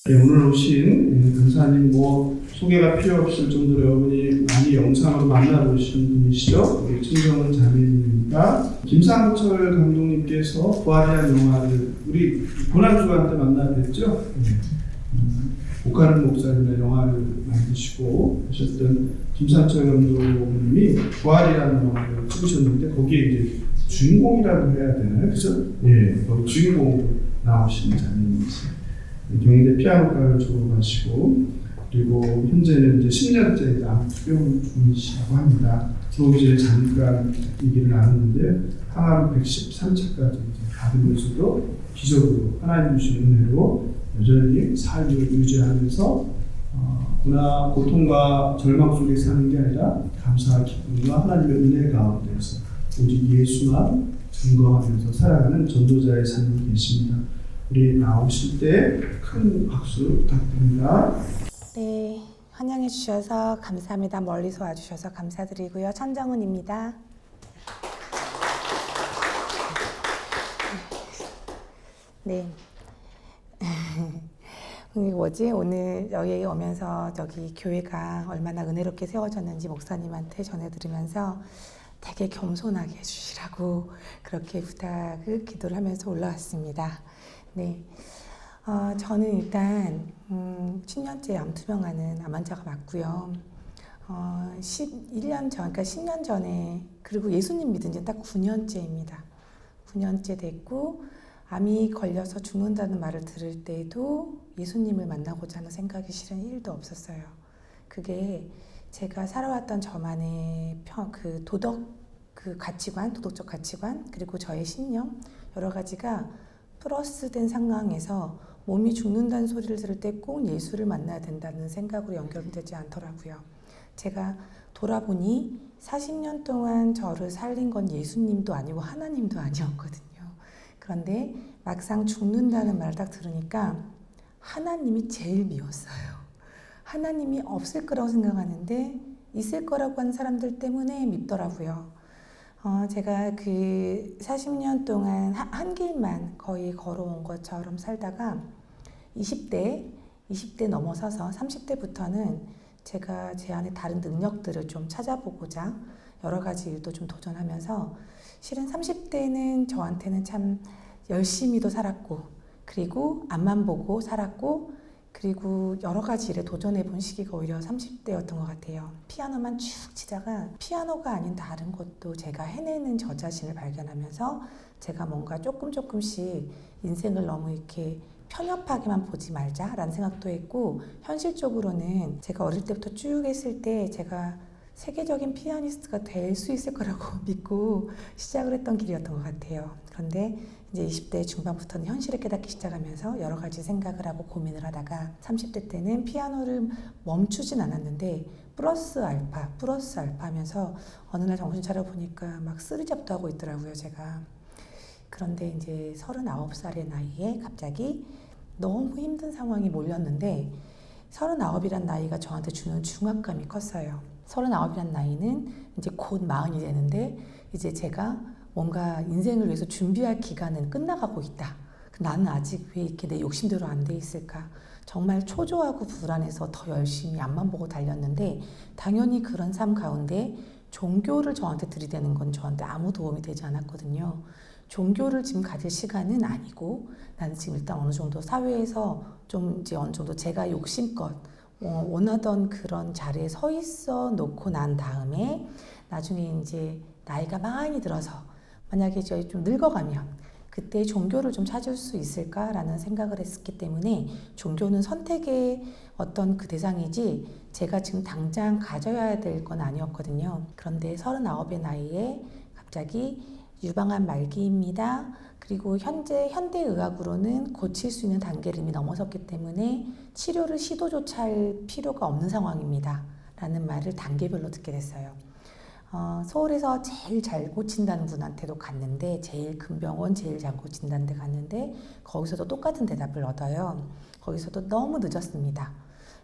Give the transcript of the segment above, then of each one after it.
네, 오늘 오신 강사님 소개가 필요 없을 정도로 여러분이 많이 영상으로 만나러 오신 분이시죠. 우리 친정은 자매님입니다. 김상철 감독님께서 부활이라는 영화를 우리 고난주가 때 만나 뵀죠. 오카른 목사님의 영화를 만드시고 하셨던 김상철 감독님이 부활이라는 영화를 찍으셨는데 거기에 이제 주인공이라고 해야 되나요? 그죠? 예, 거기 주인공으로 나오시는 자매님이세요. 경희대 피아노과를 졸업하시고 그리고 현재는 이제 10년째 암투병 중이시라고 합니다. 들어오기 전에 잠깐 얘기를 나눴는데 항암 113차까지 받으면서도 기적으로 하나님 주신 은혜로 여전히 삶을 유지하면서 고통과 절망 속에 사는 게 아니라 감사와 기쁨과 하나님의 은혜 가운데서 오직 예수만 증거하면서 살아가는 전도자의 삶을 계십니다. 우리 나오실 때 큰 박수 부탁드립니다. 네, 환영해 주셔서 감사합니다. 멀리서 와주셔서 감사드리고요. 천정은입니다. 네. 오늘 여기 오면서 저기 교회가 얼마나 은혜롭게 세워졌는지 목사님한테 전해드리면서 되게 겸손하게 해주시라고 그렇게 기도를 하면서 올라왔습니다. 네. 저는 일단 10년째 암투병하는 암 환자가 맞고요. 11년 전, 그러니까 10년 전에, 그리고 예수님 믿은 지 딱 9년째입니다. 9년째 됐고 암이 걸려서 죽는다는 말을 들을 때도 예수님을 만나고자 하는 생각이 실은 1도 없었어요. 그게 제가 살아왔던 저만의 도덕적 가치관, 그리고 저의 신념, 여러 가지가 플러스된 상황에서 몸이 죽는다는 소리를 들을 때 꼭 예수를 만나야 된다는 생각으로 연결되지 않더라고요. 제가 돌아보니 40년 동안 저를 살린 건 예수님도 아니고 하나님도 아니었거든요. 그런데 막상 죽는다는 말을 딱 들으니까 하나님이 제일 미웠어요. 하나님이 없을 거라고 생각하는데 있을 거라고 하는 사람들 때문에 밉더라고요. 제가 그 40년 동안 한 길만 거의 걸어온 것처럼 살다가 20대 넘어서서 30대부터는 제가 제 안에 다른 능력들을 좀 찾아보고자 여러 가지 일도 좀 도전하면서 실은 30대는 저한테는 참 열심히도 살았고 그리고 앞만 보고 살았고 그리고 여러 가지 일에 도전해본 시기가 오히려 30대였던 것 같아요. 피아노만 쭉 치다가 피아노가 아닌 다른 것도 제가 해내는 저 자신을 발견하면서 제가 뭔가 조금씩 인생을 너무 이렇게 편협하게만 보지 말자라는 생각도 했고 현실적으로는 제가 어릴 때부터 쭉 했을 때 제가 세계적인 피아니스트가 될 수 있을 거라고 믿고 시작을 했던 길이었던 것 같아요. 그런데 이제 20대 중반부터는 현실을 깨닫기 시작하면서 여러 가지 생각을 하고 고민을 하다가 30대 때는 피아노를 멈추진 않았는데 플러스 알파 하면서 어느 날 정신 차려보니까 막 쓰리잡도 하고 있더라고요, 제가. 그런데 이제 39살의 나이에 갑자기 너무 힘든 상황이 몰렸는데 39이란 나이가 저한테 주는 중압감이 컸어요. 39이란 나이는 이제 곧 40이 되는데 이제 제가 뭔가 인생을 위해서 준비할 기간은 끝나가고 있다. 나는 아직 왜 이렇게 내 욕심대로 안 돼 있을까? 정말 초조하고 불안해서 더 열심히 앞만 보고 달렸는데 당연히 그런 삶 가운데 종교를 저한테 들이대는 건 저한테 아무 도움이 되지 않았거든요. 종교를 지금 가질 시간은 아니고 나는 지금 일단 어느 정도 사회에서 좀 이제 어느 정도 제가 욕심껏 원하던 그런 자리에 서 있어 놓고 난 다음에 나중에 이제 나이가 많이 들어서 만약에 저희 좀 늙어가면 그때 종교를 좀 찾을 수 있을까라는 생각을 했기 때문에 종교는 선택의 어떤 그 대상이지 제가 지금 당장 가져야 될 건 아니었거든요. 그런데 39의 나이에 갑자기 유방암 말기입니다. 그리고 현대의학으로는 고칠 수 있는 단계를 이미 넘어섰기 때문에 치료를 시도조차 할 필요가 없는 상황입니다. 라는 말을 단계별로 듣게 됐어요. 서울에서 제일 잘 고친다는 분한테도 갔는데 제일 큰 병원 제일 잘 고친다는 데 갔는데 거기서도 똑같은 대답을 얻어요. 거기서도 너무 늦었습니다.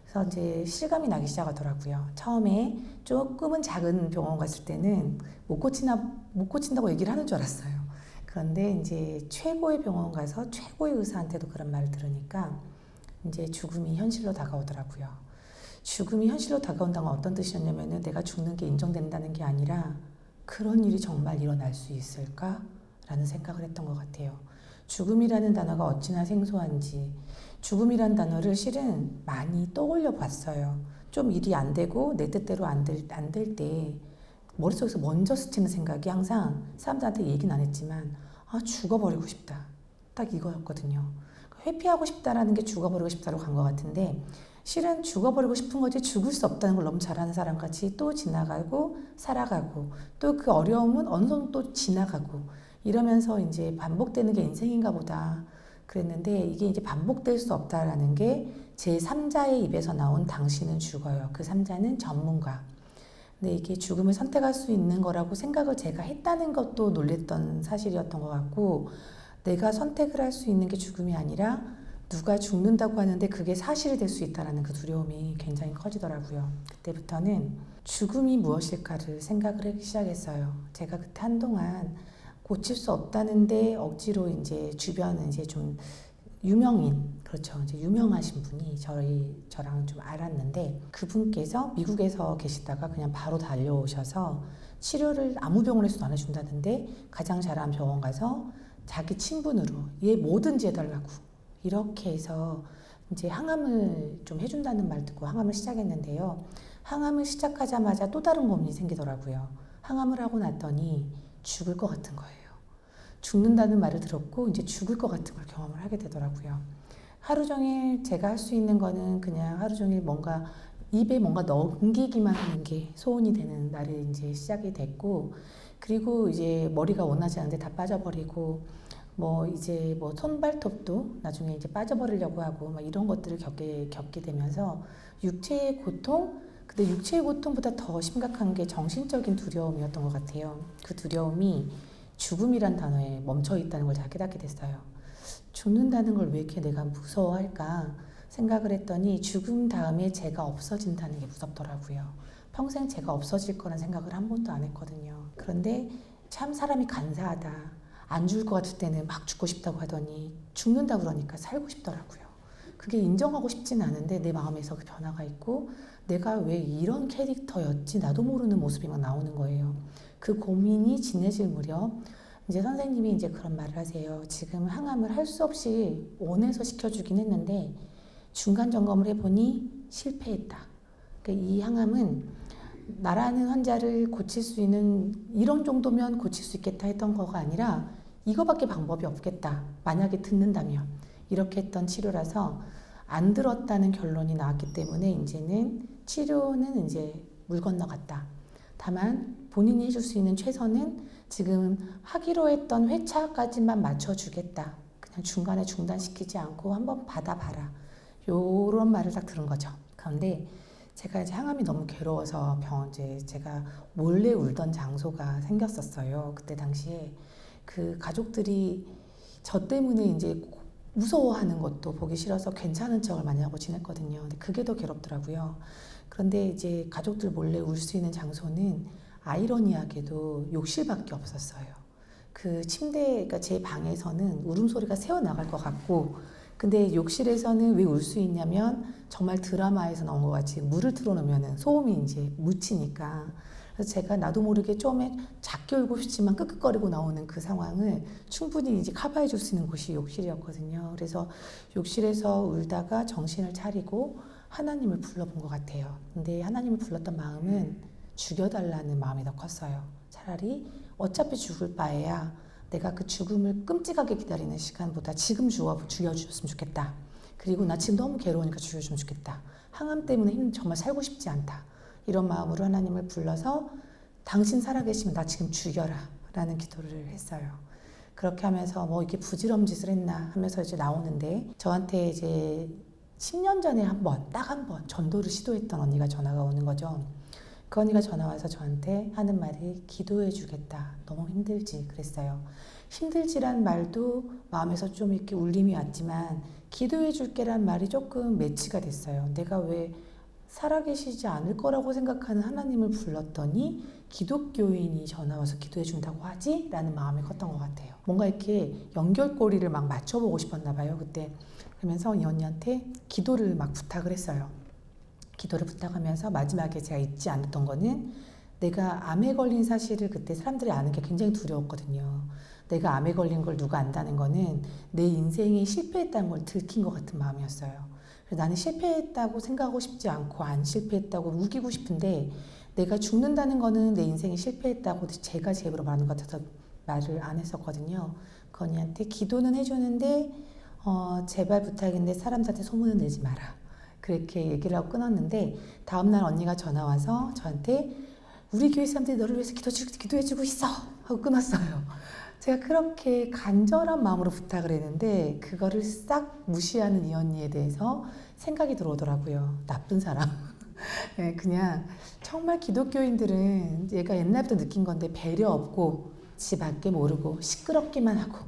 그래서 이제 실감이 나기 시작하더라고요. 처음에 조금은 작은 병원 갔을 때는 못 고친다고 얘기를 하는 줄 알았어요. 그런데 이제 최고의 병원 가서 최고의 의사한테도 그런 말을 들으니까 이제 죽음이 현실로 다가오더라고요. 죽음이 현실로 다가온다는 건 어떤 뜻이었냐면은 내가 죽는 게 인정된다는 게 아니라 그런 일이 정말 일어날 수 있을까? 라는 생각을 했던 것 같아요. 죽음이라는 단어가 어찌나 생소한지 죽음이라는 단어를 실은 많이 떠올려 봤어요. 좀 일이 안 되고 내 뜻대로 안 될 때 머릿속에서 먼저 스치는 생각이 항상 사람들한테 얘기는 안 했지만 죽어버리고 싶다. 딱 이거였거든요. 회피하고 싶다라는 게 죽어버리고 싶다로 간 것 같은데 실은 죽어버리고 싶은 거지 죽을 수 없다는 걸 너무 잘 아는 사람같이 또 지나가고 살아가고 또 그 어려움은 어느 정도 또 지나가고 이러면서 이제 반복되는 게 인생인가 보다 그랬는데 이게 이제 반복될 수 없다라는 게 제 3자의 입에서 나온 당신은 죽어요. 그 3자는 전문가. 근데 이게 죽음을 선택할 수 있는 거라고 생각을 제가 했다는 것도 놀랬던 사실이었던 것 같고 내가 선택을 할 수 있는 게 죽음이 아니라 누가 죽는다고 하는데 그게 사실이 될 수 있다는 그 두려움이 굉장히 커지더라고요. 그때부터는 죽음이 무엇일까를 생각을 하기 시작했어요. 제가 그때 한동안 고칠 수 없다는데 억지로 이제 주변은 이제 좀 유명인, 그렇죠. 이제 유명하신 분이 저랑 좀 알았는데 그분께서 미국에서 계시다가 그냥 바로 달려오셔서 치료를 아무 병원에서도 안 해준다는데 가장 잘하는 병원 가서 자기 친분으로 얘 뭐든지 해달라고 이렇게 해서 이제 항암을 좀 해준다는 말 듣고 항암을 시작했는데요. 항암을 시작하자마자 또 다른 고민이 생기더라고요. 항암을 하고 났더니 죽을 것 같은 거예요. 죽는다는 말을 들었고 이제 죽을 것 같은 걸 경험을 하게 되더라고요. 하루 종일 제가 할 수 있는 거는 그냥 하루 종일 뭔가 입에 뭔가 넘기기만 하는 게 소원이 되는 날이 이제 시작이 됐고 그리고 이제 머리가 원하지 않는데 다 빠져버리고 뭐 이제 뭐 손발톱도 나중에 이제 빠져버리려고 하고 막 이런 것들을 겪게 되면서 육체의 고통 근데 육체의 고통보다 더 심각한 게 정신적인 두려움이었던 것 같아요. 그 두려움이 죽음이란 단어에 멈춰 있다는 걸 제가 깨닫게 됐어요. 죽는다는 걸 왜 이렇게 내가 무서워할까 생각을 했더니 죽음 다음에 제가 없어진다는 게 무섭더라고요. 평생 제가 없어질 거란 생각을 한 번도 안 했거든요. 그런데 참 사람이 간사하다. 안 죽을 것 같을 때는 막 죽고 싶다고 하더니 죽는다 그러니까 살고 싶더라고요. 그게 인정하고 싶진 않은데 내 마음에서 그 변화가 있고 내가 왜 이런 캐릭터였지 나도 모르는 모습이 막 나오는 거예요. 그 고민이 진해질 무렵 이제 선생님이 이제 그런 말을 하세요. 지금 항암을 할 수 없이 원해서 시켜주긴 했는데 중간 점검을 해보니 실패했다. 그러니까 이 항암은 나라는 환자를 고칠 수 있는 이런 정도면 고칠 수 있겠다 했던 거가 아니라 이거밖에 방법이 없겠다. 만약에 듣는다면 이렇게 했던 치료라서 안 들었다는 결론이 나왔기 때문에 이제는 치료는 이제 물 건너갔다. 다만 본인이 해줄 수 있는 최선은 지금 하기로 했던 회차까지만 맞춰주겠다. 그냥 중간에 중단시키지 않고 한번 받아봐라. 요런 말을 딱 들은 거죠. 그런데 제가 이제 항암이 너무 괴로워서 이제 제가 몰래 울던 장소가 생겼었어요. 그때 당시에 그 가족들이 저 때문에 이제 무서워하는 것도 보기 싫어서 괜찮은 척을 많이 하고 지냈거든요. 근데 그게 더 괴롭더라고요. 그런데 이제 가족들 몰래 울 수 있는 장소는 아이러니하게도 욕실밖에 없었어요. 그 침대, 그러니까 제 방에서는 울음소리가 새어나갈 것 같고 근데 욕실에서는 왜 울 수 있냐면 정말 드라마에서 나온 것 같이 물을 틀어놓으면 소음이 이제 묻히니까 그래서 제가 나도 모르게 처음에 작게 울고 싶지만 끄끄거리고 나오는 그 상황을 충분히 이제 커버해 줄 수 있는 곳이 욕실이었거든요. 그래서 욕실에서 울다가 정신을 차리고 하나님을 불러본 것 같아요. 근데 하나님을 불렀던 마음은 죽여달라는 마음이 더 컸어요. 차라리 어차피 죽을 바에야 내가 그 죽음을 끔찍하게 기다리는 시간보다 지금 죽여주셨으면 좋겠다. 그리고 나 지금 너무 괴로우니까 죽여주면 좋겠다. 항암 때문에 정말 살고 싶지 않다. 이런 마음으로 하나님을 불러서 당신 살아계시면 나 지금 죽여라 라는 기도를 했어요. 그렇게 하면서 뭐 이렇게 부질없는 짓을 했나 하면서 이제 나오는데 저한테 이제 10년 전에 딱 한 번 전도를 시도했던 언니가 전화가 오는 거죠. 그 언니가 전화 와서 저한테 하는 말이 기도해 주겠다. 너무 힘들지 그랬어요. 힘들지란 말도 마음에서 좀 이렇게 울림이 왔지만 기도해 줄게란 말이 조금 매치가 됐어요. 내가 왜 살아계시지 않을 거라고 생각하는 하나님을 불렀더니 기독교인이 전화 와서 기도해 준다고 하지? 라는 마음이 컸던 것 같아요. 뭔가 이렇게 연결고리를 막 맞춰보고 싶었나 봐요. 그때 그러면서 이 언니한테 기도를 막 부탁을 했어요. 기도를 부탁하면서 마지막에 제가 잊지 않았던 거는 내가 암에 걸린 사실을 그때 사람들이 아는 게 굉장히 두려웠거든요. 내가 암에 걸린 걸 누가 안다는 거는 내 인생이 실패했다는 걸 들킨 것 같은 마음이었어요. 그래서 나는 실패했다고 생각하고 싶지 않고 안 실패했다고 우기고 싶은데 내가 죽는다는 거는 내 인생이 실패했다고 제가 제 입으로 말하는 것 같아서 말을 안 했었거든요. 그 언니한테 기도는 해주는데 제발 부탁인데 사람들한테 소문은 내지 마라. 그렇게 얘기를 하고 끊었는데 다음날 언니가 전화 와서 저한테 우리 교회 사람들이 너를 위해서 기도해주고 있어 하고 끊었어요. 제가 그렇게 간절한 마음으로 부탁을 했는데 그거를 싹 무시하는 이 언니에 대해서 생각이 들어오더라고요. 나쁜 사람. 네, 그냥 정말 기독교인들은 얘가 옛날부터 느낀 건데 배려 없고 지 밖에 모르고 시끄럽기만 하고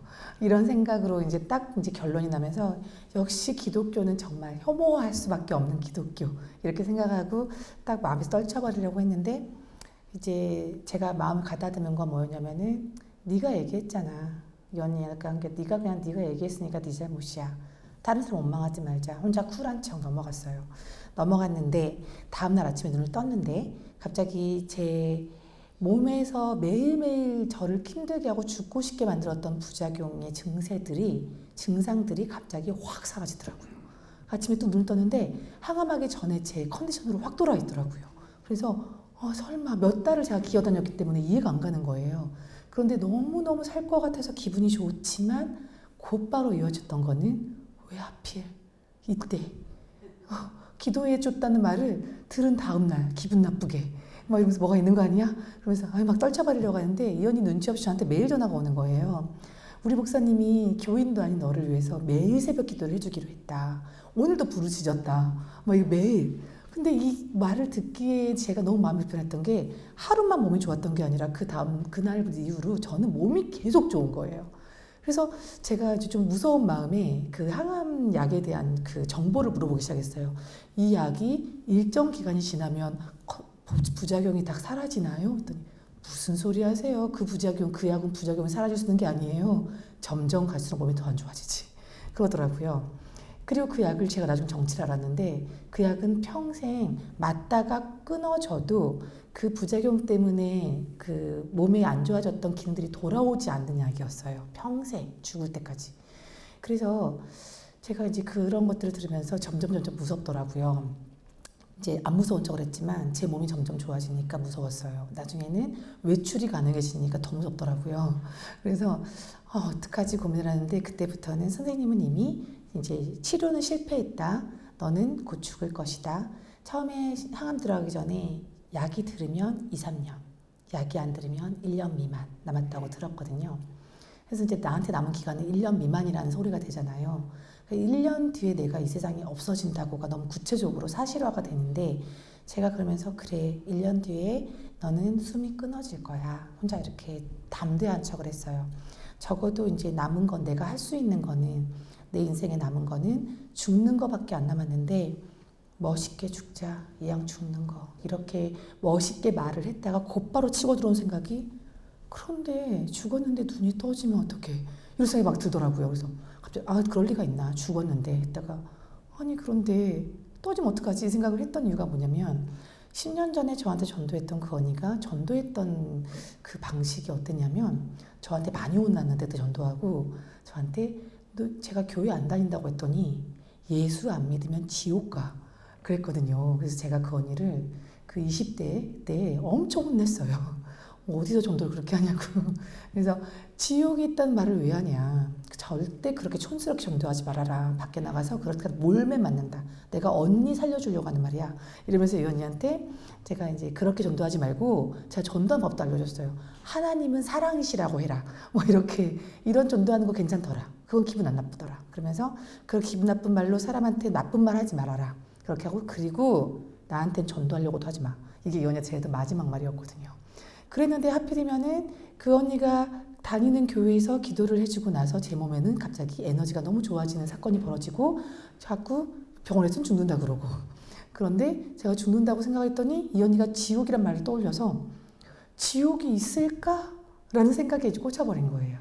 이런 생각으로 이제 딱 이제 결론이 나면서 역시 기독교는 정말 혐오할 수밖에 없는 기독교 이렇게 생각하고 딱 마음에서 떨쳐버리려고 했는데 이제 제가 마음을 가다듬은 건 뭐였냐면은 네가 얘기했잖아. 이 언니가 한 게 네가 얘기했으니까 네 잘못이야. 다른 사람 원망하지 말자. 혼자 쿨한 척 넘어갔어요. 넘어갔는데 다음날 아침에 눈을 떴는데 갑자기 제 몸에서 매일매일 저를 힘들게 하고 죽고 싶게 만들었던 부작용의 증상들이 갑자기 확 사라지더라고요. 아침에 또 눈을 떴는데 항암하기 전에 제 컨디션으로 확 돌아와 있더라고요. 그래서 설마 몇 달을 제가 기어다녔기 때문에 이해가 안 가는 거예요. 그런데 너무너무 살 것 같아서 기분이 좋지만 곧바로 이어졌던 거는 왜 하필 이때 기도해 줬다는 말을 들은 다음 날 기분 나쁘게 막 이러면서 뭐가 있는 거 아니야? 그러면서 막 떨쳐버리려고 하는데 이 언니 눈치 없이 저한테 매일 전화가 오는 거예요. 우리 목사님이 교인도 아닌 너를 위해서 매일 새벽 기도를 해주기로 했다. 오늘도 부르짖었다. 막 이거 매일. 근데 이 말을 듣기에 제가 너무 마음이 불편했던 게 하루만 몸이 좋았던 게 아니라 그날 이후로 저는 몸이 계속 좋은 거예요. 그래서 제가 이제 좀 무서운 마음에 그 항암 약에 대한 그 정보를 물어보기 시작했어요. 이 약이 일정 기간이 지나면 부작용이 다 사라지나요? 했더니 무슨 소리 하세요? 그 약은 부작용이 사라질 수 있는 게 아니에요. 점점 갈수록 몸이 더 안 좋아지지. 그러더라고요. 그리고 그 약을 제가 나중에 정치를 알았는데 그 약은 평생 맞다가 끊어져도 그 부작용 때문에 그 몸에 안 좋아졌던 기능들이 돌아오지 않는 약이었어요. 평생 죽을 때까지. 그래서 제가 이제 그런 것들을 들으면서 점점 무섭더라고요. 이제 안 무서운 척을 했지만 제 몸이 점점 좋아지니까 무서웠어요. 나중에는 외출이 가능해지니까 더 무섭더라고요. 그래서 어떡하지 고민을 하는데 그때부터는 선생님은 이미 이제 치료는 실패했다. 너는 곧 죽을 것이다. 처음에 항암 들어가기 전에 약이 들으면 2, 3년, 약이 안 들으면 1년 미만 남았다고 들었거든요. 그래서 이제 나한테 남은 기간은 1년 미만이라는 소리가 되잖아요. 1년 뒤에 내가 이 세상에 없어진다고가 너무 구체적으로 사실화가 되는데 제가 그러면서 그래 1년 뒤에 너는 숨이 끊어질 거야. 혼자 이렇게 담대한 척을 했어요. 적어도 이제 남은 건 내가 할 수 있는 거는 내 인생에 남은 거는 죽는 거밖에 안 남았는데 멋있게 죽자, 이왕 죽는 거 이렇게 멋있게 말을 했다가 곧바로 치고 들어온 생각이 그런데 죽었는데 눈이 떠지면 어떡해 이런 생각이 막 들더라고요. 그래서 갑자기 그럴 리가 있나 죽었는데 했다가 아니 그런데 떠지면 어떡하지 생각을 했던 이유가 뭐냐면 10년 전에 저한테 전도했던 그 언니가 전도했던 그 방식이 어땠냐면 저한테 많이 혼났는데도 전도하고 저한테 너 제가 교회 안 다닌다고 했더니 예수 안 믿으면 지옥 가 그랬거든요. 그래서 제가 그 언니를 그 20대 때 엄청 혼냈어요. 어디서 전도를 그렇게 하냐고. 그래서 지옥이 있다는 말을 왜 하냐. 절대 그렇게 촌스럽게 전도하지 말아라. 밖에 나가서 그렇게 몰매 맞는다. 내가 언니 살려주려고 하는 말이야. 이러면서 이 언니한테 제가 이제 그렇게 전도하지 말고 제가 전도한 법도 알려줬어요. 하나님은 사랑이시라고 해라. 뭐 이렇게 이런 전도하는 거 괜찮더라. 그건 기분 안 나쁘더라. 그러면서 그 기분 나쁜 말로 사람한테 나쁜 말 하지 말아라. 그렇게 하고 그리고 나한테는 전도하려고도 하지 마. 이게 이 언니가 제가 마지막 말이었거든요. 그랬는데 하필이면은 그 언니가 다니는 교회에서 기도를 해주고 나서 제 몸에는 갑자기 에너지가 너무 좋아지는 사건이 벌어지고 자꾸 병원에서는 죽는다 그러고 그런데 제가 죽는다고 생각했더니 이 언니가 지옥이란 말을 떠올려서 지옥이 있을까? 라는 생각에 꽂혀버린 거예요.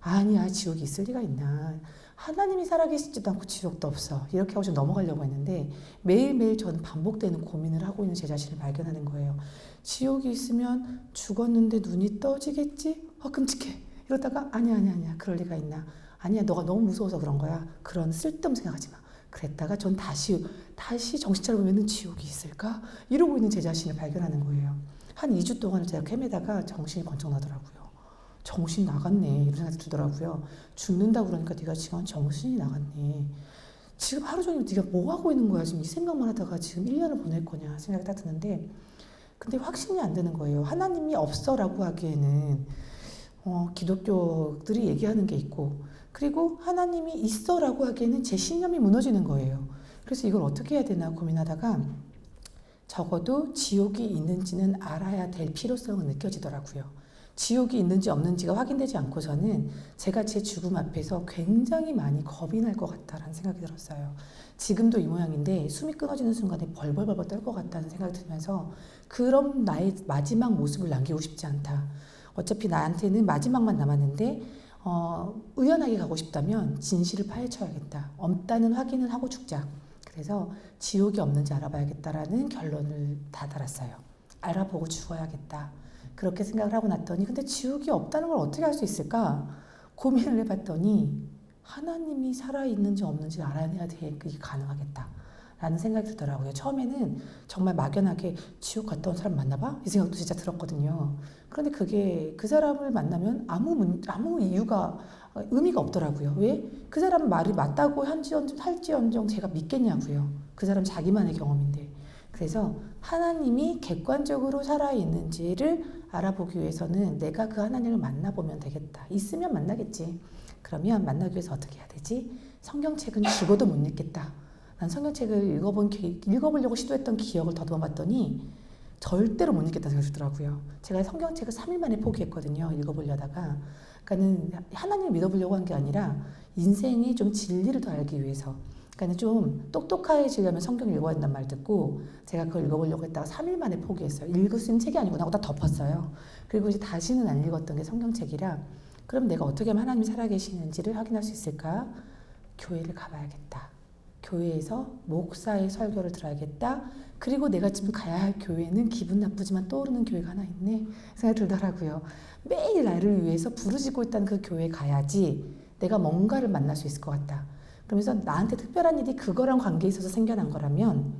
아니야 지옥이 있을 리가 있나. 하나님이 살아계시지도 않고 지옥도 없어. 이렇게 하고 좀 넘어가려고 했는데 매일매일 저는 반복되는 고민을 하고 있는 제 자신을 발견하는 거예요. 지옥이 있으면 죽었는데 눈이 떠지겠지? 끔찍해. 이러다가 아니야. 그럴 리가 있나? 아니야, 너가 너무 무서워서 그런 거야. 그런 쓸데없는 생각하지 마. 그랬다가 전 다시 정신 차려보면 지옥이 있을까? 이러고 있는 제 자신을 발견하는 거예요. 한 2주 동안을 제가 헤매다가 정신이 번쩍 나더라고요. 정신 나갔네 이런 생각이 들더라고요. 죽는다 그러니까 네가 지금 정신이 나갔네. 지금 하루 종일 네가 뭐 하고 있는 거야? 지금 이 생각만 하다가 지금 1년을 보낼 거냐 생각이 딱 드는데 근데 확신이 안 되는 거예요. 하나님이 없어라고 하기에는 기독교들이 얘기하는 게 있고 그리고 하나님이 있어라고 하기에는 제 신념이 무너지는 거예요. 그래서 이걸 어떻게 해야 되나 고민하다가 적어도 지옥이 있는지는 알아야 될 필요성은 느껴지더라고요. 지옥이 있는지 없는지가 확인되지 않고서는 제가 제 죽음 앞에서 굉장히 많이 겁이 날 것 같다라는 생각이 들었어요. 지금도 이 모양인데 숨이 끊어지는 순간에 벌벌벌 떨 것 같다는 생각이 들면서 그런 나의 마지막 모습을 남기고 싶지 않다. 어차피 나한테는 마지막만 남았는데 의연하게 가고 싶다면 진실을 파헤쳐야겠다. 없다는 확인을 하고 죽자. 그래서 지옥이 없는지 알아봐야겠다라는 결론을 다달았어요. 알아보고 죽어야겠다. 그렇게 생각을 하고 났더니 근데 지옥이 없다는 걸 어떻게 알 수 있을까? 고민을 해봤더니 하나님이 살아있는지 없는지 알아내야 돼. 그게 가능하겠다. 라는 생각이 들더라고요. 처음에는 정말 막연하게 지옥 갔다 온 사람 만나봐? 이 생각도 진짜 들었거든요. 그런데 그게 그 사람을 만나면 아무 이유가 의미가 없더라고요. 왜? 그 사람 말이 맞다고 할지언정 제가 믿겠냐고요. 그 사람 자기만의 경험인데. 그래서 하나님이 객관적으로 살아있는지를 알아보기 위해서는 내가 그 하나님을 만나보면 되겠다. 있으면 만나겠지. 그러면 만나기 위해서 어떻게 해야 되지? 성경책은 죽어도 못 읽겠다. 난 성경책을 읽어보려고 시도했던 기억을 더듬어 봤더니 절대로 못 읽겠다는 생각이 들더라고요. 제가 성경책을 3일 만에 포기했거든요. 읽어보려다가. 그러니까는 하나님을 믿어보려고 한 게 아니라 인생이 좀 진리를 더 알기 위해서. 그러니까 좀 똑똑해지려면 성경 읽어야 된다는 말 듣고 제가 그걸 읽어보려고 했다가 3일 만에 포기했어요. 읽을 수 있는 책이 아니구나 하고 다 덮었어요. 그리고 이제 다시는 안 읽었던 게 성경책이라 그럼 내가 어떻게 하면 하나님이 살아계시는지를 확인할 수 있을까? 교회를 가봐야겠다. 교회에서 목사의 설교를 들어야겠다. 그리고 내가 지금 가야 할 교회는 기분 나쁘지만 떠오르는 교회가 하나 있네 생각이 들더라고요. 매일 나를 위해서 부르짖고 있다는 그 교회에 가야지 내가 뭔가를 만날 수 있을 것 같다. 그러면서 나한테 특별한 일이 그거랑 관계에 있어서 생겨난 거라면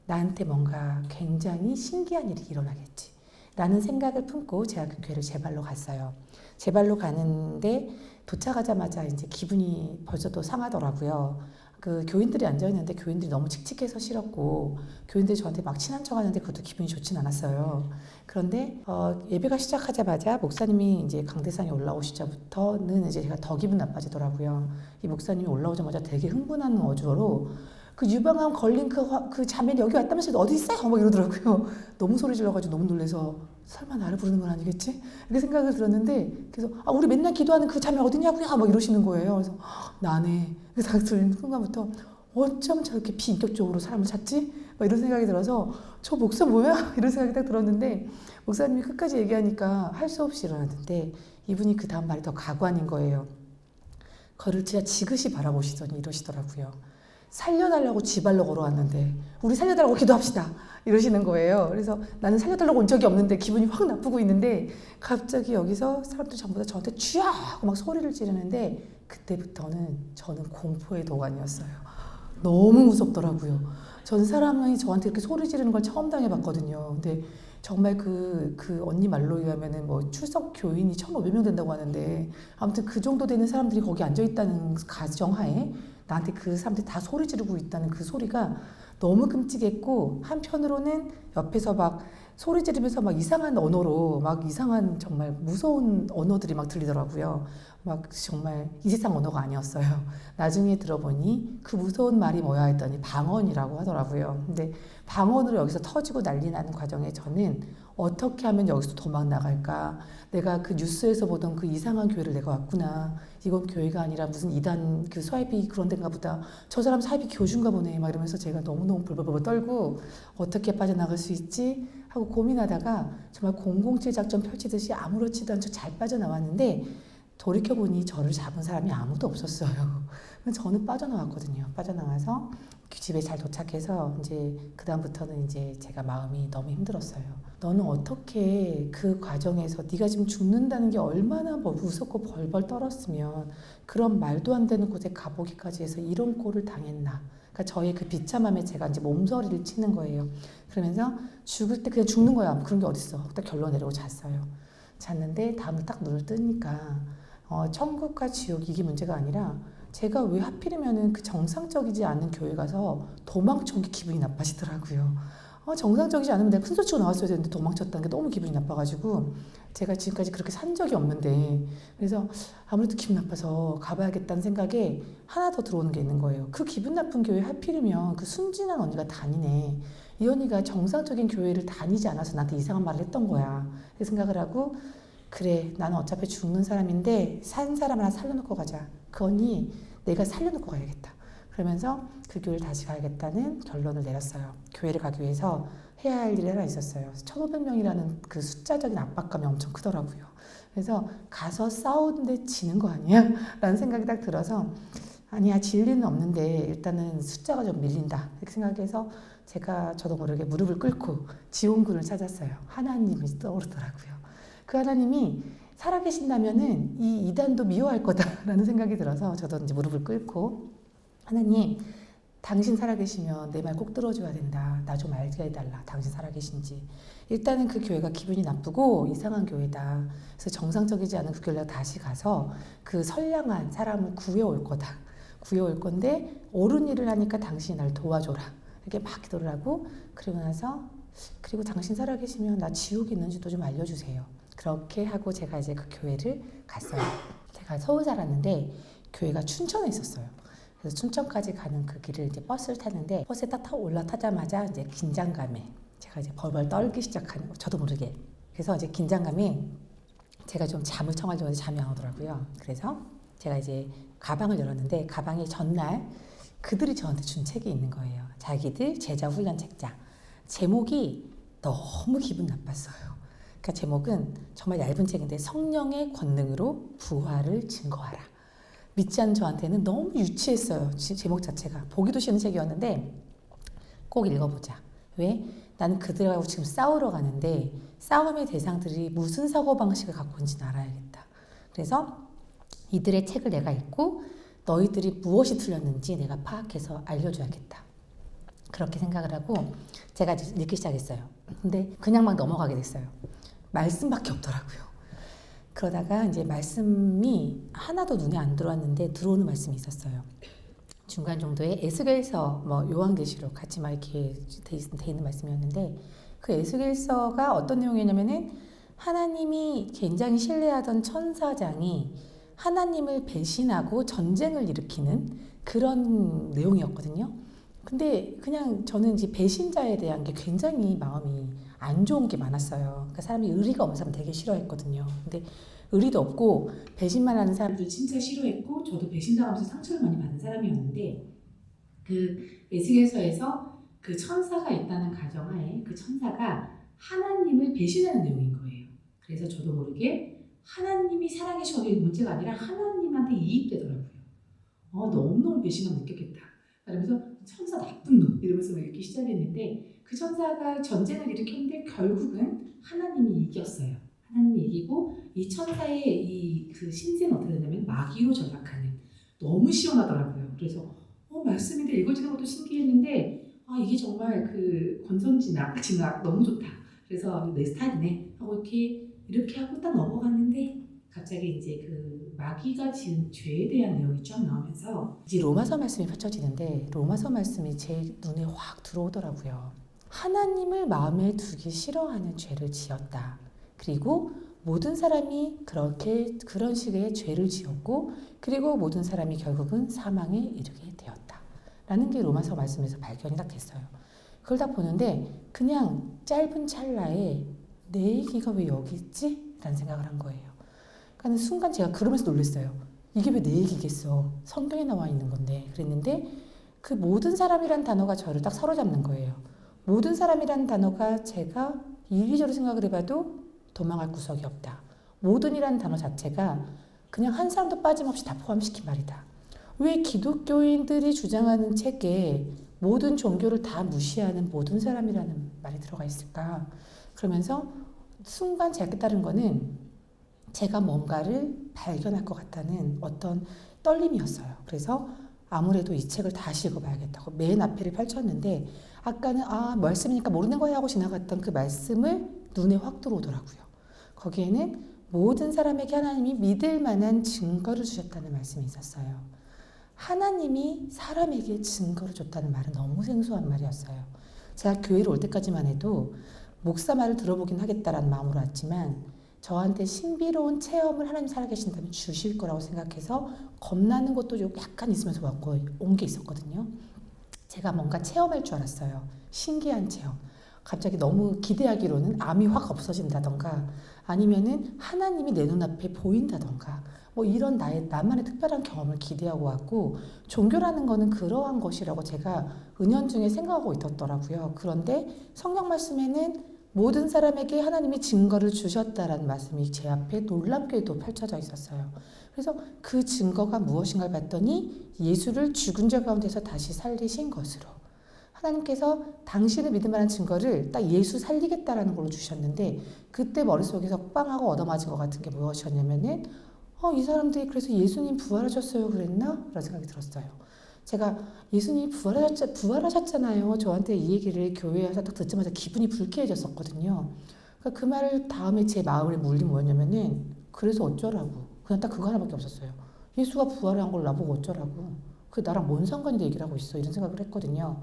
나한테 뭔가 굉장히 신기한 일이 일어나겠지 라는 생각을 품고 제가 그 교회를 제 발로 갔어요. 제 발로 가는데 도착하자마자 이제 기분이 벌써 또 상하더라고요. 그 교인들이 앉아있는데 교인들이 너무 칙칙해서 싫었고 교인들이 저한테 막 친한 척 하는데 그것도 기분이 좋진 않았어요. 그런데 예배가 시작하자마자 목사님이 이제 강대상에 올라오시자부터는 이제 제가 더 기분 나빠지더라고요. 이 목사님이 올라오자마자 되게 흥분하는 어조로 그 유방암 걸린 그 자매는 여기 왔다면서 어디 있어요? 막 이러더라고요. 너무 소리 질러가지고 너무 놀라서 설마 나를 부르는 건 아니겠지? 이렇게 생각을 들었는데 그래서 우리 맨날 기도하는 그 자매 어디냐고요? 막 이러시는 거예요. 그래서 나네. 그래서 들리는 순간부터 어쩜 저렇게 비인격적으로 사람을 찾지? 막 이런 생각이 들어서 저 목사 뭐야? 이런 생각이 딱 들었는데 목사님이 끝까지 얘기하니까 할 수 없이 일어났는데 이분이 그 다음 말이 더 가관인 거예요. 그를 진짜 지그시 바라보시더니 이러시더라고요. 살려달라고 지발로 걸어왔는데 우리 살려달라고 기도합시다 이러시는 거예요. 그래서 나는 살려달라고 온 적이 없는데 기분이 확 나쁘고 있는데 갑자기 여기서 사람들 전부 다 저한테 쥐야 하고 막 소리를 지르는데 그때부터는 저는 공포의 도가니였어요. 너무 무섭더라고요. 전 사람이 저한테 이렇게 소리 지르는 걸 처음 당해봤거든요. 근데 정말 그 언니 말로 의하면은 뭐 출석 교인이 1,500명 된다고 하는데 아무튼 그 정도 되는 사람들이 거기 앉아있다는 가정하에 나한테 그 사람들이 다 소리 지르고 있다는 그 소리가 너무 끔찍했고 한편으로는 옆에서 막 소리 지르면서 막 이상한 언어로 막 이상한 정말 무서운 언어들이 막 들리더라고요. 막 정말 이 세상 언어가 아니었어요. 나중에 들어보니 그 무서운 말이 뭐야 했더니 방언이라고 하더라고요. 근데 방언으로 여기서 터지고 난리 나는 과정에 저는 어떻게 하면 여기서 도망 나갈까? 내가 그 뉴스에서 보던 그 이상한 교회를 내가 왔구나. 이건 교회가 아니라 무슨 이단 그 사이비 그런 데인가 보다. 저 사람 사이비 교주인가 보네. 막 이러면서 제가 너무너무 불벌벌 떨고 어떻게 빠져나갈 수 있지? 하고 고민하다가 정말 007 작전 펼치듯이 아무렇지도 않게 잘 빠져나왔는데 돌이켜보니 저를 잡은 사람이 아무도 없었어요. 그래서 저는 빠져나왔거든요. 빠져나와서 집에 잘 도착해서 이제 그다음부터는 이제 제가 마음이 너무 힘들었어요. 너는 어떻게 그 과정에서 네가 지금 죽는다는 게 얼마나 무섭고 벌벌 떨었으면 그런 말도 안 되는 곳에 가보기까지 해서 이런 꼴을 당했나. 그러니까 저의 그 비참함에 제가 이제 몸서리를 치는 거예요. 그러면서 죽을 때 그냥 죽는 거야. 그런 게 어딨어. 딱 결론 내리고 잤어요. 잤는데 다음날 딱 눈을 뜨니까 천국과 지옥 이게 문제가 아니라 제가 왜 하필이면은 그 정상적이지 않은 교회 가서 도망쳐온 게 기분이 나빠지더라고요. 정상적이지 않으면 내가 큰 소치고 나왔어야 되는데 도망쳤다는 게 너무 기분이 나빠가지고 제가 지금까지 그렇게 산 적이 없는데 그래서 아무래도 기분 나빠서 가봐야겠다는 생각에 하나 더 들어오는 게 있는 거예요. 그 기분 나쁜 교회 하필이면 그 순진한 언니가 다니네. 이 언니가 정상적인 교회를 다니지 않아서 나한테 이상한 말을 했던 거야. 그 생각을 하고 그래 나는 어차피 죽는 사람인데 산 사람 하나 살려놓고 가자. 그 언니 내가 살려놓고 가야겠다. 그러면서 그 교회를 다시 가야겠다는 결론을 내렸어요. 교회를 가기 위해서 해야 할 일이 하나 있었어요. 1,500명이라는 그 숫자적인 압박감이 엄청 크더라고요. 그래서 가서 싸우는데 지는 거 아니야? 라는 생각이 딱 들어서 아니야 질 리는 없는데 일단은 숫자가 좀 밀린다 이렇게 생각해서 제가 저도 모르게 무릎을 꿇고 지원군을 찾았어요. 하나님이 떠오르더라고요. 그 하나님이 살아계신다면은 이 이단도 미워할 거다라는 생각이 들어서 저도 이제 무릎을 꿇고 하나님 당신 살아계시면 내 말 꼭 들어줘야 된다. 나 좀 알게 해달라. 당신 살아계신지. 일단은 그 교회가 기분이 나쁘고 이상한 교회다. 그래서 정상적이지 않은 그 교회를 다시 가서 그 선량한 사람을 구해올 거다. 구해올 건데 옳은 일을 하니까 당신이 날 도와줘라. 이렇게 막 기도를 하고 그리고 나서 그리고 당신 살아계시면 나 지옥이 있는지도 좀 알려주세요. 그렇게 하고 제가 이제 그 교회를 갔어요. 제가 서울 살았는데 교회가 춘천에 있었어요. 그래서 춘천까지 가는 그 길을 이제 버스를 탔는데 버스에 딱 타고 올라타자마자 이제 긴장감에 제가 이제 벌벌 떨기 시작하는 거 저도 모르게. 그래서 이제 긴장감에 제가 좀 잠을 청하려고 했는데 잠이 안 오더라고요. 그래서 제가 이제 가방을 열었는데 가방에 전날 그들이 저한테 준 책이 있는 거예요. 자기들 제자 훈련 책자. 제목이 너무 기분 나빴어요. 그러니까 제목은 정말 얇은 책인데 성령의 권능으로 부활을 증거하라. 믿지 않는 저한테는 너무 유치했어요. 제목 자체가. 보기도 싫은 책이었는데 꼭 읽어보자. 왜? 나는 그들하고 지금 싸우러 가는데 싸움의 대상들이 무슨 사고방식을 갖고 있는지는 알아야겠다. 그래서 이들의 책을 내가 읽고 너희들이 무엇이 틀렸는지 내가 파악해서 알려줘야겠다. 그렇게 생각을 하고 제가 읽기 시작했어요. 근데 그냥 막 넘어가게 됐어요. 말씀밖에 없더라고요. 그러다가 이제 말씀이 하나도 눈에 안 들어왔는데 들어오는 말씀이 있었어요. 중간 정도에 에스겔서, 요한계시록 같이 막 이렇게 돼 있는 말씀이었는데 그 에스겔서가 어떤 내용이냐면은 하나님이 굉장히 신뢰하던 천사장이 하나님을 배신하고 전쟁을 일으키는 그런 내용이었거든요. 근데 그냥 저는 이제 배신자에 대한 게 굉장히 마음이 안 좋은 게 많았어요. 그러니까 사람이 의리가 없는 사람 되게 싫어했거든요. 근데 의리도 없고 배신만 하는 사람들 진짜 싫어했고 저도 배신당하면서 상처를 많이 받은 사람이었는데 그 에스겔서에서 그 천사가 있다는 가정하에 그 천사가 하나님을 배신하는 내용인 거예요. 그래서 저도 모르게 하나님이 살아계셔도 문제가 아니라 하나님한테 이입되더라고요. 너무너무 배신감 느꼈겠다. 그러면서 천사 나쁜 놈 이러면서 읽기 시작했는데 그 천사가 전쟁을 일으켰는데 결국은 하나님이 이겼어요. 하나님이 이기고 이 천사의 이 그 신세는 어떻게 되냐면 마귀로 전락하는 너무 시원하더라고요. 그래서 말씀인데 읽어지는 것도 신기했는데 이게 정말 그 권선징악 진악 너무 좋다. 그래서 내 스타일이네 하고 이렇게 하고 딱 넘어갔는데 갑자기 이제 그 마귀가 지은 죄에 대한 내용이 쫙 나오면서 이제 로마서 말씀이 펼쳐지는데 로마서 말씀이 제 눈에 확 들어오더라고요. 하나님을 마음에 두기 싫어하는 죄를 지었다. 그리고 모든 사람이 그런 식의 죄를 지었고 그리고 모든 사람이 결국은 사망에 이르게 되었다. 라는 게 로마서 말씀에서 발견이 딱 됐어요. 그걸 딱 보는데 그냥 짧은 찰나에 내 얘기가 왜 여기 있지? 라는 생각을 한 거예요. 그러니까 순간 제가 그러면서 놀랐어요. 이게 왜 내 얘기겠어? 성경에 나와 있는 건데. 그랬는데 그 모든 사람이란 단어가 저를 딱 사로잡는 거예요. 모든 사람이란 단어가 제가 이리저리 생각을 해봐도 도망갈 구석이 없다. 모든이라는 단어 자체가 그냥 한 사람도 빠짐없이 다 포함시킨 말이다. 왜 기독교인들이 주장하는 책에 모든 종교를 다 무시하는 모든 사람이라는 말이 들어가 있을까? 그러면서 순간 제가 깨달은 거는 제가 뭔가를 발견할 것 같다는 어떤 떨림이었어요. 그래서 아무래도 이 책을 다시 읽어봐야겠다고 맨 앞에를 펼쳤는데 아까는 말씀이니까 모르는 거야 하고 지나갔던 그 말씀을 눈에 확 들어오더라고요. 거기에는 모든 사람에게 하나님이 믿을 만한 증거를 주셨다는 말씀이 있었어요. 하나님이 사람에게 증거를 줬다는 말은 너무 생소한 말이었어요. 제가 교회를 올 때까지만 해도 목사 말을 들어보긴 하겠다라는 마음으로 왔지만 저한테 신비로운 체험을 하나님 살아계신다면 주실 거라고 생각해서 겁나는 것도 좀 약간 있으면서 온 게 있었거든요. 제가 뭔가 체험할 줄 알았어요. 신기한 체험. 갑자기 너무 기대하기로는 암이 확 없어진다던가 아니면은 하나님이 내 눈앞에 보인다던가 뭐 이런 나만의 특별한 경험을 기대하고 왔고 종교라는 거는 그러한 것이라고 제가 은연중에 생각하고 있었더라고요. 그런데 성경 말씀에는 모든 사람에게 하나님이 증거를 주셨다라는 말씀이 제 앞에 놀랍게도 펼쳐져 있었어요. 그래서 그 증거가 무엇인가를 봤더니 예수를 죽은 자 가운데서 다시 살리신 것으로 하나님께서 당신을 믿을 만한 증거를 딱 예수 살리겠다라는 걸로 주셨는데 그때 머릿속에서 빵하고 얻어맞은 것 같은 게 무엇이었냐면은 이 사람들이 그래서 예수님 부활하셨어요 그랬나? 라는 생각이 들었어요. 제가 예수님이 부활하셨잖아요. 저한테 이 얘기를 교회에서 딱 듣자마자 기분이 불쾌해졌었거든요. 그러니까 그 말을 다음에 제 마음에 물린 뭐였냐면은 그래서 어쩌라고. 그냥 딱 그거 하나밖에 없었어요. 예수가 부활한 걸 나보고 어쩌라고. 그게 나랑 뭔 상관인데 얘기를 하고 있어. 이런 생각을 했거든요.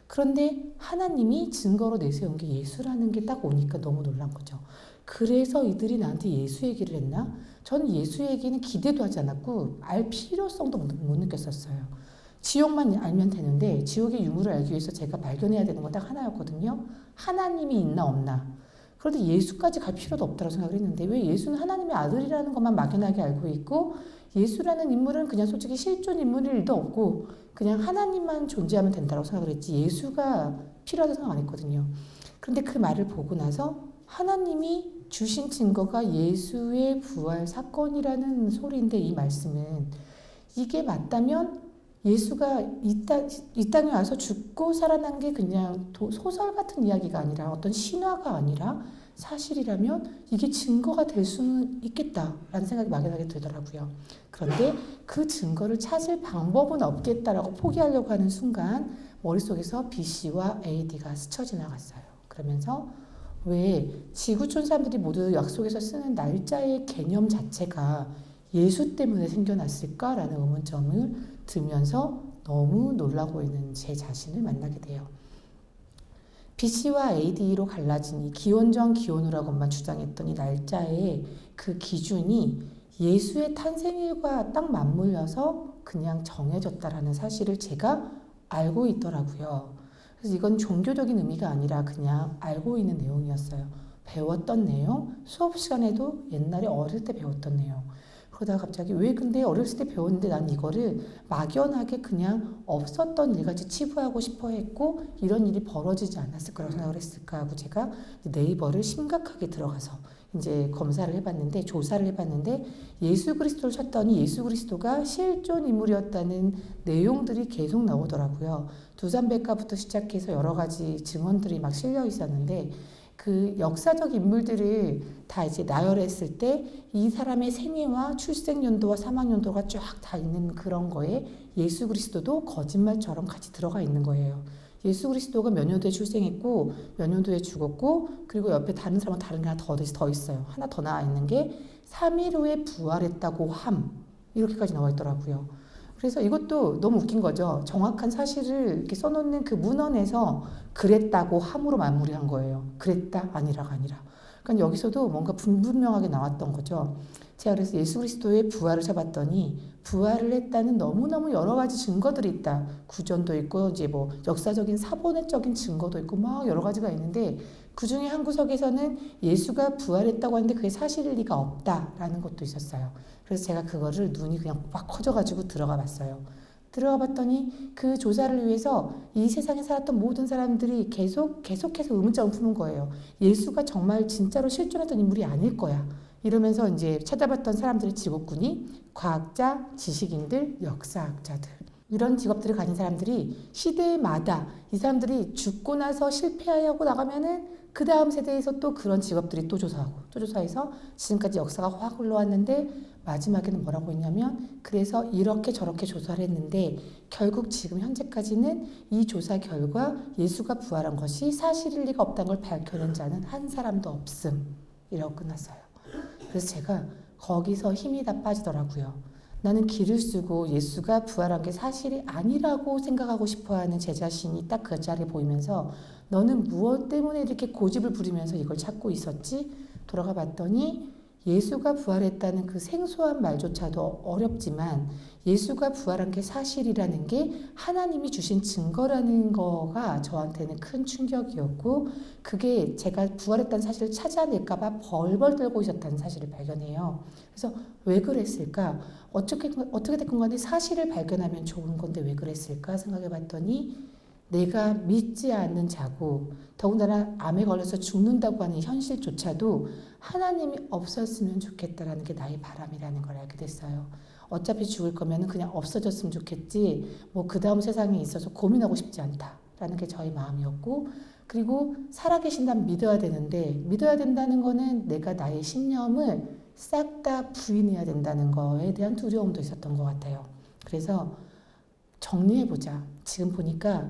그런데 하나님이 증거로 내세운 게 예수라는 게 딱 오니까 너무 놀란 거죠. 그래서 이들이 나한테 예수 얘기를 했나? 저는 예수 얘기는 기대도 하지 않았고 알 필요성도 못 느꼈었어요. 지옥만 알면 되는데 지옥의 유무를 알기 위해서 제가 발견해야 되는 건 딱 하나였거든요. 하나님이 있나 없나. 그런데 예수까지 갈 필요도 없다고 생각을 했는데 왜 예수는 하나님의 아들이라는 것만 막연하게 알고 있고 예수라는 인물은 그냥 솔직히 실존 인물일 일도 없고 그냥 하나님만 존재하면 된다고 생각을 했지 예수가 필요하다고 생각 안 했거든요. 그런데 그 말을 보고 나서 하나님이 주신 증거가 예수의 부활 사건이라는 소리인데 이 말씀은 이게 맞다면 예수가 이 땅에 와서 죽고 살아난 게 그냥 소설 같은 이야기가 아니라 어떤 신화가 아니라 사실이라면 이게 증거가 될 수는 있겠다라는 생각이 막연하게 들더라고요. 그런데 그 증거를 찾을 방법은 없겠다라고 포기하려고 하는 순간 머릿속에서 BC와 AD가 스쳐 지나갔어요. 그러면서 왜 지구촌 사람들이 모두 약속에서 쓰는 날짜의 개념 자체가 예수 때문에 생겨났을까라는 의문점을 들면서 너무 놀라고 있는 제 자신을 만나게 돼요. BC와 AD로 갈라진 이 기원전 기원후라고만 주장했던 이 날짜의 그 기준이 예수의 탄생일과 딱 맞물려서 그냥 정해졌다라는 사실을 제가 알고 있더라고요. 그래서 이건 종교적인 의미가 아니라 그냥 알고 있는 내용이었어요. 배웠던 내용, 수업 시간에도 옛날에 어릴 때 배웠던 내용. 그러다가 갑자기 왜 근데 어렸을 때 배웠는데 난 이거를 막연하게 그냥 없었던 일같이 치부하고 싶어 했고 이런 일이 벌어지지 않았을 거라고 생각을 했을까 하고 제가 네이버를 심각하게 들어가서 이제 검사를 해봤는데 조사를 해봤는데 예수 그리스도를 찾더니 예수 그리스도가 실존 인물이었다는 내용들이 계속 나오더라고요. 두산백과부터 시작해서 여러 가지 증언들이 막 실려 있었는데 그 역사적 인물들을 다 이제 나열했을 때 이 사람의 생애와 출생 연도와 사망 연도가 쫙 다 있는 그런 거에 예수 그리스도도 거짓말처럼 같이 들어가 있는 거예요. 예수 그리스도가 몇 년도에 출생했고 몇 년도에 죽었고 그리고 옆에 다른 사람은 다른 게 하나 더 있어요. 하나 더 나와 있는 게 3일 후에 부활했다고 함 이렇게까지 나와 있더라고요. 그래서 이것도 너무 웃긴 거죠. 정확한 사실을 이렇게 써놓는 그 문헌에서 그랬다고 함으로 마무리한 거예요. 그랬다 아니라가 아니라. 그러니까 여기서도 뭔가 불분명하게 나왔던 거죠. 제가 그래서 예수 그리스도의 부활을 잡았더니 부활을 했다는 너무너무 여러 가지 증거들이 있다. 구전도 있고 이제 뭐 역사적인 사본의적인 증거도 있고 막 여러 가지가 있는데 그 중에 한 구석에서는 예수가 부활했다고 하는데 그게 사실일 리가 없다라는 것도 있었어요. 그래서 제가 그거를 눈이 그냥 막 커져가지고 들어가 봤어요. 들어가 봤더니 그 조사를 위해서 이 세상에 살았던 모든 사람들이 계속해서 의문점을 푸는 거예요. 예수가 정말 진짜로 실존했던 인물이 아닐 거야. 이러면서 이제 찾아봤던 사람들의 직업군이 과학자, 지식인들, 역사학자들. 이런 직업들을 가진 사람들이 시대마다 이 사람들이 죽고 나서 실패하고 나가면은 그 다음 세대에서 또 그런 직업들이 또 조사하고 또 조사해서 지금까지 역사가 확 흘러왔는데 마지막에는 뭐라고 했냐면 그래서 이렇게 저렇게 조사를 했는데 결국 지금 현재까지는 이 조사 결과 예수가 부활한 것이 사실일 리가 없다는 걸 밝혀낸 자는 한 사람도 없음. 이라고 끝났어요. 그래서 제가 거기서 힘이 다 빠지더라고요. 나는 기를 쓰고 예수가 부활한 게 사실이 아니라고 생각하고 싶어하는 제 자신이 딱 그 자리에 보이면서 너는 무엇 때문에 이렇게 고집을 부리면서 이걸 찾고 있었지? 돌아가 봤더니 예수가 부활했다는 그 생소한 말조차도 어렵지만 예수가 부활한 게 사실이라는 게 하나님이 주신 증거라는 거가 저한테는 큰 충격이었고 그게 제가 부활했다는 사실을 찾아낼까 봐 벌벌 떨고 있었다는 사실을 발견해요. 그래서 왜 그랬을까? 어떻게 됐건 간에 사실을 발견하면 좋은 건데 왜 그랬을까 생각해 봤더니 내가 믿지 않는 자고 더군다나 암에 걸려서 죽는다고 하는 현실조차도 하나님이 없었으면 좋겠다라는 게 나의 바람이라는 걸 알게 됐어요. 어차피 죽을 거면 그냥 없어졌으면 좋겠지 뭐 그 다음 세상에 있어서 고민하고 싶지 않다라는 게 저의 마음이었고 그리고 살아계신다면 믿어야 되는데 믿어야 된다는 거는 내가 나의 신념을 싹 다 부인해야 된다는 거에 대한 두려움도 있었던 것 같아요. 그래서 정리해보자. 지금 보니까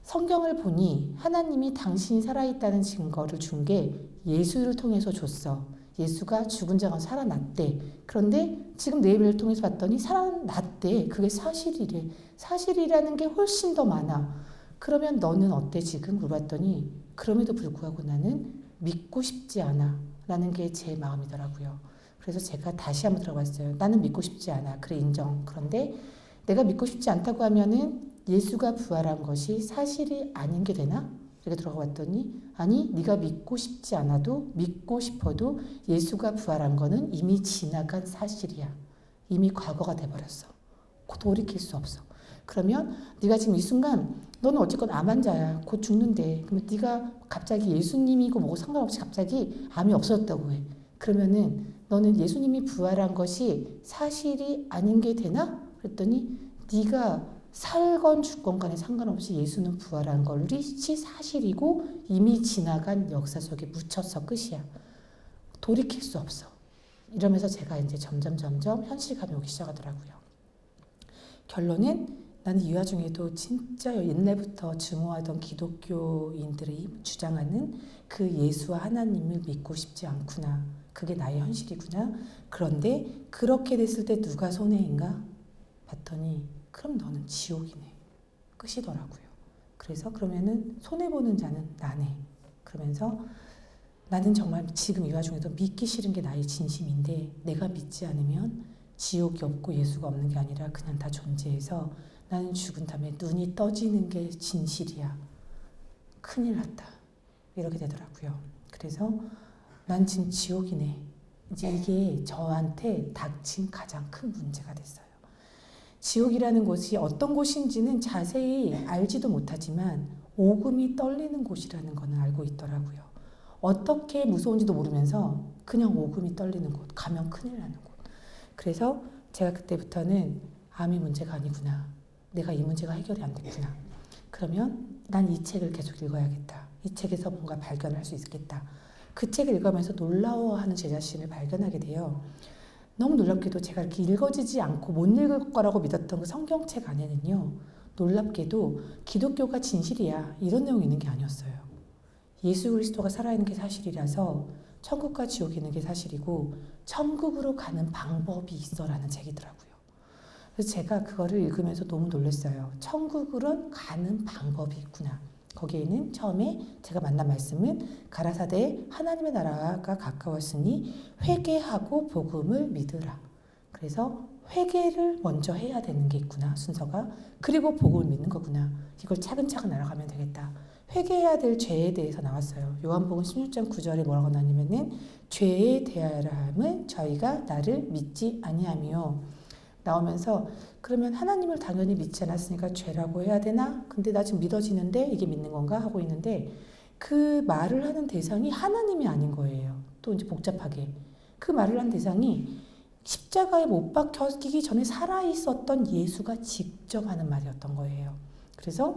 성경을 보니 하나님이 당신이 살아있다는 증거를 준 게 예수를 통해서 줬어. 예수가 죽은 자가 살아났대. 그런데 지금 네이버를 통해서 봤더니 살아났대. 그게 사실이래. 사실이라는 게 훨씬 더 많아. 그러면 너는 어때 지금? 물어봤더니 그럼에도 불구하고 나는 믿고 싶지 않아. 라는 게 제 마음이더라고요. 그래서 제가 다시 한번 들어봤어요. 나는 믿고 싶지 않아. 그래 인정. 그런데 내가 믿고 싶지 않다고 하면은 예수가 부활한 것이 사실이 아닌 게 되나? 이렇게 들어가 봤더니 아니 네가 믿고 싶지 않아도 믿고 싶어도 예수가 부활한 거는 이미 지나간 사실이야. 이미 과거가 돼버렸어. 돌이킬 수 없어. 그러면 네가 지금 이 순간 너는 어쨌건 암 환자야. 곧 죽는데 그러면 네가 갑자기 예수님이고 뭐고 상관없이 갑자기 암이 없어졌다고 해. 그러면은 너는 예수님이 부활한 것이 사실이 아닌 게 되나? 그랬더니 네가 살건 죽건 간에 상관없이 예수는 부활한 것이 사실이고 이미 지나간 역사 속에 묻혀서 끝이야. 돌이킬 수 없어. 이러면서 제가 이제 점점 현실감이 오기 시작하더라고요. 결론은 나는 이 와중에도 진짜 옛날부터 증오하던 기독교인들이 주장하는 그 예수와 하나님을 믿고 싶지 않구나. 그게 나의 현실이구나. 그런데 그렇게 됐을 때 누가 손해인가? 봤더니 그럼 너는 지옥이네. 끝이더라고요. 그래서 그러면은 손해보는 자는 나네. 그러면서 나는 정말 지금 이 와중에도 믿기 싫은 게 나의 진심인데 내가 믿지 않으면 지옥이 없고 예수가 없는 게 아니라 그냥 다 존재해서 나는 죽은 다음에 눈이 떠지는 게 진실이야. 큰일 났다. 이렇게 되더라고요. 그래서 난 지금 지옥이네. 이제 이게 저한테 닥친 가장 큰 문제가 됐어요. 지옥이라는 곳이 어떤 곳인지는 자세히 알지도 못하지만 오금이 떨리는 곳이라는 거는 알고 있더라고요. 어떻게 무서운지도 모르면서 그냥 오금이 떨리는 곳, 가면 큰일 나는 곳. 그래서 제가 그때부터는 암이 문제가 아니구나. 내가 이 문제가 해결이 안 됐구나. 그러면 난 이 책을 계속 읽어야겠다. 이 책에서 뭔가 발견할 수 있겠다. 그 책을 읽으면서 놀라워하는 제 자신을 발견하게 돼요. 너무 놀랍게도 제가 이렇게 읽어지지 않고 못 읽을 거라고 믿었던 그 성경책 안에는요. 놀랍게도 기독교가 진실이야. 이런 내용이 있는 게 아니었어요. 예수 그리스도가 살아있는 게 사실이라서 천국과 지옥이 있는 게 사실이고 천국으로 가는 방법이 있어라는 책이더라고요. 그래서 제가 그거를 읽으면서 너무 놀랐어요. 천국으로 가는 방법이 있구나. 거기에는 처음에 제가 만난 말씀은 가라사대 하나님의 나라가 가까웠으니 회개하고 복음을 믿으라. 그래서 회개를 먼저 해야 되는 게 있구나, 순서가. 그리고 복음을 믿는 거구나. 이걸 차근차근 알아가면 되겠다. 회개해야 될 죄에 대해서 나왔어요. 요한복음 16장 9절에 뭐라고 나냐면은 죄에 대하여함은 저희가 나를 믿지 아니하며 나오면서 그러면 하나님을 당연히 믿지 않았으니까 죄라고 해야 되나? 근데 나 지금 믿어지는데 이게 믿는 건가? 하고 있는데 그 말을 하는 대상이 하나님이 아닌 거예요. 또 이제 복잡하게. 그 말을 한 대상이 십자가에 못 박히기 전에 살아있었던 예수가 직접 하는 말이었던 거예요. 그래서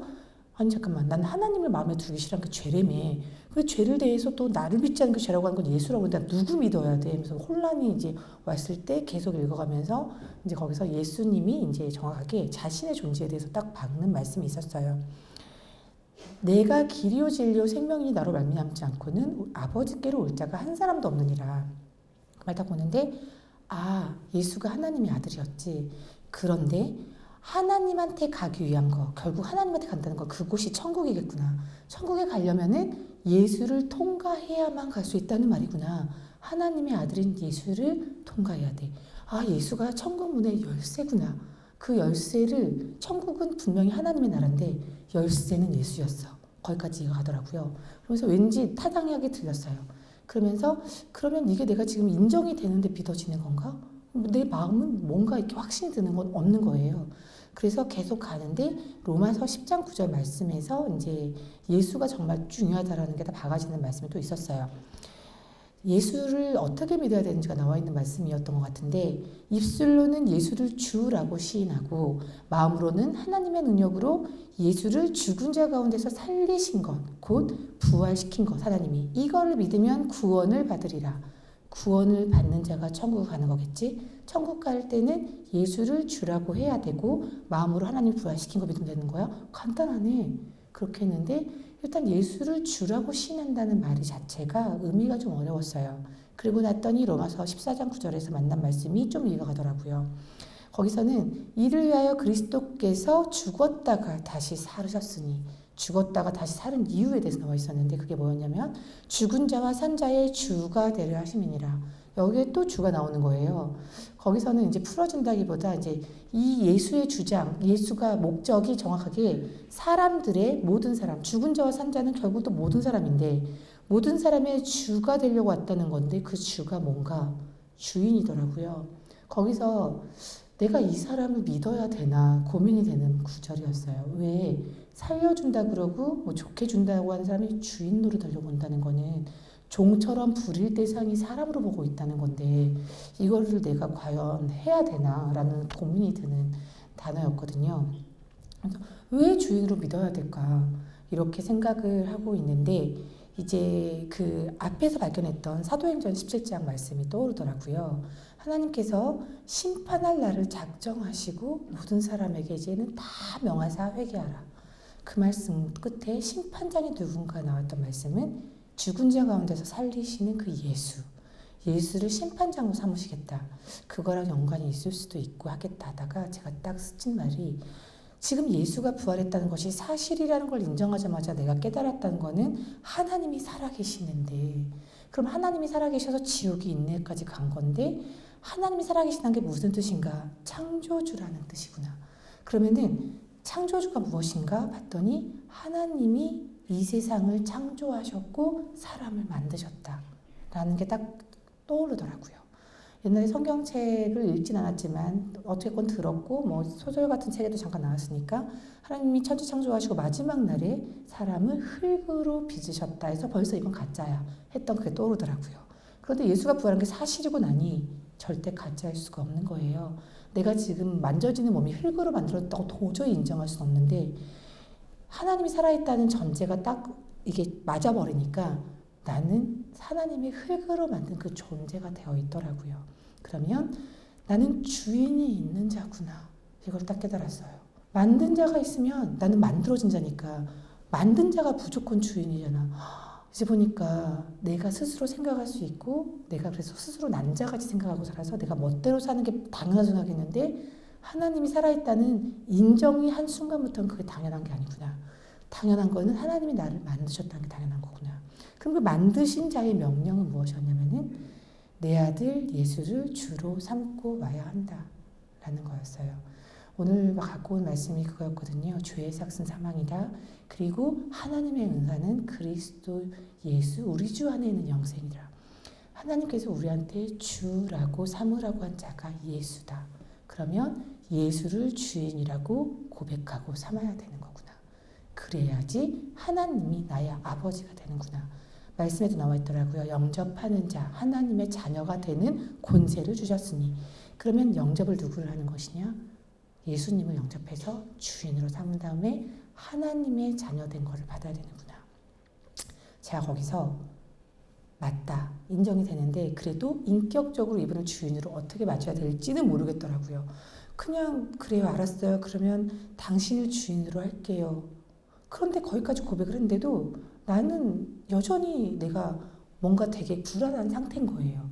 아니 잠깐만, 난 하나님을 마음에 두기 싫은 그 죄래매. 그 죄를 대해서 또 나를 믿지 않는 그 죄라고 하는 건 예수라고 하는데 누구 믿어야 돼? 하면서 혼란이 이제 왔을 때 계속 읽어가면서 이제 거기서 예수님이 이제 정확하게 자신의 존재에 대해서 딱 박는 말씀이 있었어요. 내가 길이요 진리요 생명이 나로 말미암지 않고는 아버지께로 올 자가 한 사람도 없느니라. 그 말 딱 보는데 예수가 하나님의 아들이었지. 그런데 하나님한테 가기 위한 거, 결국 하나님한테 간다는 거, 그곳이 천국이겠구나. 천국에 가려면은 예수를 통과해야만 갈 수 있다는 말이구나. 하나님의 아들인 예수를 통과해야 돼. 예수가 천국 문의 열쇠구나. 그 열쇠를, 천국은 분명히 하나님의 나라인데 열쇠는 예수였어. 거기까지 이해가 가더라고요. 그러면서 왠지 타당하게 들렸어요. 그러면서 그러면 이게 내가 지금 인정이 되는데 믿어지는 건가? 내 마음은 뭔가 이렇게 확신이 드는 건 없는 거예요. 그래서 계속 가는데 로마서 10장 9절 말씀에서 이제 예수가 정말 중요하다라는 게 다 박아지는 말씀이 또 있었어요. 예수를 어떻게 믿어야 되는지가 나와 있는 말씀이었던 것 같은데 입술로는 예수를 주라고 시인하고 마음으로는 하나님의 능력으로 예수를 죽은 자 가운데서 살리신 것, 곧 부활시킨 것, 하나님이 이거를 믿으면 구원을 받으리라. 구원을 받는 자가 천국 가는 거겠지? 천국 갈 때는 예수를 주라고 해야 되고 마음으로 하나님 부활시킨 거 믿으면 되는 거야? 간단하네. 그렇게 했는데 일단 예수를 주라고 시인한다는 말이 자체가 의미가 좀 어려웠어요. 그리고 났더니 로마서 14장 9절에서 만난 말씀이 좀 이해가 가더라고요. 거기서는 이를 위하여 그리스도께서 죽었다가 다시 살으셨으니 죽었다가 다시 살은 이유에 대해서 나와 있었는데 그게 뭐였냐면 죽은 자와 산 자의 주가 되려 하심이니라. 여기에 또 주가 나오는 거예요. 거기서는 이제 풀어준다기보다 이제 이 예수의 주장, 예수가 목적이 정확하게 사람들의 모든 사람, 죽은 자와 산 자는 결국 또 모든 사람인데 모든 사람의 주가 되려고 왔다는 건데 그 주가 뭔가 주인이더라고요. 거기서 내가 이 사람을 믿어야 되나 고민이 되는 구절이었어요. 왜 살려준다 그러고 뭐 좋게 준다고 하는 사람이 주인 노릇하려고 온다는 거는 종처럼 부릴 대상이 사람으로 보고 있다는 건데 이거를 내가 과연 해야 되나라는 고민이 드는 단어였거든요. 그래서 왜 주인으로 믿어야 될까 이렇게 생각을 하고 있는데 이제 그 앞에서 발견했던 사도행전 17장 말씀이 떠오르더라고요. 하나님께서 심판할 날을 작정하시고 모든 사람에게 이제는 다 명하사 회개하라. 그 말씀 끝에 심판장이 누군가 나왔던 말씀은 죽은 자 가운데서 살리시는 그 예수를 심판장으로 삼으시겠다. 그거랑 연관이 있을 수도 있고 하겠다 하다가 제가 딱 스친 말이 지금 예수가 부활했다는 것이 사실이라는 걸 인정하자마자 내가 깨달았다는 거는 하나님이 살아계시는데 그럼 하나님이 살아계셔서 지옥이 인내까지 간 건데 하나님이 살아계시다는 게 무슨 뜻인가? 창조주라는 뜻이구나. 그러면은 창조주가 무엇인가 봤더니 하나님이 이 세상을 창조하셨고 사람을 만드셨다라는 게 딱 떠오르더라고요. 옛날에 성경책을 읽진 않았지만 어쨌건 들었고 뭐 소설 같은 책에도 잠깐 나왔으니까 하나님이 천지 창조하시고 마지막 날에 사람을 흙으로 빚으셨다 해서 벌써 이건 가짜야 했던 그게 떠오르더라고요. 그런데 예수가 부활한 게 사실이고 나니 절대 가짜일 수가 없는 거예요. 내가 지금 만져지는 몸이 흙으로 만들었다고 도저히 인정할 수는 없는데 하나님이 살아있다는 전제가 딱 이게 맞아버리니까 나는 하나님의 흙으로 만든 그 존재가 되어 있더라고요. 그러면 나는 주인이 있는 자구나. 이걸 딱 깨달았어요. 만든 자가 있으면 나는 만들어진 자니까 만든 자가 무조건 주인이잖아. 이제 보니까 내가 스스로 생각할 수 있고 내가 그래서 스스로 난자같이 생각하고 살아서 내가 멋대로 사는 게 당연하다고 생각했는데 하나님이 살아있다는 인정이 한순간부터는 그게 당연한 게 아니구나. 당연한 거는 하나님이 나를 만드셨다는 게 당연한 거구나. 그럼 그 만드신 자의 명령은 무엇이었냐면은 내 아들 예수를 주로 삼고 와야 한다라는 거였어요. 오늘 갖고 온 말씀이 그거였거든요. 죄의 삭은 사망이다. 그리고 하나님의 은사는 그리스도 예수 우리 주 안에 있는 영생이라. 하나님께서 우리한테 주라고 삼으라고 한 자가 예수다. 그러면 예수를 주인이라고 고백하고 삼아야 되는 거구나. 그래야지 하나님이 나의 아버지가 되는구나. 말씀에도 나와 있더라고요. 영접하는 자, 하나님의 자녀가 되는 권세를 주셨으니. 그러면 영접을 누구를 하는 것이냐? 예수님을 영접해서 주인으로 삼은 다음에 하나님의 자녀된 것을 받아야 되는구나. 제가 거기서 맞다, 인정이 되는데 그래도 인격적으로 이분을 주인으로 어떻게 맞춰야 될지는 모르겠더라고요. 그냥 그래요, 알았어요. 그러면 당신을 주인으로 할게요. 그런데 거기까지 고백을 했는데도 나는 여전히 내가 뭔가 되게 불안한 상태인 거예요.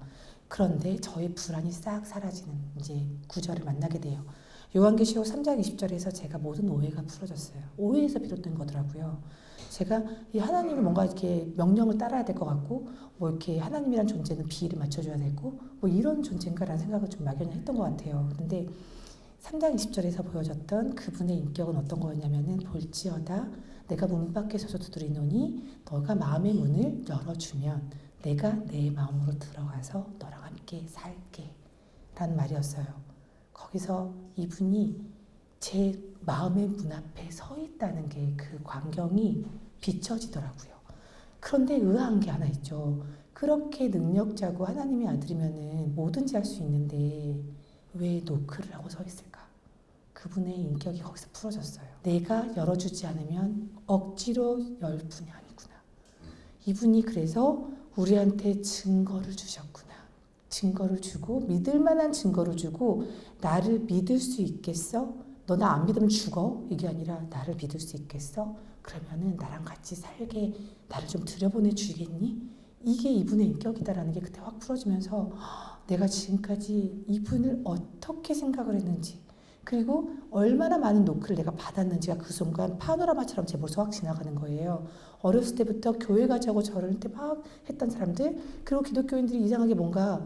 그런데 저의 불안이 싹 사라지는 이제 구절을 만나게 돼요. 요한계시록 3장 20절에서 제가 모든 오해가 풀어졌어요. 오해에서 비롯된 거더라고요. 제가 이 하나님을 뭔가 이렇게 명령을 따라야 될 것 같고, 뭐 이렇게 하나님이란 존재는 비위를 맞춰줘야 되고, 뭐 이런 존재인가라는 생각을 좀 막연히 했던 것 같아요. 그런데 3장 20절에서 보여졌던 그분의 인격은 어떤 거였냐면은, 볼지어다 내가 문 밖에 서서 두드리노니 너가 마음의 문을 열어주면 내가 내 마음으로 들어가서 너랑 함께 살게 라는 말이었어요. 거기서 이분이 제 마음의 문 앞에 서 있다는 게 그 광경이 비춰지더라고요. 그런데 의아한 게 하나 있죠. 그렇게 능력자고 하나님의 아들이면은 뭐든지 할 수 있는데 왜 노크를 하고 서 있을까? 그분의 인격이 거기서 풀어졌어요. 내가 열어주지 않으면 억지로 열 분이 아니구나. 이분이 그래서 우리한테 증거를 주셨구나. 증거를 주고, 믿을 만한 증거를 주고, 나를 믿을 수 있겠어? 너 나 안 믿으면 죽어? 이게 아니라 나를 믿을 수 있겠어? 그러면은 나랑 같이 살게, 나를 좀 들여보내 주겠니? 이게 이분의 인격이다라는 게 그때 확 풀어지면서 내가 지금까지 이분을 어떻게 생각을 했는지, 그리고 얼마나 많은 노크를 내가 받았는지가 그 순간 파노라마처럼 제 머릿속에 확 지나가는 거예요. 어렸을 때부터 교회 가자고 저를 때 막 했던 사람들, 그리고 기독교인들이 이상하게 뭔가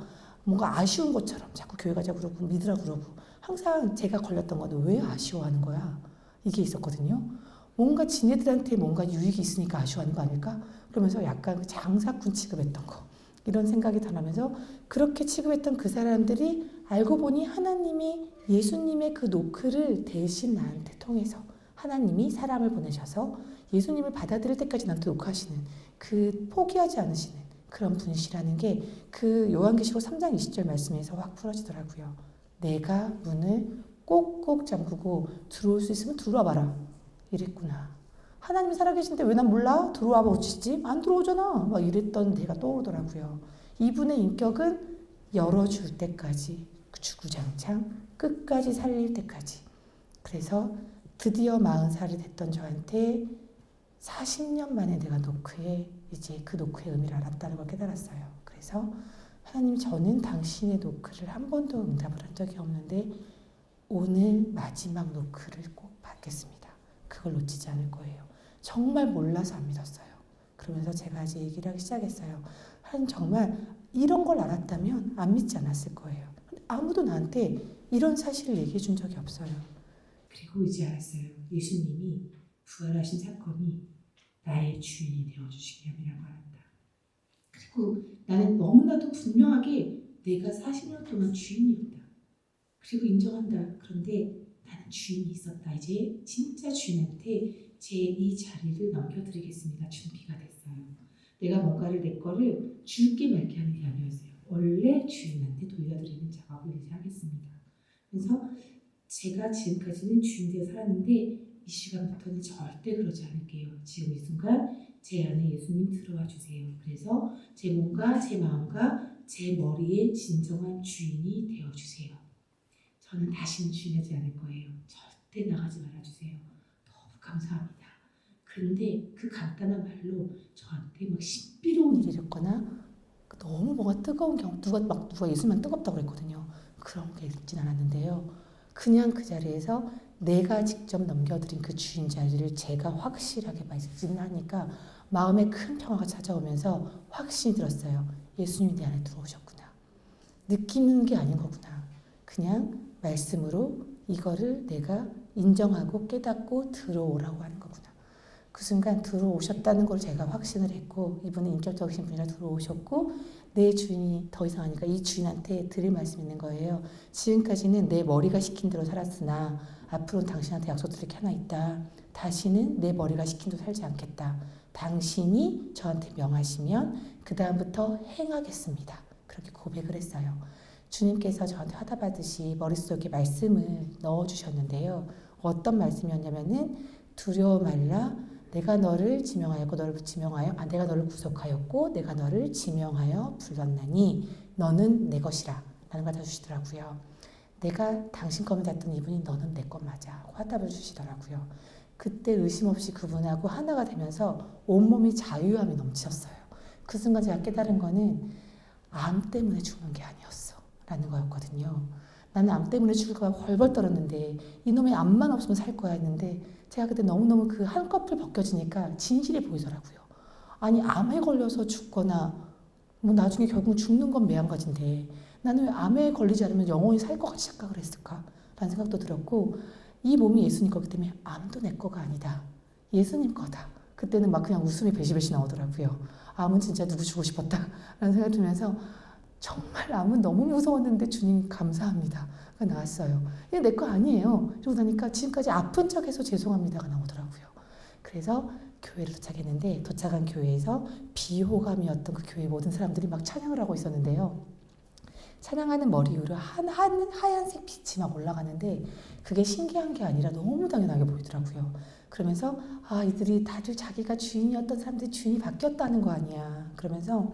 아쉬운 것처럼 자꾸 교회 가자고 그러고 믿으라 그러고, 항상 제가 걸렸던 건 왜 아쉬워하는 거야? 이게 있었거든요. 뭔가 지네들한테 뭔가 유익이 있으니까 아쉬워하는 거 아닐까? 그러면서 약간 장사꾼 취급했던 거, 이런 생각이 다 나면서, 그렇게 취급했던 그 사람들이 알고 보니 하나님이 예수님의 그 노크를 대신 나한테 통해서 하나님이 사람을 보내셔서 예수님을 받아들일 때까지 나한테 노크하시는, 그 포기하지 않으시는 그런 분이시라는 게 그 요한계시록 3장 20절 말씀에서 확 풀어지더라고요. 내가 문을 꼭꼭 잠그고 들어올 수 있으면 들어와 봐라 이랬구나. 하나님이 살아계신데 왜 난 몰라? 들어와 보시지? 안 들어오잖아. 막 이랬던 데가 떠오르더라고요. 이분의 인격은 열어줄 때까지, 주구장창 끝까지 살릴 때까지. 그래서 드디어 40살이 됐던 저한테 40년 만에 내가 노크에, 이제 그 노크의 의미를 알았다는 걸 깨달았어요. 그래서 하나님, 저는 당신의 노크를 한 번도 응답을 한 적이 없는데 오늘 마지막 노크를 꼭 받겠습니다. 그걸 놓치지 않을 거예요. 정말 몰라서 안 믿었어요. 그러면서 제가 이제 얘기를 하기 시작했어요. 하나님, 정말 이런 걸 알았다면 안 믿지 않았을 거예요. 아무도 나한테 이런 사실을 얘기해 준 적이 없어요. 그리고 이제 알았어요. 예수님이 부활하신 사건이 나의 주인이 되어주시기 위함이라고 알았다. 그리고 나는 너무나도 분명하게 내가 40년 동안 주인이었다. 그리고 인정한다. 그런데 나는 주인이 있었다. 이제 진짜 주인한테 제 이 자리를 넘겨드리겠습니다. 준비가 됐어요. 내가 뭔가를 내 거를 줄게 말게 하는 게 아니었어요. 원래 주인한테 돌려드리는 작업을 이제 하겠습니다. 그래서 제가 지금까지는 주인 되어 살았는데 이 시간부터는 절대 그러지 않을게요. 지금 이 순간 제 안에 예수님 들어와 주세요. 그래서 제 몸과 제 마음과 제 머리의 진정한 주인이 되어주세요. 저는 다시는 주인하지 않을 거예요. 절대 나가지 말아주세요. 너무 감사합니다. 그런데 그 간단한 말로 저한테 막 신비로운 일이 일어났거나 너무 뭔가 뜨거운 경우, 누가 예수님만 뜨겁다고 그랬거든요. 그런 게 있진 않았는데요. 그냥 그 자리에서 내가 직접 넘겨드린 그 주인 자리를 제가 확실하게 말씀하니까 마음에 큰 평화가 찾아오면서 확신이 들었어요. 예수님이 내 안에 들어오셨구나. 느끼는 게 아닌 거구나. 그냥 말씀으로 이거를 내가 인정하고 깨닫고 들어오라고 하는 거구나. 그 순간 들어오셨다는 걸 제가 확신을 했고, 이분은 인격적이신 분이라 들어오셨고, 내 주인이 더 이상 하니까 이 주인한테 드릴 말씀이 있는 거예요. 지금까지는 내 머리가 시킨 대로 살았으나 앞으로는 당신한테 약속드릴 게 하나 있다. 다시는 내 머리가 시킨 대로 살지 않겠다. 당신이 저한테 명하시면 그 다음부터 행하겠습니다. 그렇게 고백을 했어요. 주님께서 저한테 화답하듯이 머릿속에 말씀을 넣어주셨는데요. 어떤 말씀이었냐면은 두려워 말라 내가 너를 지명하였고 너를 지명하여 내가 너를 구속하였고 내가 너를 지명하여 불렀나니 너는 내 것이라 라는 걸 주시더라고요. 내가 당신 거면 됐던 이분이 너는 내 것 맞아 화답을 주시더라고요. 그때 의심 없이 그분하고 하나가 되면서 온몸이 자유함이 넘쳤어요. 그 순간 제가 깨달은 거는 암 때문에 죽는 게 아니었어 라는 거였거든요. 나는 암 때문에 죽을까 봐 벌벌 떨었는데 이놈의 암만 없으면 살 거야 했는데 제가 그때 너무너무 그 한꺼풀 벗겨지니까 진실이 보이더라고요. 아니 암에 걸려서 죽거나 뭐 나중에 결국 죽는 건 매한가지인데 나는 왜 암에 걸리지 않으면 영원히 살 것 같이 착각을 했을까? 라는 생각도 들었고 이 몸이 예수님 거기 때문에 암도 내 거가 아니다. 예수님 거다. 그때는 막 그냥 웃음이 배시배시 나오더라고요. 암은 진짜 누구 주고 싶었다. 라는 생각이 들면서 정말 암은 너무 무서웠는데 주님 감사합니다. 가 나왔어요. 이게 내 거 아니에요. 그러고 나니까 지금까지 아픈 척해서 죄송합니다가 나오더라고요. 그래서 교회를 도착했는데 도착한 교회에서 비호감이었던 그 교회 모든 사람들이 막 찬양을 하고 있었는데요. 찬양하는 머리 위로 하얀색 빛이 막 올라가는데 그게 신기한 게 아니라 너무 당연하게 보이더라고요. 그러면서 이들이 다들 자기가 주인이었던 사람들이 주인이 바뀌었다는 거 아니야. 그러면서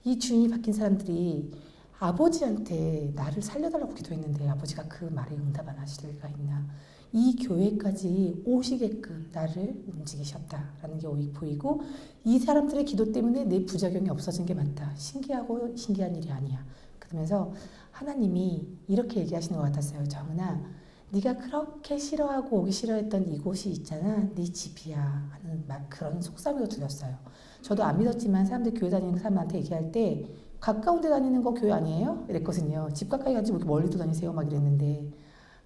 이 주인이 바뀐 사람들이 아버지한테 나를 살려달라고 기도했는데 아버지가 그 말에 응답 안 하실 리가 있나. 이 교회까지 오시게끔 나를 움직이셨다라는 게 보이고 이 사람들의 기도 때문에 내 부작용이 없어진 게 맞다. 신기하고 신기한 일이 아니야. 그러면서 하나님이 이렇게 얘기하시는 것 같았어요. 정은아, 네가 그렇게 싫어하고 오기 싫어했던 이곳이 있잖아. 네 집이야. 하는 그런 속삭임도 들렸어요. 저도 안 믿었지만 사람들 교회 다니는 사람한테 얘기할 때 가까운 데 다니는 거 교회 아니에요? 이랬거든요. 집 가까이 가지 왜 이렇게 멀리도 다니세요? 막 이랬는데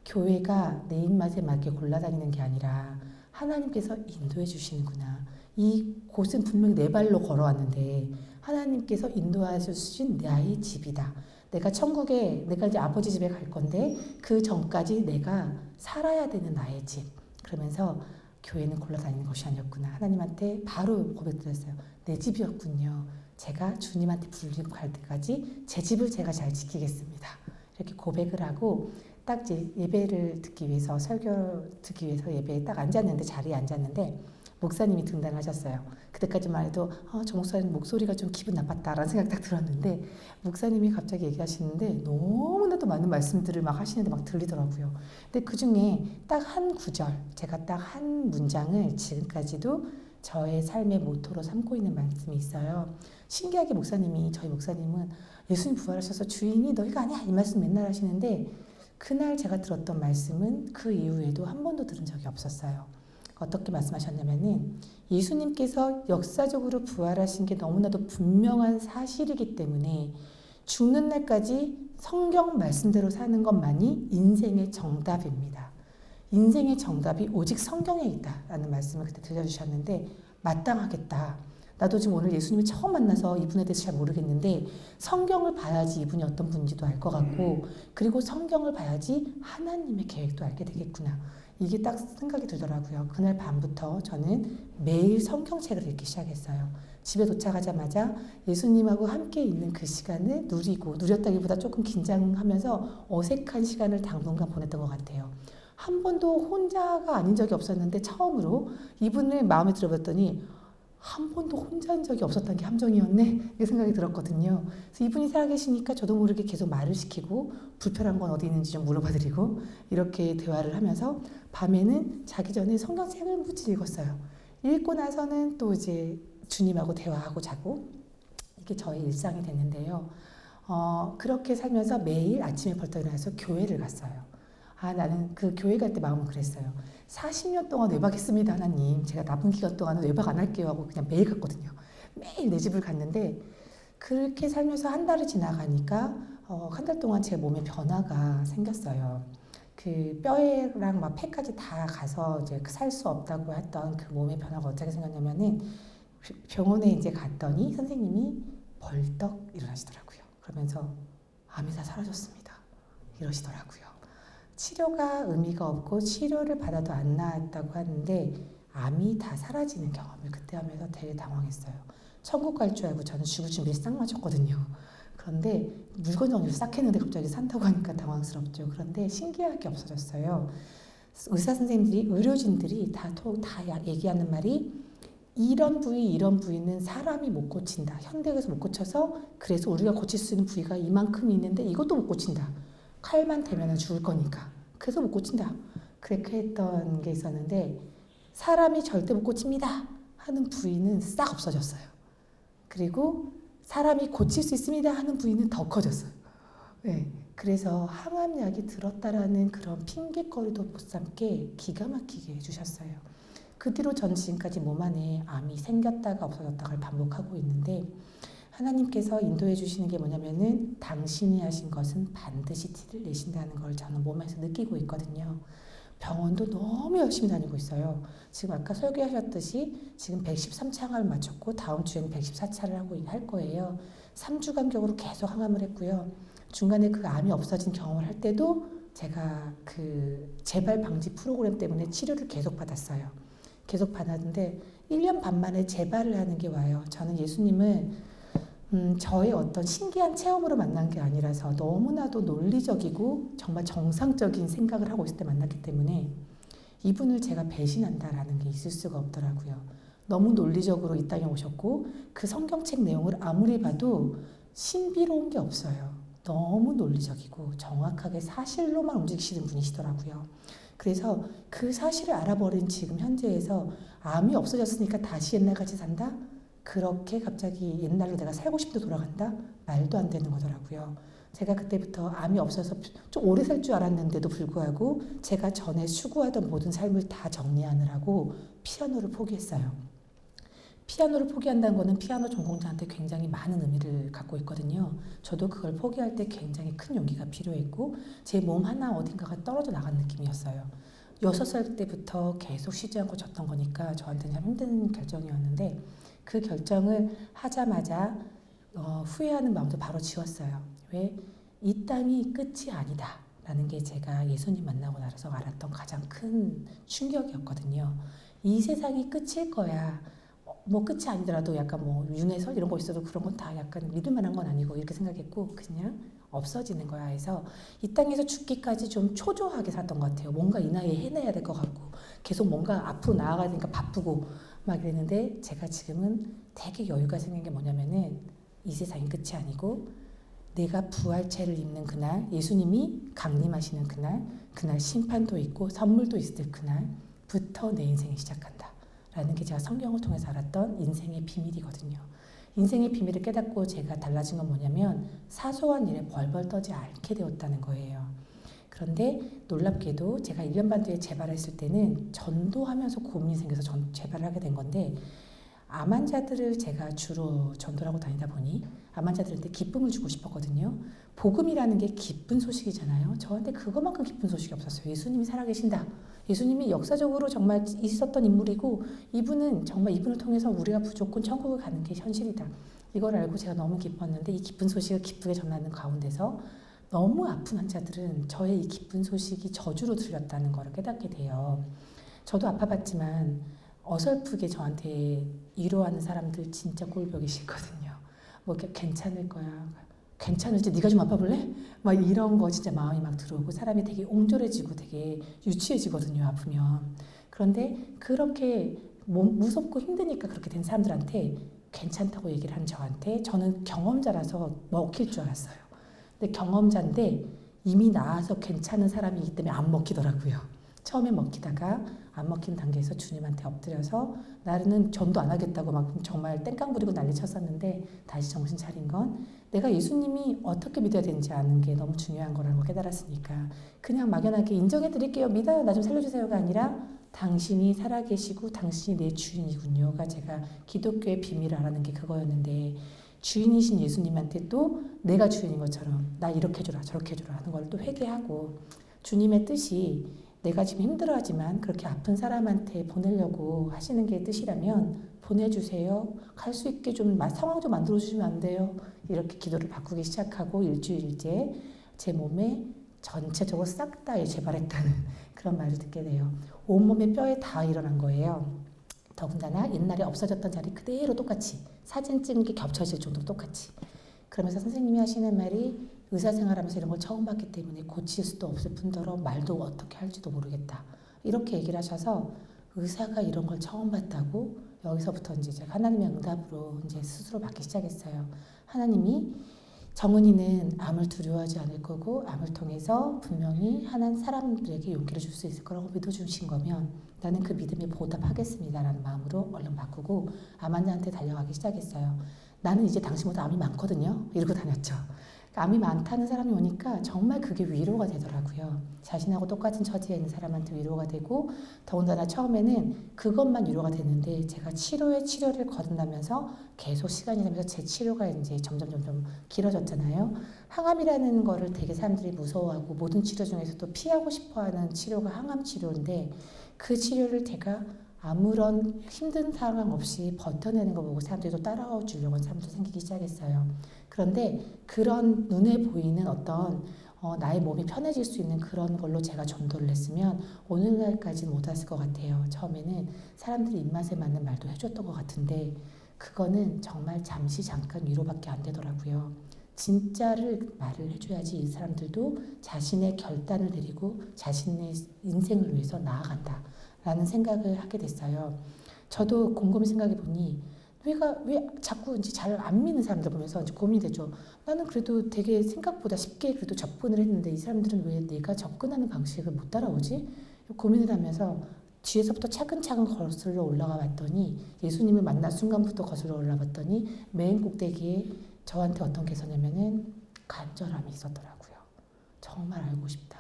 교회가 내 입맛에 맞게 골라다니는 게 아니라 하나님께서 인도해 주시는구나. 이 곳은 분명히 내 발로 걸어왔는데 하나님께서 인도해 주신 나의 집이다. 내가 천국에 내가 이제 아버지 집에 갈 건데 그 전까지 내가 살아야 되는 나의 집. 그러면서 교회는 골라다니는 것이 아니었구나. 하나님한테 바로 고백드렸어요. 내 집이었군요. 제가 주님한테 불리고 갈 때까지 제 집을 제가 잘 지키겠습니다. 이렇게 고백을 하고 딱 이제 예배를 듣기 위해서 설교 듣기 위해서 예배에 딱 앉았는데 자리에 앉았는데 목사님이 등단하셨어요. 그때까지만 해도 저 목사님 목소리가 좀 기분 나빴다라는 생각이 딱 들었는데 목사님이 갑자기 얘기하시는데 너무나도 많은 말씀들을 막 하시는데 막 들리더라고요. 근데 그 중에 딱 한 구절, 제가 딱 한 문장을 지금까지도 저의 삶의 모토로 삼고 있는 말씀이 있어요. 신기하게 저희 목사님은 예수님 부활하셔서 주인이 너희가 아니야 이 말씀 맨날 하시는데 그날 제가 들었던 말씀은 그 이후에도 한 번도 들은 적이 없었어요. 어떻게 말씀하셨냐면은 예수님께서 역사적으로 부활하신 게 너무나도 분명한 사실이기 때문에 죽는 날까지 성경 말씀대로 사는 것만이 인생의 정답입니다. 인생의 정답이 오직 성경에 있다라는 말씀을 그때 들려주셨는데 마땅하겠다. 나도 지금 오늘 예수님을 처음 만나서 이분에 대해서 잘 모르겠는데 성경을 봐야지 이분이 어떤 분인지도 알 것 같고 그리고 성경을 봐야지 하나님의 계획도 알게 되겠구나. 이게 딱 생각이 들더라고요. 그날 밤부터 저는 매일 성경책을 읽기 시작했어요. 집에 도착하자마자 예수님하고 함께 있는 그 시간을 누렸다기보다 조금 긴장하면서 어색한 시간을 당분간 보냈던 것 같아요. 한 번도 혼자가 아닌 적이 없었는데 처음으로 이분을 마음에 들어봤더니 한 번도 혼자인 적이 없었던 게 함정이었네 이렇게 생각이 들었거든요. 그래서 이분이 살아계시니까 저도 모르게 계속 말을 시키고 불편한 건 어디 있는지 좀 물어봐드리고 이렇게 대화를 하면서 밤에는 자기 전에 성경책을 무지 읽었어요. 읽고 나서는 또 이제 주님하고 대화하고 자고 이게 저의 일상이 됐는데요. 그렇게 살면서 매일 아침에 벌떡 일어나서 교회를 갔어요. 나는 그 교회 갈 때 마음은 그랬어요. 40년 동안 외박했습니다, 하나님. 제가 남은 기간 동안은 외박 안 할게요 하고 그냥 매일 갔거든요. 매일 내 집을 갔는데 그렇게 살면서 한 달이 지나가니까 한 달 동안 제 몸에 변화가 생겼어요. 그 뼈랑 막 폐까지 다 가서 이제 살 수 없다고 했던 그 몸의 변화가 어떻게 생겼냐면은 병원에 이제 갔더니 선생님이 벌떡 일어나시더라고요. 그러면서 암이 다 사라졌습니다. 이러시더라고요. 치료가 의미가 없고 치료를 받아도 안 나았다고 하는데 암이 다 사라지는 경험을 그때 하면서 되게 당황했어요. 천국 갈 줄 알고 저는 죽을 준비를 싹 마쳤거든요. 그런데 물건 정리를 싹 했는데 갑자기 산다고 하니까 당황스럽죠. 그런데 신기하게 없어졌어요. 의사 선생님들이, 의료진들이 다 얘기하는 말이 이런 부위는 사람이 못 고친다. 현대에서 못 고쳐서 그래서 우리가 고칠 수 있는 부위가 이만큼 있는데 이것도 못 고친다. 칼만 대면 죽을 거니까. 그래서 못 고친다. 그렇게 했던 게 있었는데 사람이 절대 못 고칩니다 하는 부위는 싹 없어졌어요. 그리고 사람이 고칠 수 있습니다 하는 부위는 더 커졌어요. 네. 그래서 항암약이 들었다라는 그런 핑계거리도 못 삼게 기가 막히게 해주셨어요. 그 뒤로 전 지금까지 몸 안에 암이 생겼다가 없어졌다가 반복하고 있는데 하나님께서 인도해 주시는 게 뭐냐면은 당신이 하신 것은 반드시 티를 내신다는 걸 저는 몸에서 느끼고 있거든요. 병원도 너무 열심히 다니고 있어요. 지금 아까 설교하셨듯이 지금 113차를 마쳤고 다음 주에는 114차를 할 거예요. 3주 간격으로 계속 항암을 했고요. 중간에 그 암이 없어진 경험을 할 때도 제가 그 재발 방지 프로그램 때문에 치료를 계속 받았어요. 계속 받았는데 1년 반 만에 재발을 하는 게 와요. 저는 예수님을 저의 어떤 신기한 체험으로 만난 게 아니라서 너무나도 논리적이고 정말 정상적인 생각을 하고 있을 때 만났기 때문에 이분을 제가 배신한다라는 게 있을 수가 없더라고요. 너무 논리적으로 이 땅에 오셨고 그 성경책 내용을 아무리 봐도 신비로운 게 없어요. 너무 논리적이고 정확하게 사실로만 움직이시는 분이시더라고요. 그래서 그 사실을 알아버린 지금 현재에서 암이 없어졌으니까 다시 옛날같이 산다? 그렇게 갑자기 옛날로 내가 살고 싶다 돌아간다? 말도 안 되는 거더라고요. 제가 그때부터 암이 없어서 좀 오래 살 줄 알았는데도 불구하고 제가 전에 추구하던 모든 삶을 다 정리하느라고 피아노를 포기했어요. 피아노를 포기한다는 거는 피아노 전공자한테 굉장히 많은 의미를 갖고 있거든요. 저도 그걸 포기할 때 굉장히 큰 용기가 필요했고 제 몸 하나 어딘가가 떨어져 나간 느낌이었어요. 6살 때부터 계속 쉬지 않고 졌던 거니까 저한테는 참 힘든 결정이었는데 그 결정을 하자마자 후회하는 마음도 바로 지웠어요. 왜? 이 땅이 끝이 아니다 라는 게 제가 예수님 만나고 나서 알았던 가장 큰 충격이었거든요. 이 세상이 끝일 거야. 뭐 끝이 아니더라도 약간 뭐 윤회설 이런 거 있어도 그런 건 다 약간 믿을 만한 건 아니고 이렇게 생각했고 그냥 없어지는 거야 해서 이 땅에서 죽기까지 좀 초조하게 살았던 것 같아요. 뭔가 이 나이에 해내야 될 것 같고 계속 뭔가 앞으로 나아가야 되니까 바쁘고 막 이랬는데 제가 지금은 되게 여유가 생긴 게 뭐냐면은 이 세상이 끝이 아니고 내가 부활체를 입는 그날 예수님이 강림하시는 그날 심판도 있고 선물도 있을 그날부터 내 인생이 시작한다 라는 게 제가 성경을 통해서 알았던 인생의 비밀이거든요. 인생의 비밀을 깨닫고 제가 달라진 건 뭐냐면 사소한 일에 벌벌 떠지 않게 되었다는 거예요. 그런데 놀랍게도 제가 1년 반 뒤에 재발했을 때는 전도하면서 고민이 생겨서 재발을 하게 된 건데 암 환자들을 제가 주로 전도를 하고 다니다 보니 암 환자들한테 기쁨을 주고 싶었거든요. 복음이라는 게 기쁜 소식이잖아요. 저한테 그것만큼 기쁜 소식이 없었어요. 예수님이 살아계신다. 예수님이 역사적으로 정말 있었던 인물이고 이분은 정말 이분을 통해서 우리가 무조건 천국을 가는 게 현실이다. 이걸 알고 제가 너무 기뻤는데 이 기쁜 소식을 기쁘게 전하는 가운데서 너무 아픈 환자들은 저의 이 기쁜 소식이 저주로 들렸다는 걸 깨닫게 돼요. 저도 아파봤지만 어설프게 저한테 위로하는 사람들 진짜 꼴보기 싫거든요. 뭐 괜찮을 거야. 괜찮을지 네가 좀 아파볼래? 막 이런 거 진짜 마음이 막 들어오고 사람이 되게 옹졸해지고 되게 유치해지거든요. 아프면. 그런데 그렇게 무섭고 힘드니까 그렇게 된 사람들한테 괜찮다고 얘기를 한 저한테 저는 경험자라서 먹힐 줄 알았어요. 근데 경험자인데 이미 나아서 괜찮은 사람이기 때문에 안 먹히더라고요. 처음에 먹히다가 안 먹힌 단계에서 주님한테 엎드려서 나는 전도 안 하겠다고 막 정말 땡깡 부리고 난리 쳤었는데 다시 정신 차린 건 내가 예수님이 어떻게 믿어야 되는지 아는 게 너무 중요한 거라고 깨달았으니까 그냥 막연하게 인정해 드릴게요. 믿어요. 나 좀 살려주세요가 아니라 당신이 살아계시고 당신이 내 주인이군요가 제가 기독교의 비밀을 알아낸 게 그거였는데 주인이신 예수님한테 또 내가 주인인 것처럼 나 이렇게 해줘라 저렇게 해줘라 하는 걸 또 회개하고 주님의 뜻이 내가 지금 힘들어하지만 그렇게 아픈 사람한테 보내려고 하시는 게 뜻이라면 보내주세요. 갈 수 있게 좀 상황 좀 만들어주시면 안 돼요. 이렇게 기도를 바꾸기 시작하고 일주일째 제 몸에 전체적으로 싹 다 재발했다는 그런 말을 듣게 돼요. 온몸에 뼈에 다 일어난 거예요. 더군다나 옛날에 없어졌던 자리 그대로 똑같이 사진 찍은 게 겹쳐질 정도로 똑같이. 그러면서 선생님이 하시는 말이 의사 생활하면서 이런 걸 처음 봤기 때문에 고칠 수도 없을 뿐더러 말도 어떻게 할지도 모르겠다. 이렇게 얘기를 하셔서 의사가 이런 걸 처음 봤다고 여기서부터 이제 제가 하나님의 응답으로 이제 스스로 받기 시작했어요. 하나님이 정은이는 암을 두려워하지 않을 거고 암을 통해서 분명히 하나님 사람들에게 용기를 줄 수 있을 거라고 믿어주신 거면 나는 그 믿음에 보답하겠습니다라는 마음으로 얼른 바꾸고 암 환자한테 달려가기 시작했어요. 나는 이제 당신보다 암이 많거든요. 이러고 다녔죠. 암이 많다는 사람이 오니까 정말 그게 위로가 되더라고요. 자신하고 똑같은 처지에 있는 사람한테 위로가 되고 더군다나 처음에는 그것만 위로가 됐는데 제가 치료를 거듭나면서 계속 시간이 지나면서 제 치료가 이제 점점 길어졌잖아요. 항암이라는 거를 되게 사람들이 무서워하고 모든 치료 중에서도 피하고 싶어하는 치료가 항암 치료인데 그 치료를 제가 아무런 힘든 상황 없이 버텨내는 거 보고 사람들이 또 따라와 주려고 하는 사람도 생기기 시작했어요. 그런데 그런 눈에 보이는 어떤 나의 몸이 편해질 수 있는 그런 걸로 제가 전도를 했으면 오늘날까지는 못 왔을 것 같아요. 처음에는 사람들이 입맛에 맞는 말도 해줬던 것 같은데 그거는 정말 잠깐 위로밖에 안 되더라고요. 진짜를 말을 해줘야지 이 사람들도 자신의 결단을 내리고 자신의 인생을 위해서 나아간다 라는 생각을 하게 됐어요. 저도 곰곰이 생각해 보니 왜 자꾸 이제 잘 안 믿는 사람들 보면서 이제 고민이 되죠. 나는 그래도 되게 생각보다 쉽게 그래도 접근을 했는데 이 사람들은 왜 내가 접근하는 방식을 못 따라오지? 고민을 하면서 뒤에서부터 차근차근 거슬러 올라가 봤더니 예수님을 만난 순간부터 거슬러 올라가 봤더니 맨 꼭대기에 저한테 어떤 게 있었냐면은 간절함이 있었더라고요. 정말 알고 싶다.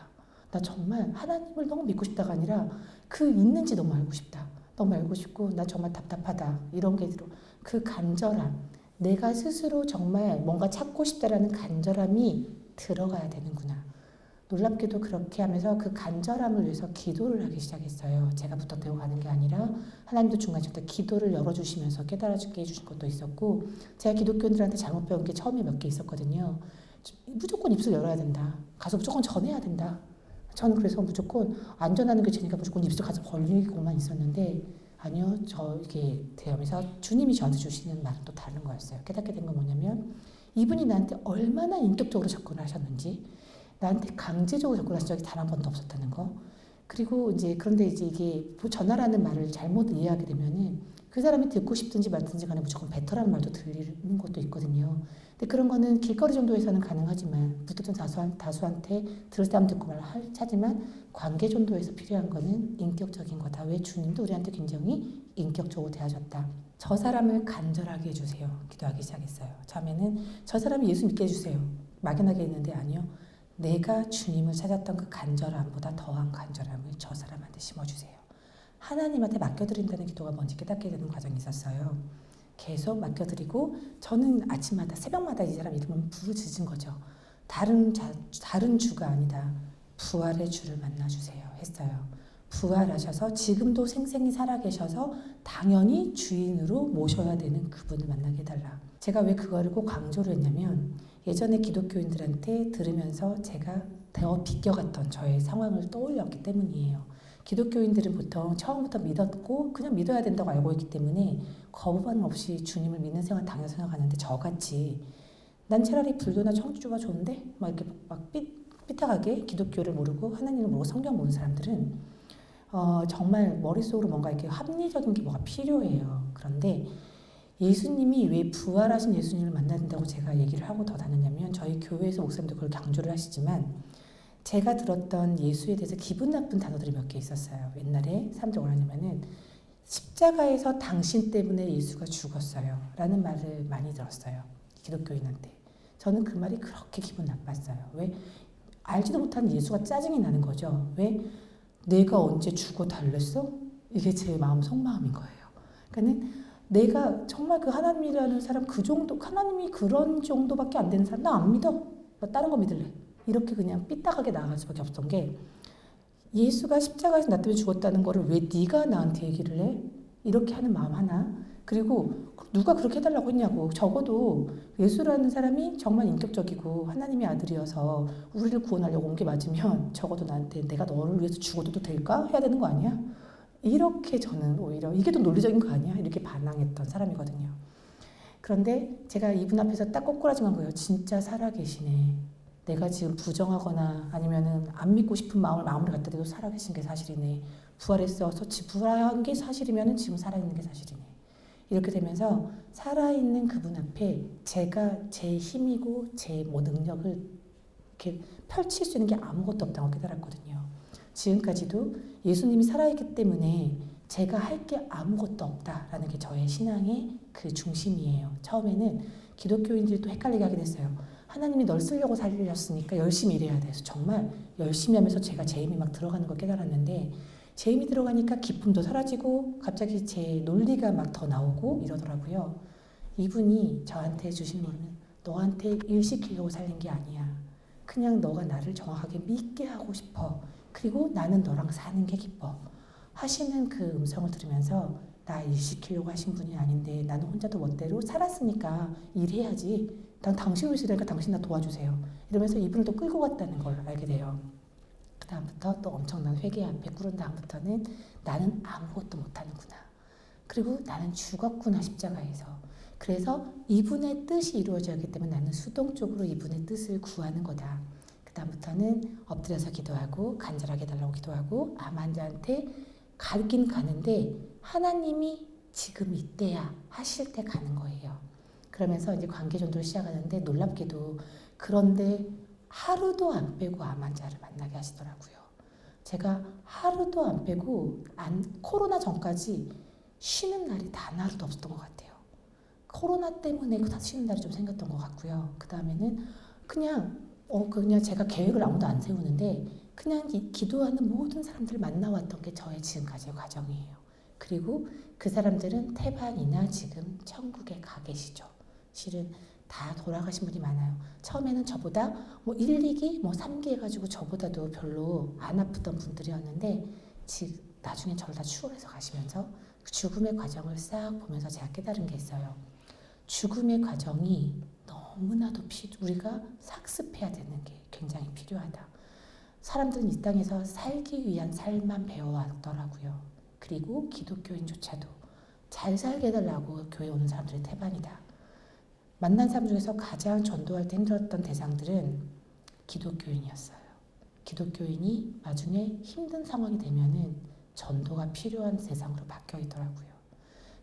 나 정말 하나님을 너무 믿고 싶다가 아니라 그 있는지 너무 알고 싶다. 너무 알고 싶고 나 정말 답답하다. 이런 게 들어. 그 간절함. 내가 스스로 정말 뭔가 찾고 싶다라는 간절함이 들어가야 되는구나. 놀랍게도 그렇게 하면서 그 간절함을 위해서 기도를 하기 시작했어요. 제가 부탁되고 가는 게 아니라 하나님도 중간중간 기도를 열어주시면서 깨달아주게 해주신 것도 있었고 제가 기독교인들한테 잘못 배운 게 처음에 몇 개 있었거든요. 무조건 입술 열어야 된다. 가서 무조건 전해야 된다. 저는 그래서 무조건 안전하는 게 제니까 무조건 입술 가서 벌리고만 있었는데 아니요. 이게 되면서 주님이 저한테 주시는 말은 또 다른 거였어요. 깨닫게 된 건 뭐냐면 이분이 나한테 얼마나 인격적으로 접근을 하셨는지 나한테 강제적으로 접근하신 적이 단 한 번도 없었다는 거. 그리고 이제 그런데 이제 이게 전하라는 말을 잘못 이해하게 되면은 그 사람이 듣고 싶든지 말든지 간에 무조건 뱉어라는 말도 들리는 것도 있거든요. 근데 그런 거는 길거리 정도에서는 가능하지만 무뚝뚝 다수한테 들을 사람 듣고 하지만 관계 정도에서 필요한 거는 인격적인 거다. 왜 주님도 우리한테 굉장히 인격적으로 대하셨다. 저 사람을 간절하게 해주세요. 기도하기 시작했어요. 처음에는 저 사람이 예수 믿게 해주세요. 막연하게 했는데 아니요. 내가 주님을 찾았던 그 간절함보다 더한 간절함을 저 사람한테 심어주세요. 하나님한테 맡겨드린다는 기도가 뭔지 깨닫게 되는 과정이 있었어요. 계속 맡겨드리고 저는 아침마다 새벽마다 이 사람 이름은 부르짖은 거죠. 다른 주가 아니다. 부활의 주를 만나주세요 했어요. 부활하셔서 지금도 생생히 살아계셔서 당연히 주인으로 모셔야 되는 그분을 만나게 해달라. 제가 왜 그거를 꼭 강조를 했냐면 예전에 기독교인들한테 들으면서 제가 더 비껴갔던 저의 상황을 떠올렸기 때문이에요. 기독교인들은 보통 처음부터 믿었고 그냥 믿어야 된다고 알고 있기 때문에 거부감 없이 주님을 믿는 생활 당연히 생각하는데 저같이 난 차라리 불교나 천주교가 좋은데 막 이렇게 막 삐딱하게 기독교를 모르고 하나님을 모르고 성경 모르는 사람들은 정말 머릿속으로 뭔가 이렇게 합리적인 게 뭐가 필요해요. 그런데 예수님이 왜 부활하신 예수님을 만나야 된다고 제가 얘기를 하고 더 다녔냐면 저희 교회에서 목사님도 그걸 강조를 하시지만 제가 들었던 예수에 대해서 기분 나쁜 단어들이 몇 개 있었어요. 옛날에 사람들이 뭐라냐면은 십자가에서 당신 때문에 예수가 죽었어요 라는 말을 많이 들었어요. 기독교인한테. 저는 그 말이 그렇게 기분 나빴어요. 왜? 알지도 못하는 예수가 짜증이 나는 거죠. 왜? 내가 언제 죽어 달랬어? 이게 제 마음 속마음인 거예요. 그러니까는 내가 정말 그 하나님이라는 사람 그 정도 하나님이 그런 정도밖에 안 되는 사람 나 안 믿어. 나 다른 거 믿을래. 이렇게 그냥 삐딱하게 나아갈 수밖에 없던 게 예수가 십자가에서 나 때문에 죽었다는 거를 왜 네가 나한테 얘기를 해? 이렇게 하는 마음 하나. 그리고 누가 그렇게 해달라고 했냐고. 적어도 예수라는 사람이 정말 인격적이고 하나님의 아들이어서 우리를 구원하려고 온 게 맞으면 적어도 나한테 내가 너를 위해서 죽어도 될까? 해야 되는 거 아니야? 이렇게 저는 오히려 이게 더 논리적인 거 아니야? 이렇게 반항했던 사람이거든요. 그런데 제가 이분 앞에서 딱 꼬꾸라진 건 거예요. 진짜 살아계시네. 내가 지금 부정하거나 아니면은 안 믿고 싶은 마음을 아무리 갖다 대도 살아계신 게 사실이네. 부활했어서 부활한 게 사실이면은 지금 살아있는 게 사실이네. 이렇게 되면서 살아있는 그분 앞에 제가 제 힘이고 제 뭐 능력을 이렇게 펼칠 수 있는 게 아무것도 없다고 깨달았거든요. 지금까지도 예수님이 살아있기 때문에 제가 할 게 아무것도 없다라는 게 저의 신앙의 그 중심이에요. 처음에는 기독교인들도 헷갈리게 하게 됐어요. 하나님이 널 쓰려고 살리셨으니까 열심히 일해야 돼. 그래서 정말 열심히 하면서 제가 제 힘이 막 들어가는 걸 깨달았는데 제 힘이 들어가니까 기쁨도 사라지고 갑자기 제 논리가 막 더 나오고 이러더라고요. 이분이 저한테 주신 말은 너한테 일 시키려고 살린 게 아니야. 그냥 너가 나를 정확하게 믿게 하고 싶어. 그리고 나는 너랑 사는 게 기뻐. 하시는 그 음성을 들으면서 나 일 시키려고 하신 분이 아닌데 나는 혼자도 멋대로 살았으니까 일해야지. 난 당신으로 있으니까 당신 나 도와주세요. 이러면서 이분을 또 끌고 갔다는 걸 알게 돼요. 그 다음부터 또 엄청난 회개 앞에 꾸른 다음부터는 나는 아무것도 못하는구나. 그리고 나는 죽었구나 십자가에서. 그래서 이분의 뜻이 이루어져야하기 때문에 나는 수동적으로 이분의 뜻을 구하는 거다. 그 다음부터는 엎드려서 기도하고 간절하게 달라고 기도하고 암 환자한테 가긴 가는데 하나님이 지금 이때야 하실 때 가는 거예요. 그러면서 이제 관계 전도를 시작하는데 놀랍게도 그런데 하루도 안 빼고 암 환자를 만나게 하시더라고요. 제가 하루도 안 빼고 코로나 전까지 쉬는 날이 단 하루도 없었던 것 같아요. 코로나 때문에 쉬는 날이 좀 생겼던 것 같고요. 그 다음에는 그냥 제가 계획을 아무도 안 세우는데 그냥 기도하는 모든 사람들을 만나왔던 게 저의 지금까지의 과정이에요. 그리고 그 사람들은 태반이나 지금 천국에 가 계시죠. 실은 다 돌아가신 분이 많아요. 처음에는 저보다 1, 2기, 3기 해가지고 저보다도 별로 안 아프던 분들이었는데 지금 나중에 저를 다 추월해서 가시면서 그 죽음의 과정을 싹 보면서 제가 깨달은 게 있어요. 죽음의 과정이 너무나도 우리가 학습해야 되는 게 굉장히 필요하다. 사람들은 이 땅에서 살기 위한 삶만 배워왔더라고요. 그리고 기독교인조차도 잘 살게 해달라고 교회 오는 사람들의 태반이다. 만난 사람 중에서 가장 전도할 때 힘들었던 대상들은 기독교인이었어요. 기독교인이 나중에 힘든 상황이 되면은 전도가 필요한 대상으로 바뀌어 있더라고요.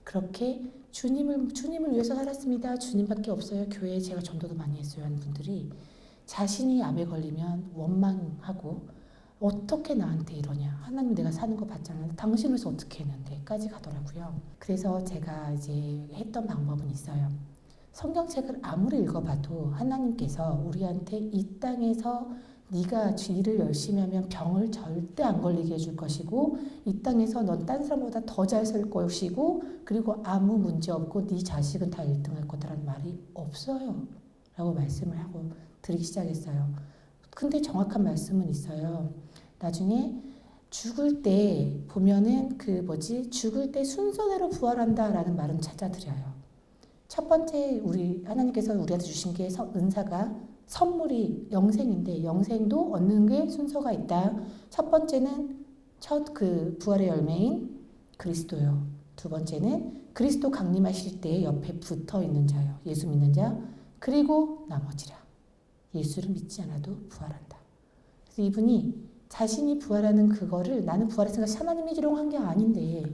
그렇게 주님을 위해서 살았습니다. 주님밖에 없어요. 교회에 제가 전도도 많이 했어요 하는 분들이 자신이 암에 걸리면 원망하고 어떻게 나한테 이러냐. 하나님 내가 사는 거 봤잖아요. 당신을 위해서 어떻게 했는데 까지 가더라고요. 그래서 제가 이제 했던 방법은 있어요. 성경책을 아무리 읽어봐도 하나님께서 우리한테 이 땅에서 네가 일을 열심히 하면 병을 절대 안 걸리게 해줄 것이고 이 땅에서 넌 딴 사람보다 더 잘 살 것이고 그리고 아무 문제 없고 네 자식은 다 1등 할 거다라는 말이 없어요. 라고 말씀을 하고 드리기 시작했어요. 근데 정확한 말씀은 있어요. 나중에 죽을 때 보면은 죽을 때 순서대로 부활한다라는 말은 찾아드려요. 첫 번째 하나님께서 우리한테 주신 게 은사가 선물이 영생인데 영생도 얻는 게 순서가 있다. 첫 번째는 부활의 열매인 그리스도요. 두 번째는 그리스도 강림하실 때 옆에 붙어 있는 자요. 예수 믿는 자. 그리고 나머지라. 예수를 믿지 않아도 부활한다. 그래서 이분이 자신이 부활하는 그거를 나는 부활했으니까 하나님이 주려고 한 게 아닌데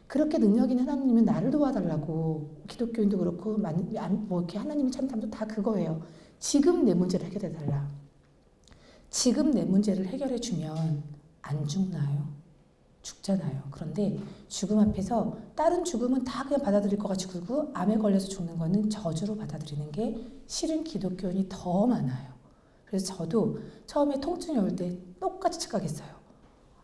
그렇게 능력 있는 하나님은 나를 도와달라고 기독교인도 그렇고 이렇게 하나님이 참 사람도 다 그거예요. 지금 내 문제를 해결해달라. 지금 내 문제를 해결해주면 안 죽나요? 죽잖아요. 그런데 죽음 앞에서 다른 죽음은 다 그냥 받아들일 것 같이 굴고 암에 걸려서 죽는 거는 저주로 받아들이는 게 실은 기독교인이 더 많아요. 그래서 저도 처음에 통증이 올 때 똑같이 착각했어요.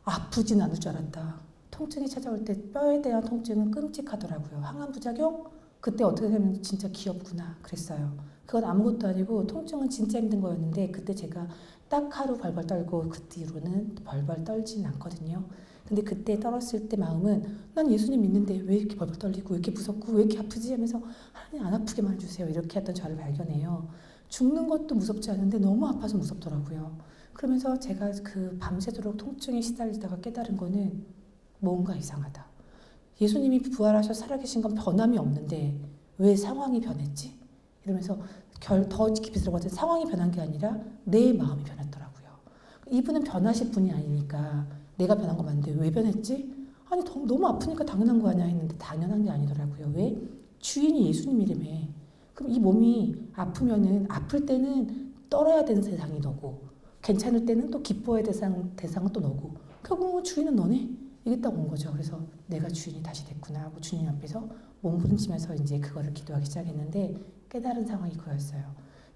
아프진 않을 줄 알았다. 통증이 찾아올 때 뼈에 대한 통증은 끔찍하더라고요. 항암 부작용? 그때 어떻게 되면 진짜 귀엽구나 그랬어요. 그건 아무것도 아니고 통증은 진짜 힘든 거였는데 그때 제가 딱 하루 벌벌 떨고 그 뒤로는 벌벌 떨진 않거든요. 근데 그때 떨었을 때 마음은 난 예수님 믿는데 왜 이렇게 벌벌 떨리고 왜 이렇게 무섭고 왜 이렇게 아프지 하면서 하나님 안 아프게만 해주세요 이렇게 했던 저를 발견해요. 죽는 것도 무섭지 않은데 너무 아파서 무섭더라고요. 그러면서 제가 그 밤새도록 통증에 시달리다가 깨달은 거는 뭔가 이상하다. 예수님이 부활하셔 살아계신 건 변함이 없는데 왜 상황이 변했지? 이러면서 더 깊이 들어가서 상황이 변한 게 아니라 내 마음이 변했더라고요. 이분은 변하실 분이 아니니까 내가 변한 거 맞는데 왜 변했지? 아니 너무 아프니까 당연한 거 아니야 했는데 당연한 게 아니더라고요. 왜? 주인이 예수님이라며. 그럼 이 몸이 아프면은 아플 때는 떨어야 되는 세상이 너고 괜찮을 때는 또 기뻐해야 대상은 또 너고 결국은 주인은 너네? 이게 딱 온 거죠. 그래서 내가 주인이 다시 됐구나 하고 주님 앞에서 몸부림치면서 이제 그거를 기도하기 시작했는데 깨달은 상황이 그거였어요.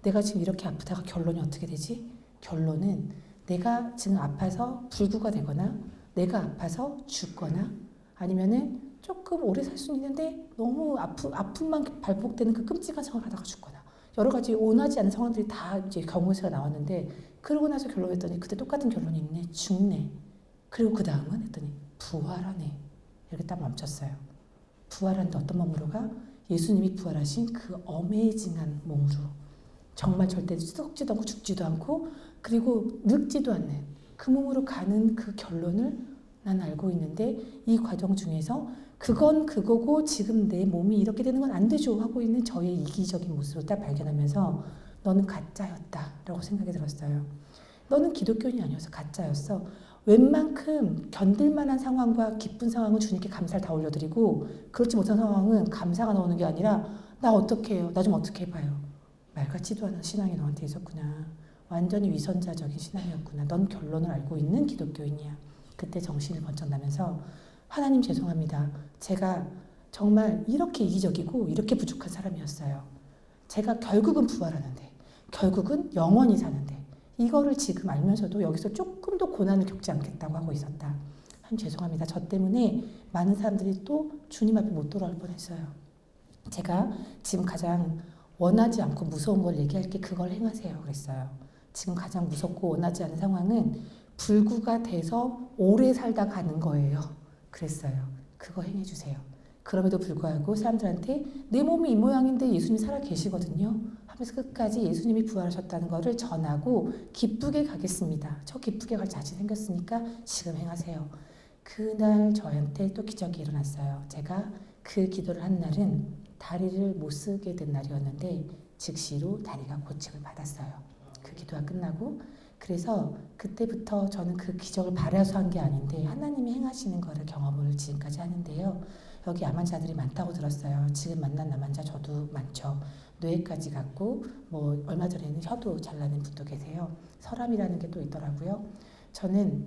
내가 지금 이렇게 아프다가 결론이 어떻게 되지? 결론은 내가 지금 아파서 불구가 되거나 내가 아파서 죽거나 아니면은 조금 오래 살 수 있는데 너무 아픔만 반복되는 그 끔찍한 상황을 하다가 죽거나 여러 가지 원하지 않은 상황들이 다 이제 경우세가 나왔는데 그러고 나서 결론했더니 그때 똑같은 결론이 있네. 죽네. 그리고 그 다음은 했더니 부활하네. 이렇게 딱 멈췄어요. 부활한데 어떤 몸으로 가? 예수님이 부활하신 그 어메이징한 몸으로 정말 절대 썩지도 않고 죽지도 않고 그리고 늙지도 않는 그 몸으로 가는 그 결론을 난 알고 있는데 이 과정 중에서 그건 그거고 지금 내 몸이 이렇게 되는 건 안 되죠 하고 있는 저의 이기적인 모습을 딱 발견하면서 너는 가짜였다 라고 생각이 들었어요. 너는 기독교인이 아니어서 가짜였어. 웬만큼 견딜만한 상황과 기쁜 상황은 주님께 감사를 다 올려드리고 그렇지 못한 상황은 감사가 나오는 게 아니라 나 어떻게 해요? 나 좀 어떻게 해봐요. 말 같지도 않은 신앙이 너한테 있었구나. 완전히 위선자적인 신앙이었구나. 넌 결론을 알고 있는 기독교인이야. 그때 정신을 번쩍 나면서 하나님 죄송합니다. 제가 정말 이렇게 이기적이고 이렇게 부족한 사람이었어요. 제가 결국은 부활하는데 결국은 영원히 사는데 이거를 지금 알면서도 여기서 조금 더 고난을 겪지 않겠다고 하고 있었다. 하나님 죄송합니다. 저 때문에 많은 사람들이 또 주님 앞에 못 돌아올 뻔했어요. 제가 지금 가장 원하지 않고 무서운 걸 얘기할 게 그걸 행하세요. 그랬어요. 지금 가장 무섭고 원하지 않은 상황은 불구가 돼서 오래 살다 가는 거예요. 그랬어요. 그거 행해주세요. 그럼에도 불구하고 사람들한테 내 몸이 이 모양인데 예수님이 살아 계시거든요. 하면서 끝까지 예수님이 부활하셨다는 것을 전하고 기쁘게 가겠습니다. 저 기쁘게 갈 자신 생겼으니까 지금 행하세요. 그날 저한테 또 기적이 일어났어요. 제가 그 기도를 한 날은 다리를 못 쓰게 된 날이었는데 즉시로 다리가 고침을 받았어요. 그 기도가 끝나고 그래서 그때부터 저는 그 기적을 바라서 한 게 아닌데 하나님이 행하시는 거를 경험을 지금까지 하는데요. 여기 암 환자들이 많다고 들었어요. 지금 만난 암 환자 저도 많죠. 뇌까지 갔고 뭐 얼마 전에는 혀도 잘라낸 분도 계세요. 설암이라는 게 또 있더라고요. 저는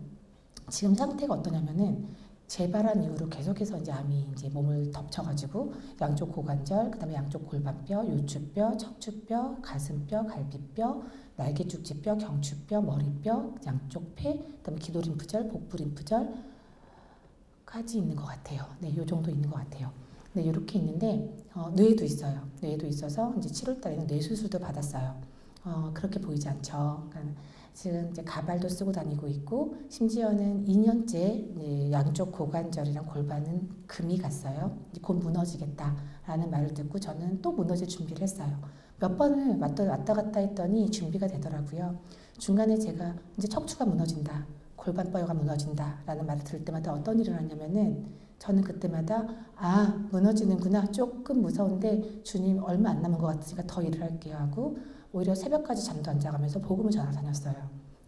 지금 상태가 어떠냐면은 재발한 이후로 계속해서 이제 암이 이제 몸을 덮쳐가지고 양쪽 고관절, 그다음에 양쪽 골반뼈, 요추뼈, 척추뼈, 가슴뼈, 갈비뼈, 날개죽지뼈, 경추뼈, 머리뼈, 양쪽 폐, 그다음에 기도림프절, 복부림프절까지 있는 것 같아요. 네, 요 정도 있는 것 같아요. 네, 이렇게 있는데 뇌에도 있어요. 뇌에도 있어서 이제 7월달에는 뇌 수술도 받았어요. 그렇게 보이지 않죠. 그러니까 지금 이제 가발도 쓰고 다니고 있고 심지어는 2년째 양쪽 고관절이랑 골반은 금이 갔어요. 곧 무너지겠다라는 말을 듣고 저는 또 무너질 준비를 했어요. 몇 번을 왔다 갔다 했더니 준비가 되더라고요. 중간에 제가 이제 척추가 무너진다, 골반뼈가 무너진다라는 말을 들을 때마다 어떤 일을 하냐면은 저는 그때마다 무너지는구나, 조금 무서운데 주님 얼마 안 남은 것 같으니까 더 일을 할게요 하고 오히려 새벽까지 잠도 안 자가면서 복음을 전하러 다녔어요.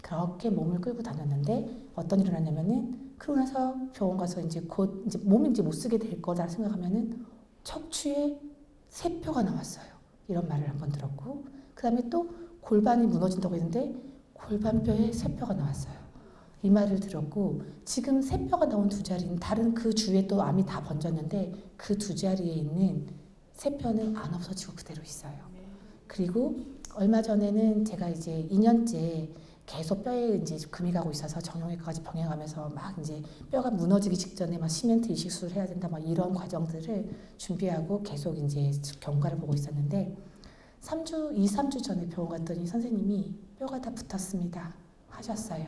그렇게 몸을 끌고 다녔는데 어떤 일을 하냐면은 그러고 나서 병원 가서 이제 곧 이제 몸이 이제 못 쓰게 될 거다 생각하면은 척추에 세표가 나왔어요. 이런 말을 한번 들었고 그다음에 또 골반이 무너진다고 했는데 골반뼈에 세표가 나왔어요. 이 말을 들었고 지금 세표가 나온 두 자리는 다른 그 주위에 또 암이 다 번졌는데 그 두 자리에 있는 세표는 안 없어지고 그대로 있어요. 그리고 얼마 전에는 제가 이제 2년째 계속 뼈에 이제 금이 가고 있어서 정형외과까지 병행하면서 막 이제 뼈가 무너지기 직전에 막 시멘트 이식술을 해야 된다 막 이런 과정들을 준비하고 계속 이제 경과를 보고 있었는데 3주 전에 병원 갔더니 선생님이 뼈가 다 붙었습니다 하셨어요.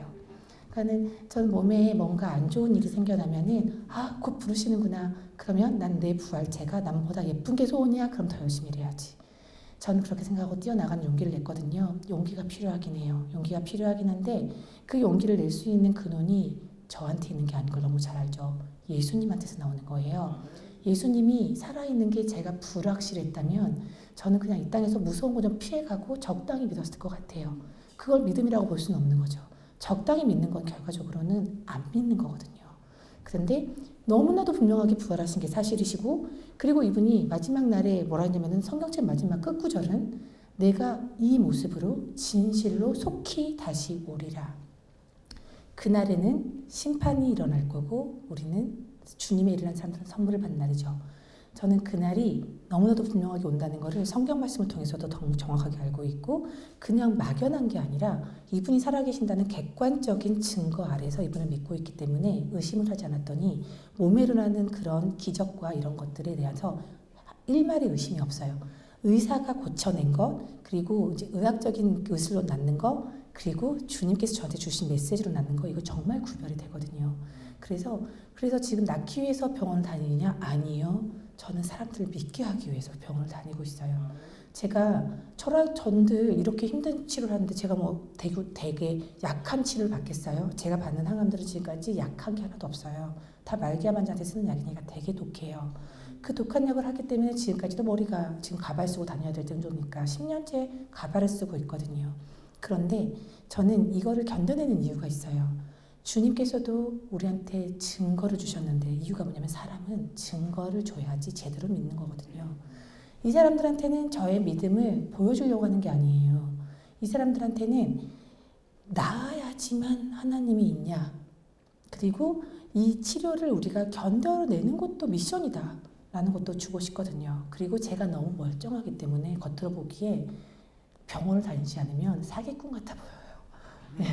그러니까는 전 몸에 뭔가 안 좋은 일이 생겨나면은 곧 부르시는구나. 그러면 난 내 부활체가 남보다 예쁜 게 소원이야. 그럼 더 열심히 일해야지. 저는 그렇게 생각하고 뛰어나가는 용기를 냈거든요. 용기가 필요하긴 해요. 용기가 필요하긴 한데 그 용기를 낼 수 있는 근원이 저한테 있는 게 아닌 걸 너무 잘 알죠. 예수님한테서 나오는 거예요. 예수님이 살아있는 게 제가 불확실했다면 저는 그냥 이 땅에서 무서운 거 좀 피해가고 적당히 믿었을 것 같아요. 그걸 믿음이라고 볼 수는 없는 거죠. 적당히 믿는 건 결과적으로는 안 믿는 거거든요. 그런데 너무나도 분명하게 부활하신 게 사실이시고 그리고 이분이 마지막 날에 뭐라 했냐면은 성경책 마지막 끝구절은 내가 이 모습으로 진실로 속히 다시 오리라. 그날에는 심판이 일어날 거고 우리는 주님의 일어난 사람들은 선물을 받는 날이죠. 저는 그날이 너무나도 분명하게 온다는 것을 성경 말씀을 통해서도 더 정확하게 알고 있고 그냥 막연한 게 아니라 이분이 살아계신다는 객관적인 증거 아래서 이분을 믿고 있기 때문에 의심을 하지 않았더니 몸에 일어나는 그런 기적과 이런 것들에 대해서 일말의 의심이 없어요. 의사가 고쳐낸 것 그리고 이제 의학적인 의술로 낫는 것 그리고 주님께서 저한테 주신 메시지로 낫는 거 이거 정말 구별이 되거든요. 그래서 지금 낫기 위해서 병원을 다니느냐? 아니요. 저는 사람들을 믿게 하기 위해서 병원을 다니고 있어요. 제가 전들 이렇게 힘든 치료를 하는데 제가 뭐 되게 약한 치료를 받겠어요? 제가 받는 항암들은 지금까지 약한 게 하나도 없어요. 다 말기암 환자한테 쓰는 약이니까 되게 독해요. 그 독한 약을 하기 때문에 지금까지도 머리가 지금 가발 쓰고 다녀야 될 정도니까 10년째 가발을 쓰고 있거든요. 그런데 저는 이거를 견뎌내는 이유가 있어요. 주님께서도 우리한테 증거를 주셨는데 이유가 뭐냐면 사람은 증거를 줘야지 제대로 믿는 거거든요. 이 사람들한테는 저의 믿음을 보여주려고 하는 게 아니에요. 이 사람들한테는 나아야지만 하나님이 있냐. 그리고 이 치료를 우리가 견뎌내는 것도 미션이다. 라는 것도 주고 싶거든요. 그리고 제가 너무 멀쩡하기 때문에 겉으로 보기에 병원을 다니지 않으면 사기꾼 같아 보여요. 네.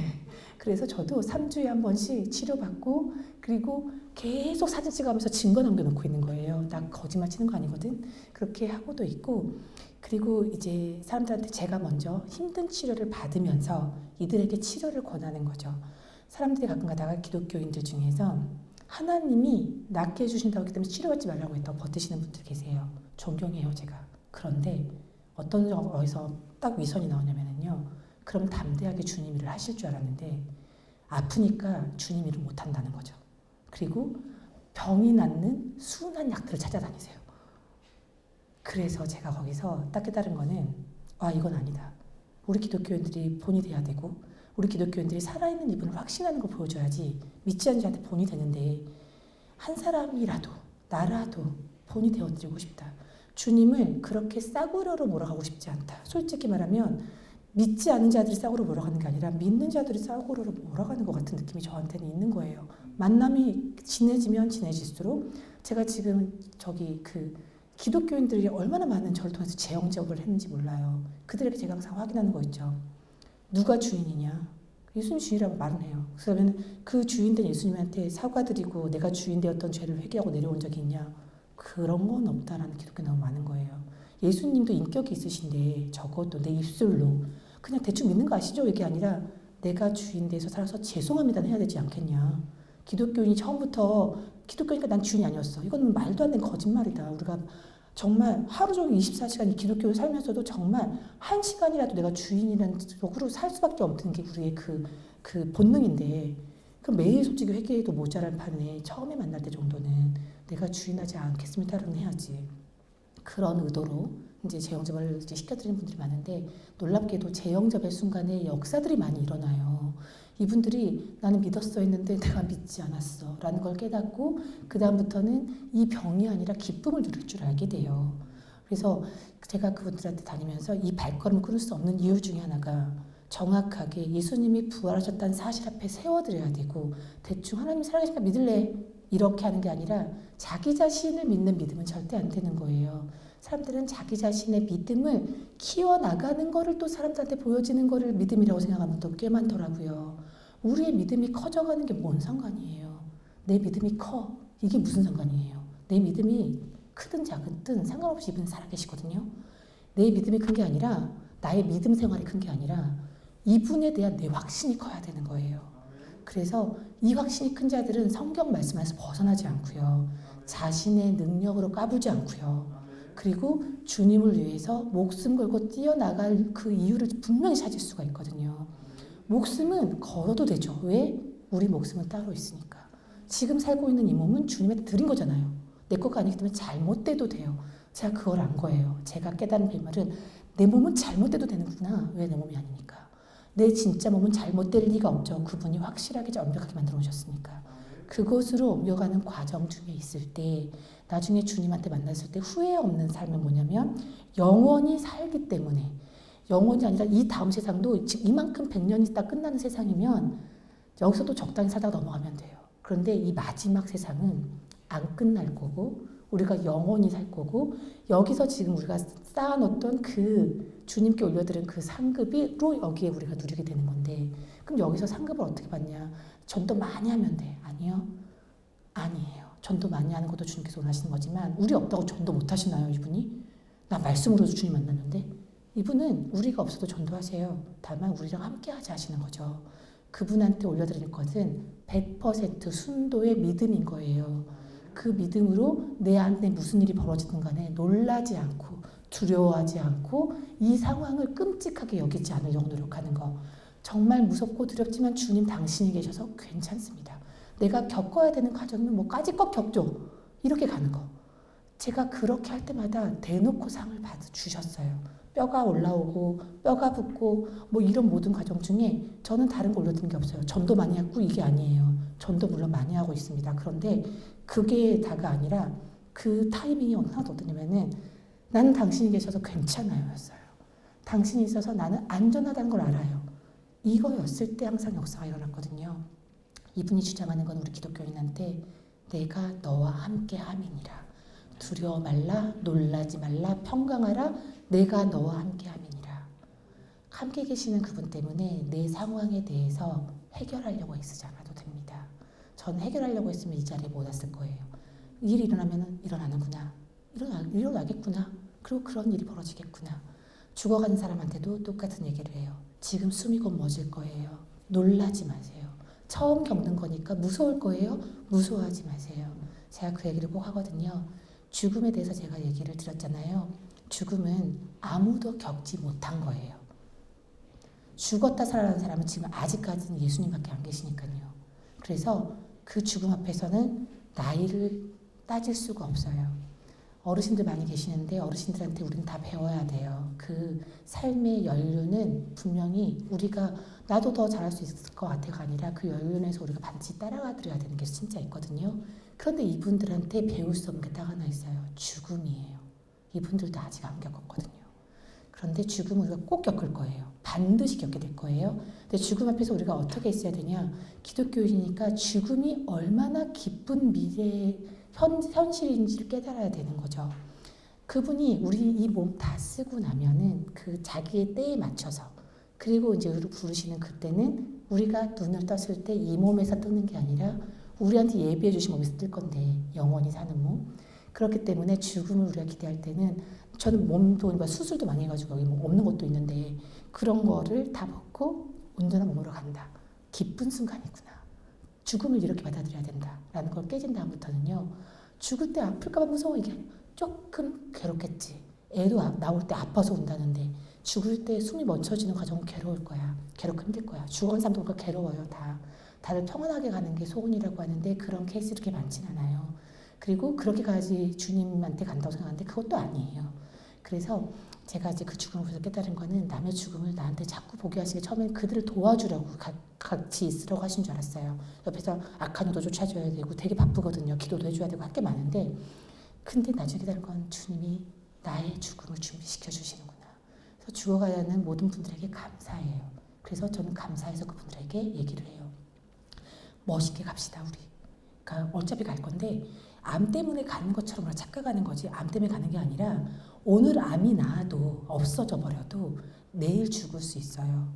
그래서 저도 3주에 한 번씩 치료받고 그리고 계속 사진 찍어가면서 증거 남겨놓고 있는 거예요. 나 거짓말 치는 거 아니거든. 그렇게 하고도 있고 그리고 이제 사람들한테 제가 먼저 힘든 치료를 받으면서 이들에게 치료를 권하는 거죠. 사람들이 가끔 가다가 기독교인들 중에서 하나님이 낫게 해주신다고 했기 때문에 치료받지 말라고 했다고 버티시는 분들 계세요. 존경해요 제가. 그런데 어떤 어디서 딱 위선이 나오냐면요. 그럼 담대하게 주님 일을 하실 줄 알았는데 아프니까 주님 일을 못한다는 거죠. 그리고 병이 낫는 순한 약들을 찾아다니세요. 그래서 제가 거기서 딱 깨달은 거는 이건 아니다. 우리 기독교인들이 본이 돼야 되고 우리 기독교인들이 살아있는 이분을 확신하는 걸 보여줘야지 믿지 않는 자한테 본이 되는데 한 사람이라도 나라도 본이 되어드리고 싶다. 주님을 그렇게 싸구려로 몰아가고 싶지 않다. 솔직히 말하면 믿지 않는 자들이 싸구려 몰아가는 게 아니라 믿는 자들이 싸구려로 몰아가는 것 같은 느낌이 저한테는 있는 거예요. 만남이 친해지면 친해질수록 제가 지금 기독교인들이 얼마나 많은 저를 통해서 재영접을 했는지 몰라요. 그들에게 제가 항상 확인하는 거 있죠. 누가 주인이냐? 예수님 주인이라고 말은 해요. 그러면 그 주인된 예수님한테 사과드리고 내가 주인 되었던 죄를 회개하고 내려온 적이 있냐? 그런 건 없다라는 기독교 너무 많은 거예요. 예수님도 인격이 있으신데 적어도 내 입술로 그냥 대충 믿는 거 아시죠? 이게 아니라 내가 주인 돼서 살아서 죄송합니다는 해야 되지 않겠냐. 기독교인이 처음부터 기독교니까 난 주인이 아니었어. 이건 말도 안 되는 거짓말이다. 우리가 정말 하루 종일 24시간 기독교를 살면서도 정말 1시간이라도 내가 주인이라는 쪽으로 살 수밖에 없는 게 우리의 그 본능인데 그 매일 솔직히 회개해도 모자랄 판에 처음에 만날 때 정도는 내가 주인하지 않겠습니다라는 해야지. 그런 의도로 이제 재영접을 이제 시켜드리는 분들이 많은데 놀랍게도 재영접의 순간에 역사들이 많이 일어나요. 이분들이 나는 믿었어 했는데 내가 믿지 않았어 라는 걸 깨닫고 그 다음부터는 이 병이 아니라 기쁨을 누릴 줄 알게 돼요. 그래서 제가 그분들한테 다니면서 이 발걸음을 끊을 수 없는 이유 중에 하나가 정확하게 예수님이 부활하셨다는 사실 앞에 세워드려야 되고 대충 하나님 살아계시니까 믿을래 이렇게 하는 게 아니라 자기 자신을 믿는 믿음은 절대 안 되는 거예요. 사람들은 자기 자신의 믿음을 키워나가는 거를 또 사람들한테 보여지는 거를 믿음이라고 생각하는 분도 꽤 많더라고요. 우리의 믿음이 커져가는 게 뭔 상관이에요. 내 믿음이 커. 이게 무슨 상관이에요. 내 믿음이 크든 작든 상관없이 이분 살아계시거든요. 내 믿음이 큰 게 아니라 나의 믿음 생활이 큰 게 아니라 이분에 대한 내 확신이 커야 되는 거예요. 그래서 이 확신이 큰 자들은 성경 말씀에서 벗어나지 않고요. 자신의 능력으로 까불지 않고요. 그리고 주님을 위해서 목숨 걸고 뛰어나갈 그 이유를 분명히 찾을 수가 있거든요. 목숨은 걸어도 되죠. 왜? 우리 목숨은 따로 있으니까. 지금 살고 있는 이 몸은 주님한테 드린 거잖아요. 내 거가 아니기 때문에 잘못돼도 돼요. 제가 그걸 안 거예요. 제가 깨달은 뱀말은 내 몸은 잘못돼도 되는구나. 왜 내 몸이 아니니까. 내 진짜 몸은 잘못될 리가 없죠. 그분이 확실하게 완벽하게 만들어 오셨으니까. 그곳으로 옮겨가는 과정 중에 있을 때 나중에 주님한테 만났을 때 후회 없는 삶은 뭐냐면 영원히 살기 때문에 영원이 아니라 이 다음 세상도 지금 이만큼 100년이 있다 끝나는 세상이면 여기서도 적당히 살다가 넘어가면 돼요. 그런데 이 마지막 세상은 안 끝날 거고 우리가 영원히 살 거고 여기서 지금 우리가 쌓아놓던 그 주님께 올려드린 그 상급으로 여기에 우리가 누리게 되는 건데 그럼 여기서 상급을 어떻게 받냐? 전도 많이 하면 돼. 아니요? 아니에요. 전도 많이 하는 것도 주님께서 원하시는 거지만 우리 없다고 전도 못 하시나요, 이분이? 나 말씀으로도 주님 만났는데 이분은 우리가 없어도 전도하세요. 다만 우리랑 함께 하자 하시는 거죠. 그분한테 올려드릴 것은 100% 순도의 믿음인 거예요. 그 믿음으로 내 안에 무슨 일이 벌어지든 간에 놀라지 않고 두려워하지 않고 이 상황을 끔찍하게 여기지 않으려고 노력하는 거. 정말 무섭고 두렵지만 주님 당신이 계셔서 괜찮습니다. 내가 겪어야 되는 과정이면 뭐 까짓것 겪죠. 이렇게 가는 거. 제가 그렇게 할 때마다 대놓고 상을 주셨어요. 뼈가 올라오고 뼈가 붓고 뭐 이런 모든 과정 중에 저는 다른 거 올려드린 게 없어요. 전도 많이 했고 이게 아니에요. 전도 물론 많이 하고 있습니다. 그런데 그게 다가 아니라 그 타이밍이 하나도 어떠냐면은 나는 당신이 계셔서 괜찮아요 였어요. 당신이 있어서 나는 안전하다는 걸 알아요. 이거였을 때 항상 역사가 일어났거든요. 이분이 주장하는 건 우리 기독교인한테 내가 너와 함께 함이니라. 두려워 말라, 놀라지 말라, 평강하라, 내가 너와 함께 함이니라. 함께 계시는 그분 때문에 내 상황에 대해서 해결하려고 애쓰지 않아도 됩니다. 저는 해결하려고 했으면 이 자리에 못 왔을 거예요. 일이 일어나면 일어나는구나. 일어나겠구나. 그리고 그런 일이 벌어지겠구나. 죽어가는 사람한테도 똑같은 얘기를 해요. 지금 숨이 곧 멎을 거예요. 놀라지 마세요. 처음 겪는 거니까 무서울 거예요. 무서워하지 마세요. 제가 그 얘기를 꼭 하거든요. 죽음에 대해서 제가 얘기를 드렸잖아요. 죽음은 아무도 겪지 못한 거예요. 죽었다 살아나는 사람은 지금 아직까지는 예수님밖에 안 계시니까요. 그래서 그 죽음 앞에서는 나이를 따질 수가 없어요. 어르신들 많이 계시는데 어르신들한테 우리는 다 배워야 돼요. 그 삶의 연륜은 분명히 우리가 나도 더 잘할 수 있을 것 같아가 아니라 그 연륜에서 우리가 반드시 따라가드려야 되는 게 진짜 있거든요. 그런데 이분들한테 배울 수 없는 게 딱 하나 있어요. 죽음이에요. 이분들도 아직 안 겪었거든요. 그런데 죽음을 우리가 꼭 겪을 거예요. 반드시 겪게 될 거예요. 근데 죽음 앞에서 우리가 어떻게 있어야 되냐? 기독교인이니까 죽음이 얼마나 기쁜 미래의 현실인지를 깨달아야 되는 거죠. 그분이 우리 이 몸 다 쓰고 나면은 그 자기의 때에 맞춰서 그리고 이제 우리를 부르시는 그때는 우리가 눈을 떴을 때 이 몸에서 뜨는 게 아니라 우리한테 예비해 주신 몸에서 뜰 건데 영원히 사는 몸. 그렇기 때문에 죽음을 우리가 기대할 때는 저는 몸도 수술도 많이 해가지고 여기 뭐 없는 것도 있는데 그런 거를 다 벗고 온전한 몸으로 간다. 기쁜 순간이구나. 죽음을 이렇게 받아들여야 된다라는 걸 깨진 다음부터는요. 죽을 때 아플까 봐 무서워. 이게 조금 괴롭겠지. 애도 나올 때 아파서 온다는데 죽을 때 숨이 멎어지는 과정은 괴로울 거야. 괴롭고 힘들 거야. 죽어간 사람도 그렇게 괴로워요. 다들 평안하게 가는 게 소원이라고 하는데 그런 케이스 그렇게 많진 않아요. 그리고 그렇게까지 주님한테 간다고 생각하는데 그것도 아니에요. 그래서 제가 이제 그 죽음을 보면서 깨달은 거는 남의 죽음을 나한테 자꾸 보게 하시기 처음엔 그들을 도와주려고 같이 있으려고 하신 줄 알았어요. 옆에서 악한 의도 쫓아줘야 되고 되게 바쁘거든요. 기도도 해줘야 되고 할 게 많은데 근데 나중에 깨달은 건 주님이 나의 죽음을 준비시켜 주시는구나. 그래서 죽어가야 하는 모든 분들에게 감사해요. 그래서 저는 감사해서 그분들에게 얘기를 해요. 멋있게 갑시다 우리. 그러니까 어차피 갈 건데 암 때문에 가는 것처럼 우리가 착각하는 거지 암 때문에 가는 게 아니라 오늘 암이 나아도 없어져 버려도 내일 죽을 수 있어요.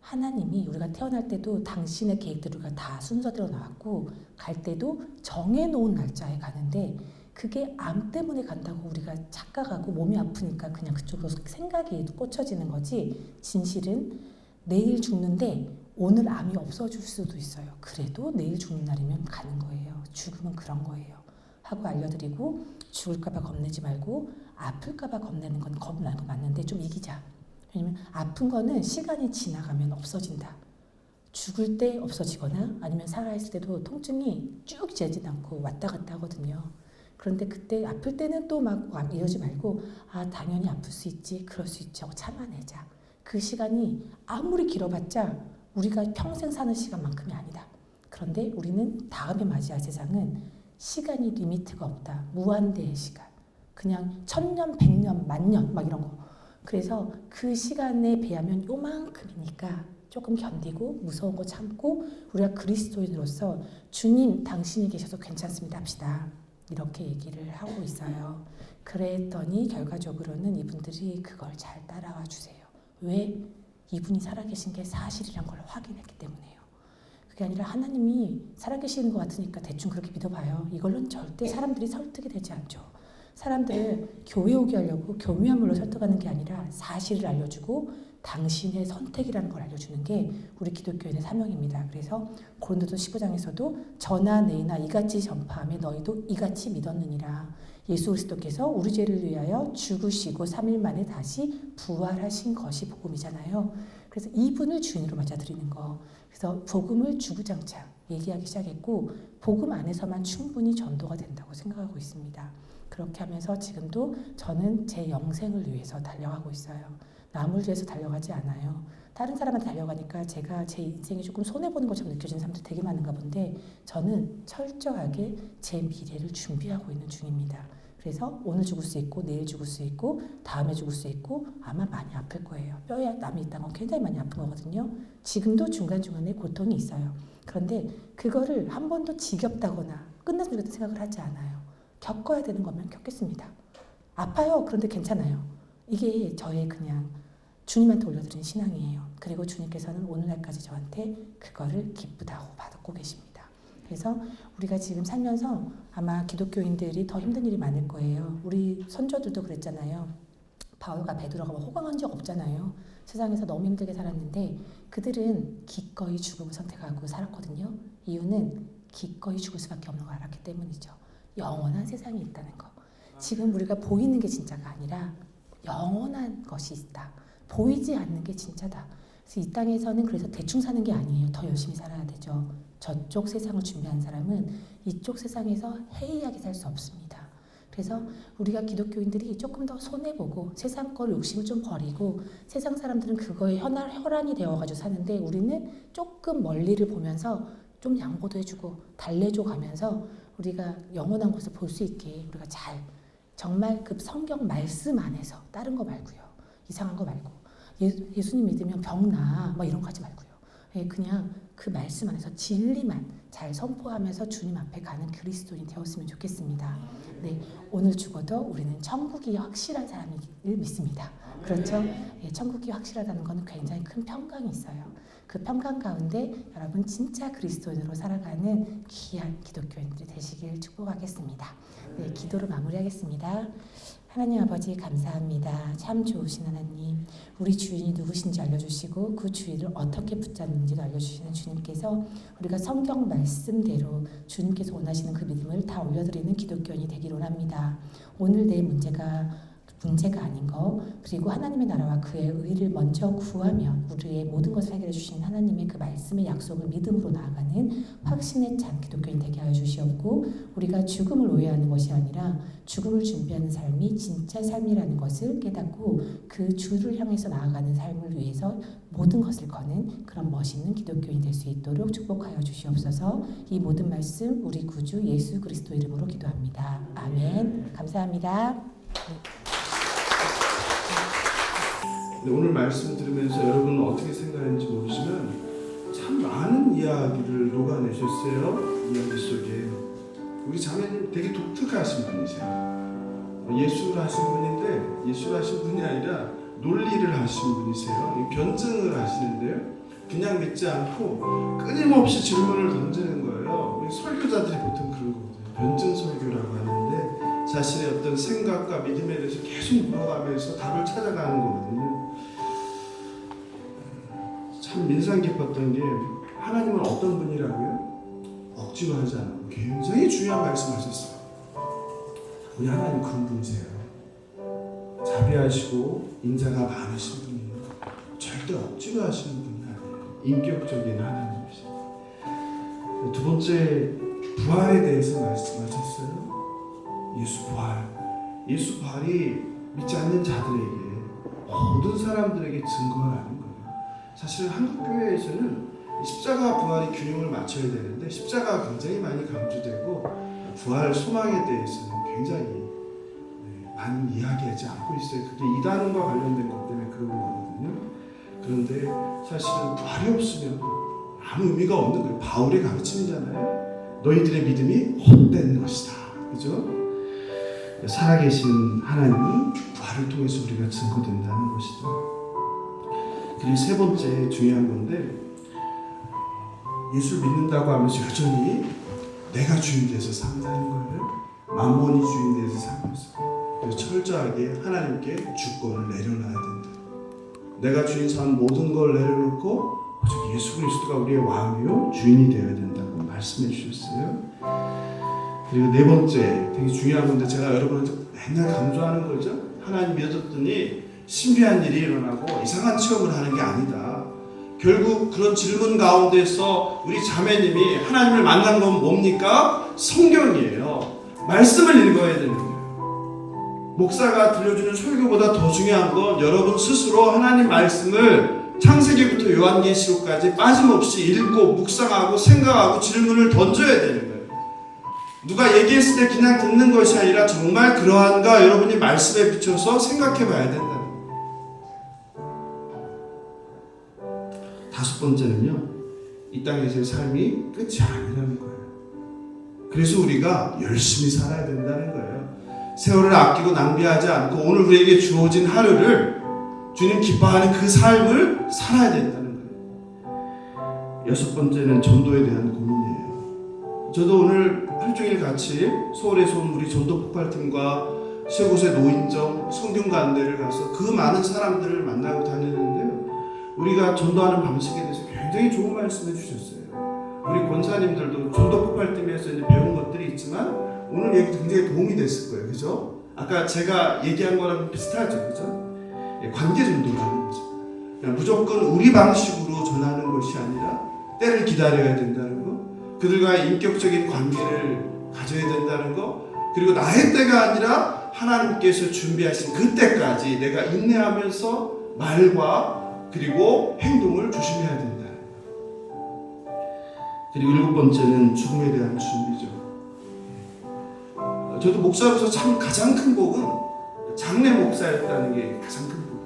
하나님이 우리가 태어날 때도 당신의 계획대로가 다 순서대로 나왔고 갈 때도 정해놓은 날짜에 가는데 그게 암 때문에 간다고 우리가 착각하고 몸이 아프니까 그냥 그쪽으로 생각이 꽂혀지는 거지 진실은 내일 죽는데 오늘 암이 없어질 수도 있어요. 그래도 내일 죽는 날이면 가는 거예요. 죽음은 그런 거예요. 하고 알려드리고 죽을까봐 겁내지 말고 아플까봐 겁내는 건 겁나는 거 맞는데 좀 이기자. 왜냐면 아픈 거는 시간이 지나가면 없어진다. 죽을 때 없어지거나 아니면 살아있을 때도 통증이 쭉 재진 않고 왔다 갔다 하거든요. 그런데 그때 아플 때는 또 막 이러지 말고 아 당연히 아플 수 있지 그럴 수 있지 하고 참아내자. 그 시간이 아무리 길어봤자 우리가 평생 사는 시간만큼이 아니다. 그런데 우리는 다음에 맞이할 세상은 시간이 리미트가 없다. 무한대의 시간. 그냥 1000년, 100년, 만년 막 이런 거. 그래서 그 시간에 비하면 요만큼이니까 조금 견디고 무서운 거 참고 우리가 그리스도인으로서 주님 당신이 계셔서 괜찮습니다 합시다. 이렇게 얘기를 하고 있어요. 그랬더니 결과적으로는 이분들이 그걸 잘 따라와 주세요. 왜? 이분이 살아계신 게 사실이란 걸 확인했기 때문에요. 그게 아니라 하나님이 살아계시는 것 같으니까 대충 그렇게 믿어봐요. 이걸로는 절대 사람들이 설득이 되지 않죠. 사람들을 교회 오게 하려고 교묘함으로 설득하는 게 아니라 사실을 알려주고 당신의 선택이라는 걸 알려주는 게 우리 기독교인의 사명입니다. 그래서 고린도서 15장에서도 저나 네이나 이같이 전파하며 너희도 이같이 믿었느니라. 예수 그리스도께서 우리 죄를 위하여 죽으시고 3일 만에 다시 부활하신 것이 복음이잖아요. 그래서 이분을 주인으로 맞아들이는 거. 그래서 복음을 주구장창 얘기하기 시작했고 복음 안에서만 충분히 전도가 된다고 생각하고 있습니다. 그렇게 하면서 지금도 저는 제 영생을 위해서 달려가고 있어요. 남을 위해서 달려가지 않아요. 다른 사람한테 달려가니까 제가 제 인생이 조금 손해보는 것처럼 느껴지는 사람들 되게 많은가 본데 저는 철저하게 제 미래를 준비하고 있는 중입니다. 그래서 오늘 죽을 수 있고 내일 죽을 수 있고 다음에 죽을 수 있고 아마 많이 아플 거예요. 뼈에 남이 있다는 건 굉장히 많이 아픈 거거든요. 지금도 중간중간에 고통이 있어요. 그런데 그거를 한 번도 지겹다거나 끝났으면 좋겠다는 생각을 하지 않아요. 겪어야 되는 거면 겪겠습니다. 아파요. 그런데 괜찮아요. 이게 저의 그냥 주님한테 올려드린 신앙이에요. 그리고 주님께서는 오늘날까지 저한테 그거를 기쁘다고 받고 계십니다. 그래서 우리가 지금 살면서 아마 기독교인들이 더 힘든 일이 많을 거예요. 우리 선조들도 그랬잖아요. 바울과 베드로가 호강한 적 없잖아요. 세상에서 너무 힘들게 살았는데 그들은 기꺼이 죽음을 선택하고 살았거든요. 이유는 기꺼이 죽을 수밖에 없는 걸 알았기 때문이죠. 영원한 세상이 있다는 거. 지금 우리가 보이는 게 진짜가 아니라 영원한 것이 있다. 보이지 않는 게 진짜다. 그래서 이 땅에서는 그래서 대충 사는 게 아니에요. 더 열심히 살아야 되죠. 저쪽 세상을 준비한 사람은 이쪽 세상에서 해이하게 살 수 없습니다. 그래서 우리가 기독교인들이 조금 더 손해보고 세상 걸 욕심을 좀 버리고 세상 사람들은 그거에 혈안이 되어가지고 사는데 우리는 조금 멀리를 보면서 좀 양보도 해주고 달래줘 가면서 우리가 영원한 것을 볼 수 있게 우리가 잘 정말 그 성경 말씀 안에서 다른 거 말고요. 이상한 거 말고 예수님 믿으면 병 나 막 이런 거 하지 말고요. 그냥 그 말씀 안에서 진리만 잘 선포하면서 주님 앞에 가는 그리스도인이 되었으면 좋겠습니다. 네, 오늘 죽어도 우리는 천국이 확실한 사람을 믿습니다. 그렇죠? 천국이 확실하다는 건 굉장히 큰 평강이 있어요. 그 평강 가운데 여러분 진짜 그리스도인으로 살아가는 귀한 기독교인들이 되시길 축복하겠습니다. 네, 기도로 마무리하겠습니다. 하나님 아버지 감사합니다. 참 좋으신 하나님, 우리 주인이 누구신지 알려주시고 그 주인을 어떻게 붙잡는지도 알려주시는 주님께서 우리가 성경 말씀대로 주님께서 원하시는 그 믿음을 다 올려드리는 기독교인이 되길 원합니다. 오늘 내 문제가 아닌 거, 그리고 하나님의 나라와 그의 의를 먼저 구하면 우리의 모든 것을 해결해 주시는 하나님의 그 말씀의 약속을 믿음으로 나아가는 확신에 찬 기독교인 되게 하여 주시옵고, 우리가 죽음을 오해하는 것이 아니라 죽음을 준비하는 삶이 진짜 삶이라는 것을 깨닫고 그 주를 향해서 나아가는 삶을 위해서 모든 것을 거는 그런 멋있는 기독교인 될 수 있도록 축복하여 주시옵소서. 이 모든 말씀 우리 구주 예수 그리스도 이름으로 기도합니다. 아멘. 감사합니다. 네, 오늘 말씀 들으면서 여러분은 어떻게 생각하는지 모르지만 참 많은 이야기를 녹아내셨어요. 이야기 속에 우리 자매님 되게 독특하신 분이세요. 예술을 하신 분인데 예술을 하신 분이 아니라 논리를 하신 분이세요. 변증을 하시는데요. 그냥 믿지 않고 끊임없이 질문을 던지는 거예요. 우리 설교자들이 보통 그런 거거든요. 변증 설교라고 하는데 자신의 어떤 생각과 믿음에 대해서 계속 물어가면서 답을 찾아가는 거거든요. 참 인상 깊었던 게 하나님은 어떤 분이라고요? 억지로 하지 않고 굉장히 중요한 말씀하셨어요. 우리 하나님 그런 분이세요. 자비하시고 인자가 많으신 분이에요. 절대 억지로 하시는 분이 아니에요. 인격적인 하나님이세요. 두 번째, 부활에 대해서 말씀하셨어요. 예수 부활. 예수 부활이 믿지 않는 자들에게, 모든 사람들에게 증거라는 거예요. 사실 한국교회에서는 십자가 부활이 균형을 맞춰야 되는데 십자가가 굉장히 많이 강조되고 부활 소망에 대해서는 굉장히 많이 이야기하지 않고 있어요. 그게 이단과 관련된 것 때문에 그런 거거든요. 그런데 사실은 부활이 없으면 아무 의미가 없는 거예요. 바울의 가르침이잖아요. 너희들의 믿음이 헛된 것이다. 그죠? 살아계신 하나님은 부활을 통해서 우리가 증거된다는 것이죠. 그리고 세 번째 중요한 건데, 예수를 믿는다고 하면서 여전히 내가 주인 돼서 산다는 거예요. 만몬이 주인 돼서 살면서. 그래서 철저하게 하나님께 주권을 내려놔야 된다. 내가 주인 삼은 모든 걸 내려놓고 오직 예수 그리스도가 우리의 왕이요 주인이 되어야 된다고 말씀해 주셨어요. 그리고 네 번째 되게 중요한 건데, 제가 여러분한테 맨날 강조하는 거죠. 하나님 믿었더니 신비한 일이 일어나고 이상한 체험을 하는 게 아니다. 결국 그런 질문 가운데서 우리 자매님이 하나님을 만난 건 뭡니까? 성경이에요. 말씀을 읽어야 되는 거예요. 목사가 들려주는 설교보다 더 중요한 건 여러분 스스로 하나님 말씀을 창세기부터 요한계시록까지 빠짐없이 읽고 묵상하고 생각하고 질문을 던져야 되는 거예요. 누가 얘기했을 때 그냥 듣는 것이 아니라 정말 그러한가 여러분이 말씀에 비춰서 생각해 봐야 된다. 다섯 번째는요, 이 땅에서의 삶이 끝이 아니라는 거예요. 그래서 우리가 열심히 살아야 된다는 거예요. 세월을 아끼고 낭비하지 않고 오늘 우리에게 주어진 하루를 주님 기뻐하는 그 삶을 살아야 된다는 거예요. 여섯 번째는 전도에 대한 고민이에요. 저도 오늘 하루 종일 같이 서울에서 온 우리 전도 폭발팀과 세 곳의 노인정, 성균관대를 가서 그 많은 사람들을 만나고 다니는데요. 우리가 전도하는 방식에 대해서 굉장히 좋은 말씀해 주셨어요. 우리 권사님들도 전도 폭발팀에서 이제 배운 것들이 있지만 오늘 얘기도 굉장히 도움이 됐을 거예요. 그죠? 아까 제가 얘기한 거랑 비슷하죠. 그죠? 관계 전도라는 거죠. 그냥 무조건 우리 방식으로 전하는 것이 아니라 때를 기다려야 된다는 거, 그들과의 인격적인 관계를 가져야 된다는 거, 그리고 나의 때가 아니라 하나님께서 준비하신 그때까지 내가 인내하면서 말과 그리고 행동을 조심해야 된다. 그리고 일곱 번째는 죽음에 대한 준비죠. 저도 목사로서 참 가장 큰 복은 장례 목사였다는 게 가장 큰 복이에요.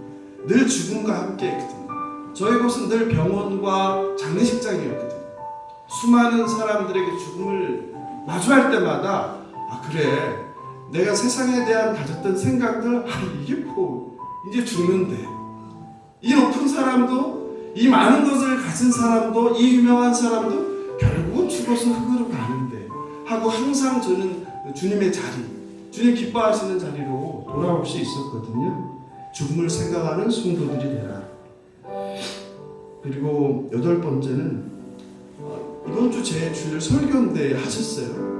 늘 죽음과 함께 했거든요. 저희 곳은 늘 병원과 장례식장이었거든요. 수많은 사람들에게 죽음을 마주할 때마다 그래, 내가 세상에 대한 가졌던 생각들, 이게 뭐 이제 죽는데, 이 높은 사람도, 이 많은 것을 가진 사람도, 이 유명한 사람도 결국은 죽어서 흙으로 가는데 하고 항상 저는 주님의 자리, 주님 기뻐하시는 자리로 돌아올 수 있었거든요. 죽음을 생각하는 성도들이 되라. 그리고 여덟 번째는 이번 주 제 주일 설교인데 하셨어요.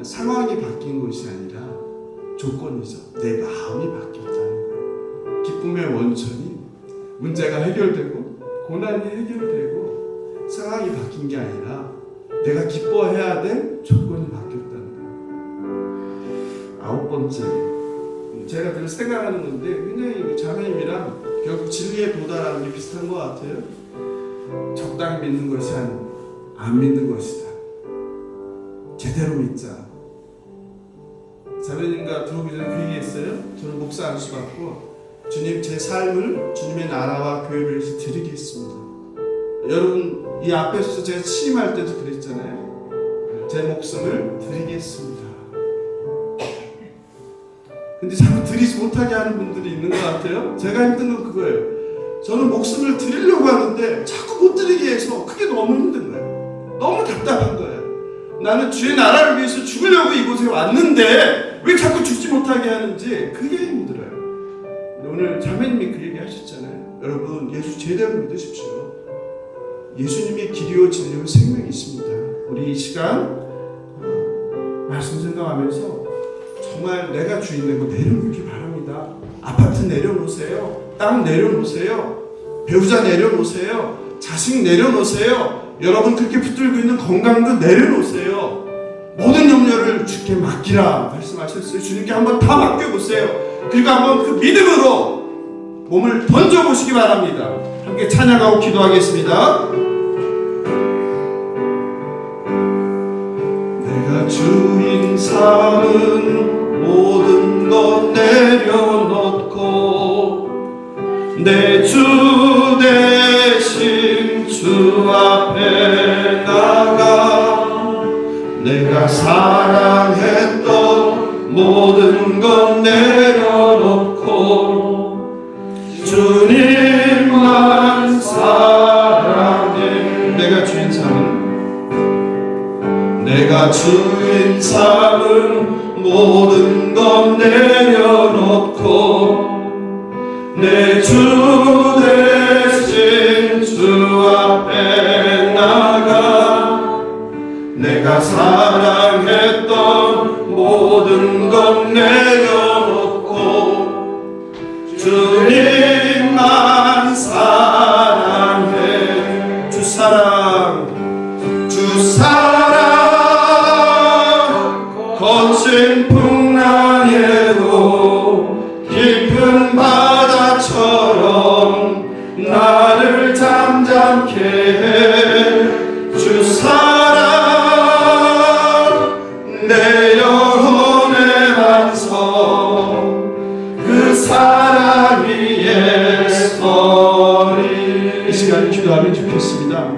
상황이 바뀐 것이 아니라 조건이죠. 내 마음이 바뀌었다는 거예요. 기쁨의 원천이 문제가 해결되고 고난이 해결되고 상황이 바뀐 게 아니라 내가 기뻐해야 될 조건이 바뀌었다는 거예요. 아홉 번째, 제가 늘 생각하는 건데 굉장히 자매님이랑 결국 진리에 도달하는 게 비슷한 것 같아요. 적당히 믿는 것이 아니라 안 믿는 것이다. 제대로 믿자. 자매님과 들어오기 전에 그 얘기했어요. 저는 목사 안수 받고 주님, 제 삶을 주님의 나라와 교회를 위해서 드리겠습니다. 여러분, 이 앞에 서서 제가 취임할 때도 그랬잖아요. 제 목숨을 드리겠습니다. 근데 자꾸 드리지 못하게 하는 분들이 있는 것 같아요. 제가 힘든 건 그거예요. 저는 목숨을 드리려고 하는데 자꾸 못 드리게 해서 그게 너무 힘든 거예요. 너무 답답한 거예요. 나는 주의 나라를 위해서 죽으려고 이곳에 왔는데 왜 자꾸 죽지 못하게 하는지 그게 힘들어요. 오늘 자매님이 그 얘기 하셨잖아요. 여러분, 예수 제대로 믿으십시오. 예수님이 길이요 진리요 생명이 있습니다. 우리 이 시간 말씀 생각하면서 정말 내가 주인 된 거 내려놓기 바랍니다. 아파트 내려놓으세요. 땅 내려놓으세요. 배우자 내려놓으세요. 자식 내려놓으세요. 여러분 그렇게 붙들고 있는 건강도 내려놓으세요. 모든 염려를 주께 맡기라 말씀하셨어요. 주님께 한번 다 맡겨보세요. 그리고 한번 그 믿음으로 몸을 던져보시기 바랍니다. 함께 찬양하고 기도하겠습니다. 내가 주인 삼은 모든 것 내려놓고 내 주 대신 주 앞에 나가 내가 사랑했던 모든 것 내려놓고 주님만 사랑해. 내가 주인 삼은 모든 것 내려놓고 내 주 대신 주 앞에 나가 내가 사랑했던 모든 것 내려놓고 주님만 사랑해. 주 사랑 거친 풍랑에도 깊은 바다처럼 나를 잠잠케 해. 주 사랑 내 영혼의 반석 그 사랑 위에 서리. 이 시간 기도하면 좋겠습니다.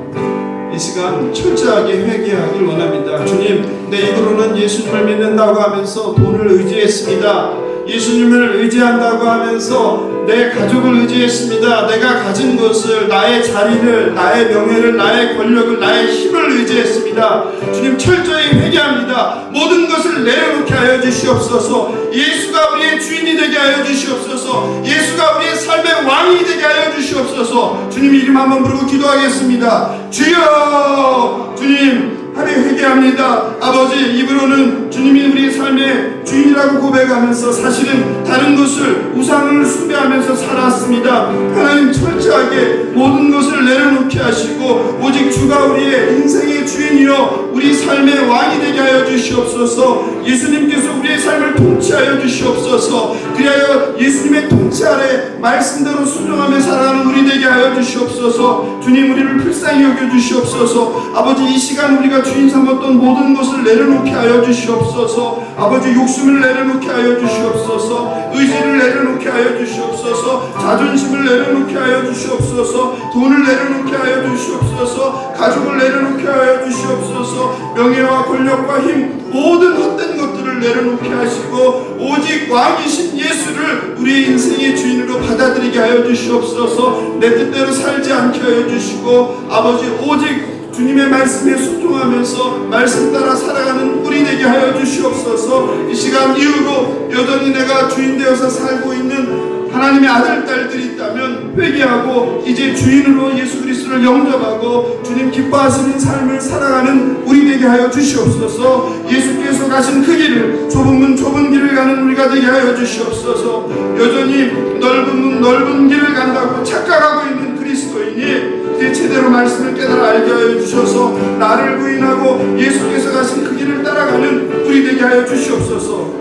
이 시간 철저하게 회개하길 원합니다. 주님, 내 입으로는 예수님을 믿는다고 하면서 돈을 의지했습니다. 예수님을 의지한다고 하면서 내 가족을 의지했습니다. 내가 가진 것을, 나의 자리를, 나의 명예를, 나의 권력을, 나의 힘을 의지했습니다. 주님, 철저히 회개합니다. 모든 것을 내려놓게 하여 주시옵소서. 예수가 우리의 주인이 되게 하여 주시옵소서. 예수가 우리의 삶의 왕이 되게 하여 주시옵소서. 주님 이름 한번 부르고 기도하겠습니다. 주여, 주님 하며 회개합니다. 아버지, 입으로는 주님이 우리의 삶의 주인이라고 고백하면서 사실은 다른 것을, 우상을 숭배하면서 살았습니다. 하나님, 철저하게 모든 것을 내려놓게 하시고 오직 주가 우리의 인생의 주인이요 우리 삶의 왕이 되게 하여 주시옵소서. 예수님께서 우리의 삶을 통치하여 주시옵소서. 그리하여 예수님의 통치 아래 말씀대로 순종하며 살아가는 우리 되게 하여 주시옵소서. 주님, 우리를 불쌍히 여겨 주시옵소서. 아버지, 이 시간 우리가 주인 삼았던 모든 것을 내려놓게 하여 주시옵소서. 아버지, 욕심을 내려놓게 하여 주시옵소서. 의지를 내려놓게 하여 주시옵소서. 자존심을 내려놓게 하여 주시옵소서. 돈을 내려놓게 하여 주시옵소서. 가족을 내려놓게 하여 주시옵소서. 명예와 권력과 힘, 모든 헛된 것들을 내려놓게 하시고 오직 왕이신 예수를 우리 인생의 주인으로 받아들이게 하여 주시옵소서. 내 뜻대로 살지 않게 하여 주시고 아버지, 오직 주님의 말씀에 순종하면서 말씀 따라 살아가는 우리 되게 하여 주시옵소서. 이 시간 이후로 여전히 내가 주인 되어서 살고 있는 하나님의 아들, 딸들이 있다면 회개하고 이제 주인으로 예수 그리스도를 영접하고 주님 기뻐하시는 삶을 살아가는 우리 되게 하여 주시옵소서. 예수께서 가신 그 길을, 좁은 문 좁은 길을 가는 우리가 되게 하여 주시옵소서. 여전히 넓은 문 넓은 길을 간다고 착각하고 있는 그리스도인이 이제 제대로 말씀을 깨달아 알게 하여 주셔서 나를 부인하고 예수께서 가신 그 길을 따라가는 우리 되게 하여 주시옵소서.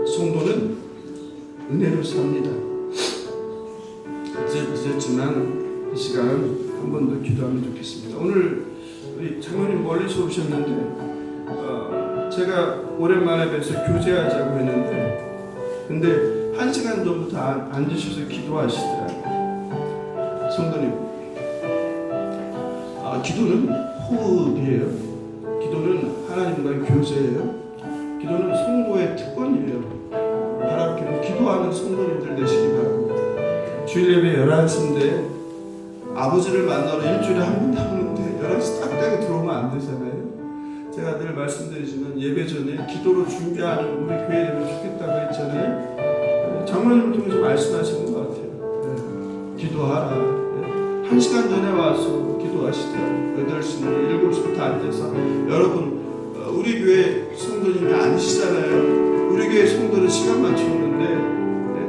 성도는 은혜로 삽니다. 늦었지만 이 시간은 한 번 더 기도하면 좋겠습니다. 오늘 우리 장모님 멀리서 오셨는데 제가 오랜만에 뵈서 교제하자고 했는데 근데 1시간 전부터 앉으셔서 기도하시더라고요. 성도님, 기도는 호흡이에요. 기도는 하나님과의 교제예요. 기도는 성도의 특권이에요. 바랍기는 기도하는 성도님들 되시기 바랍니다. 주일 예배 11시인데 아버지를 만나러 일주일에 한 번 나오는데 11시 딱 되고 들어오면 안 되잖아요. 제가 늘 말씀드리지만 예배 전에 기도로 준비하는 우리 교회 되면 좋겠다고 했잖아요. 장로님을 통해서 말씀하시는 것 같아요. 기도하라. 1시간 전에 와서 기도하시더라고요. 8시인데 7시부터 앉아서 여러분 우리 교회 성도님이 아니시잖아요. 우리 교회 성도는 시간 맞췄는데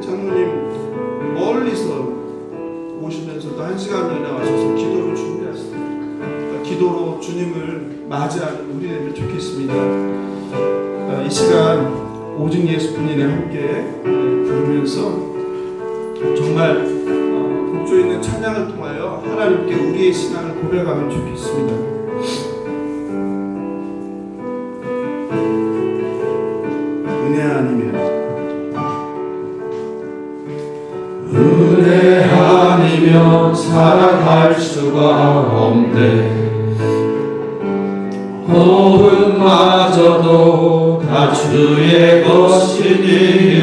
장로님 멀리서 오시면서도 1시간 전에 와셔서 기도를 준비하시더라고요. 그러니까 기도로 주님을 맞이하는 우리 되면 좋겠습니다. 이 시간 오직 예수뿐이네 함께 부르면서 정말 복조 있는 찬양을 통하여 하나님께 우리의 신앙을 고백하면 좋겠습니다. 은혜 아니면 살아갈 수가 없네. 호흡마저도 다 주의 것이니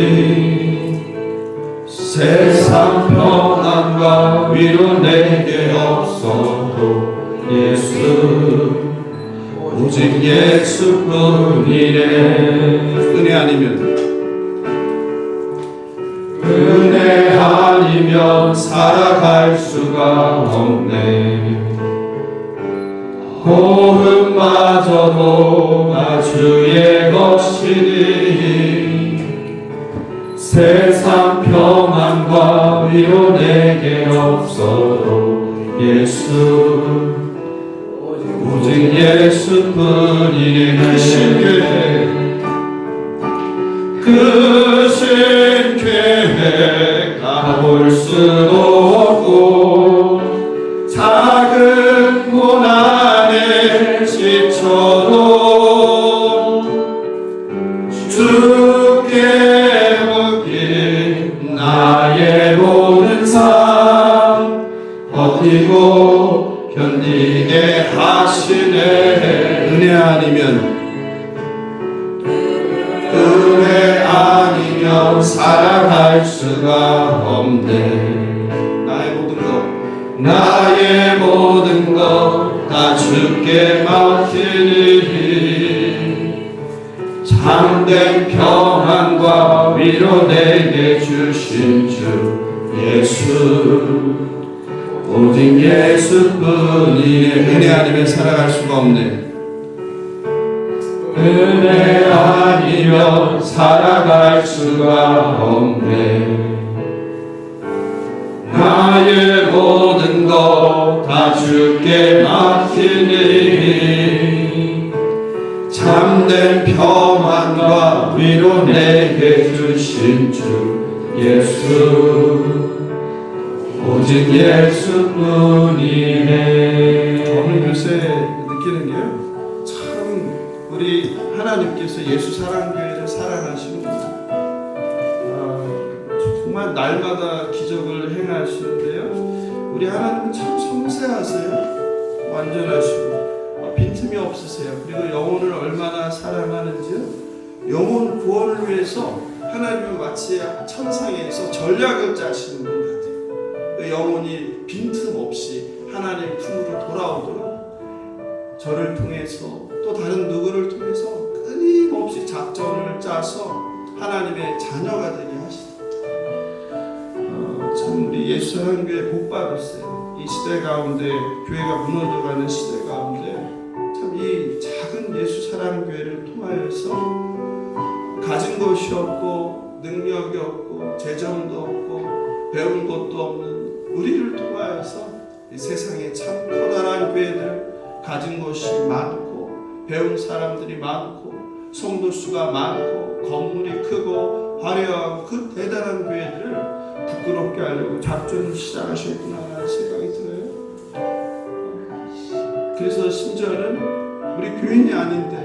세상 평안과 위로 내게 없어도 예수 오직 예수뿐이네. 은혜 아니면 살아갈 수가 없네. 호흡마저도 다 주의 것이니 세상 평안과 위로 내게 없어도 예수 오직 예수뿐이네. 크신 계획 가볼 수도 없고 작은 고난에 지쳐도 주께 묶인 나의 모든 삶 버티고 견디게 하시네. 은혜 아니면 살아갈 수가 없네. 나의 모든 것 다 주께 맡기니 참된 평안과 위로 내게 주신 주 예수 오직 예수뿐이네. 은혜 아니면 살아갈 수가 없네. 은혜 아니면 살아갈 수가 없네. 나의 모든 것 다 주께 맡기니 참된 평안과 위로 내게 주신 주 예수 오직 예수뿐이네. 오늘 요새 느끼는 게요, 참 우리 하나님께서 예수 사랑교회를 사랑하시는구나. 정말 날마다 기적을 행하시는데요, 우리 하나님은 참 섬세하세요. 완전하시고 빈틈이 없으세요. 그리고 영혼을 얼마나 사랑하는지요. 영혼 구원을 위해서 하나님은 마치 천상에서 전략을 짜시는 분 같아요. 그 영혼이 빈틈없이 하나님 품으로 돌아오도록 저를 통해서 또 다른 누구를 통해서 끊임없이 작전을 짜서 하나님의 자녀가 되게 하시다. 참 우리 예수사랑교회 복 받았어요. 이 시대 가운데, 교회가 무너져가는 시대 가운데 참 이 작은 예수사랑교회를 통하여서 가진 것이 없고 능력이 없고 재정도 없고 배운 것도 없는 우리를 통하여서 이 세상에 참 커다란 교회들, 가진 것이 많고 배운 사람들이 많고 성도 수가 많고 건물이 크고 화려하고 그 대단한 교회들을 부끄럽게 하려고 작전을 시작하셨구나 하는 생각이 들어요. 그래서 심지어는 우리 교인이 아닌데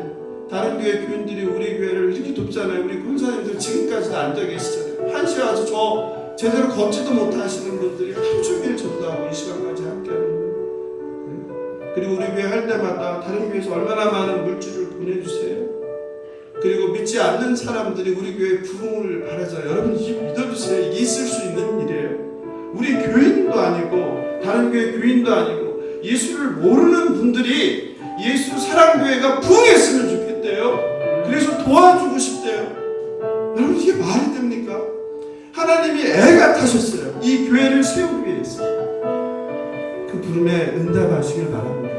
다른 교회 교인들이 우리 교회를 이렇게 돕잖아요. 우리 권사님들 지금까지도 앉아 계시잖아요. 1시에 와서 저 제대로 걷지도 못하시는 분들이 하루 종일 전도하고 이 시간까지 함께하는 거예요. 그리고 우리 교회 할 때마다 다른 교회에서 얼마나 많은 물질을 보내주세요. 그리고 믿지 않는 사람들이 우리 교회 부흥을 바라잖아요. 여러분 이게 믿어주세요. 이게 있을 수 있는 일이에요. 우리 교인도 아니고 다른 교회 교인도 아니고 예수를 모르는 분들이 예수 사랑교회가 부흥했으면 좋겠대요. 그래서 도와주고 싶대요. 여러분 이게 말이 됩니까? 하나님이 애가 타셨어요. 이 교회를 세우기 위해서. 그 부름에 응답하시길 바랍니다.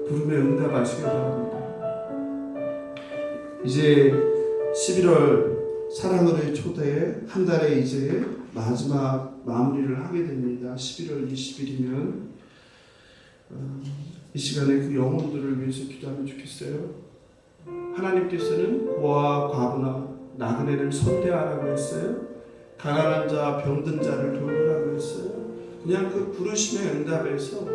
부름에 응답하시길 바랍니다. 이제 11월 사랑으로의 초대에 한 달에 이제 마지막 마무리를 하게 됩니다. 11월 20일이면 이 시간에 그 영혼들을 위해서 기도하면 좋겠어요. 하나님께서는 고아와 과부나 나그네를 선대하라고 했어요. 가난한 자, 병든 자를 돌보라고 했어요. 그냥 그 부르심의 응답에서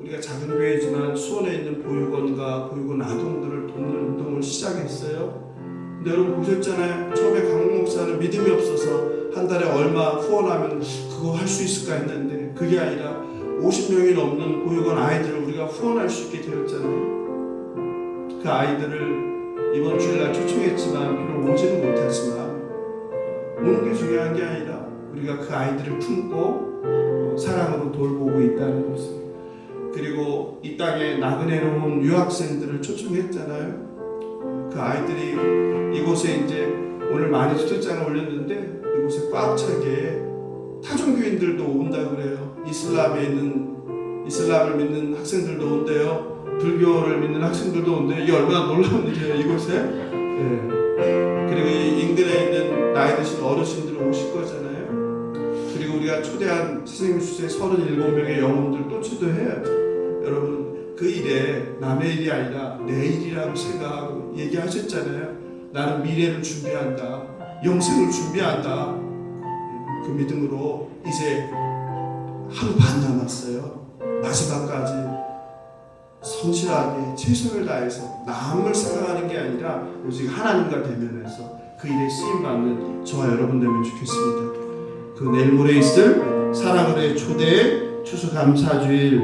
우리가 작은 교회지만 수원에 있는 보육원과 보육원 아동들을 돕는 운동을 시작했어요. 근데 여러분 보셨잖아요. 처음에 강 목사는 믿음이 없어서 한 달에 얼마 후원하면 그거 할 수 있을까 했는데 그게 아니라 50명이 넘는 보육원 아이들을 우리가 후원할 수 있게 되었잖아요. 그 아이들을 이번 주일날 초청했지만 비록 오지는 못하지만 오는 게 중요한 게 아니라 우리가 그 아이들을 품고 사랑으로 돌보고 있다는 것을. 그리고 이 땅에 나그네로 온 유학생들을 초청했잖아요. 그 아이들이 이곳에 이제 오늘 많이 초청장을 올렸는데 이곳에 꽉 차게 타종교인들도 온다고 그래요. 이슬람을 믿는 학생들도 온대요. 불교를 믿는 학생들도 온대요. 이게 얼마나 놀라운 일이에요, 이곳에. 예. 그리고 이 인근에 있는 나이 드신 어르신들 오실 거잖아요. 그리고 우리가 초대한 선생님 주제 37명의 영혼들 또 초대해야죠. 여러분 그 일에 남의 일이 아니라 내 일이라고 생각하고 얘기하셨잖아요. 나는 미래를 준비한다. 영생을 준비한다. 그 믿음으로 이제 하루 반 남았어요. 마지막까지 성실하게 최선을 다해서 남을 생각하는 게 아니라 오직 하나님과 대면해서 그 일에 쓰임받는 저와 여러분 되면 좋겠습니다. 그 내일 모레 있을 사랑으로의 초대 추수감사주일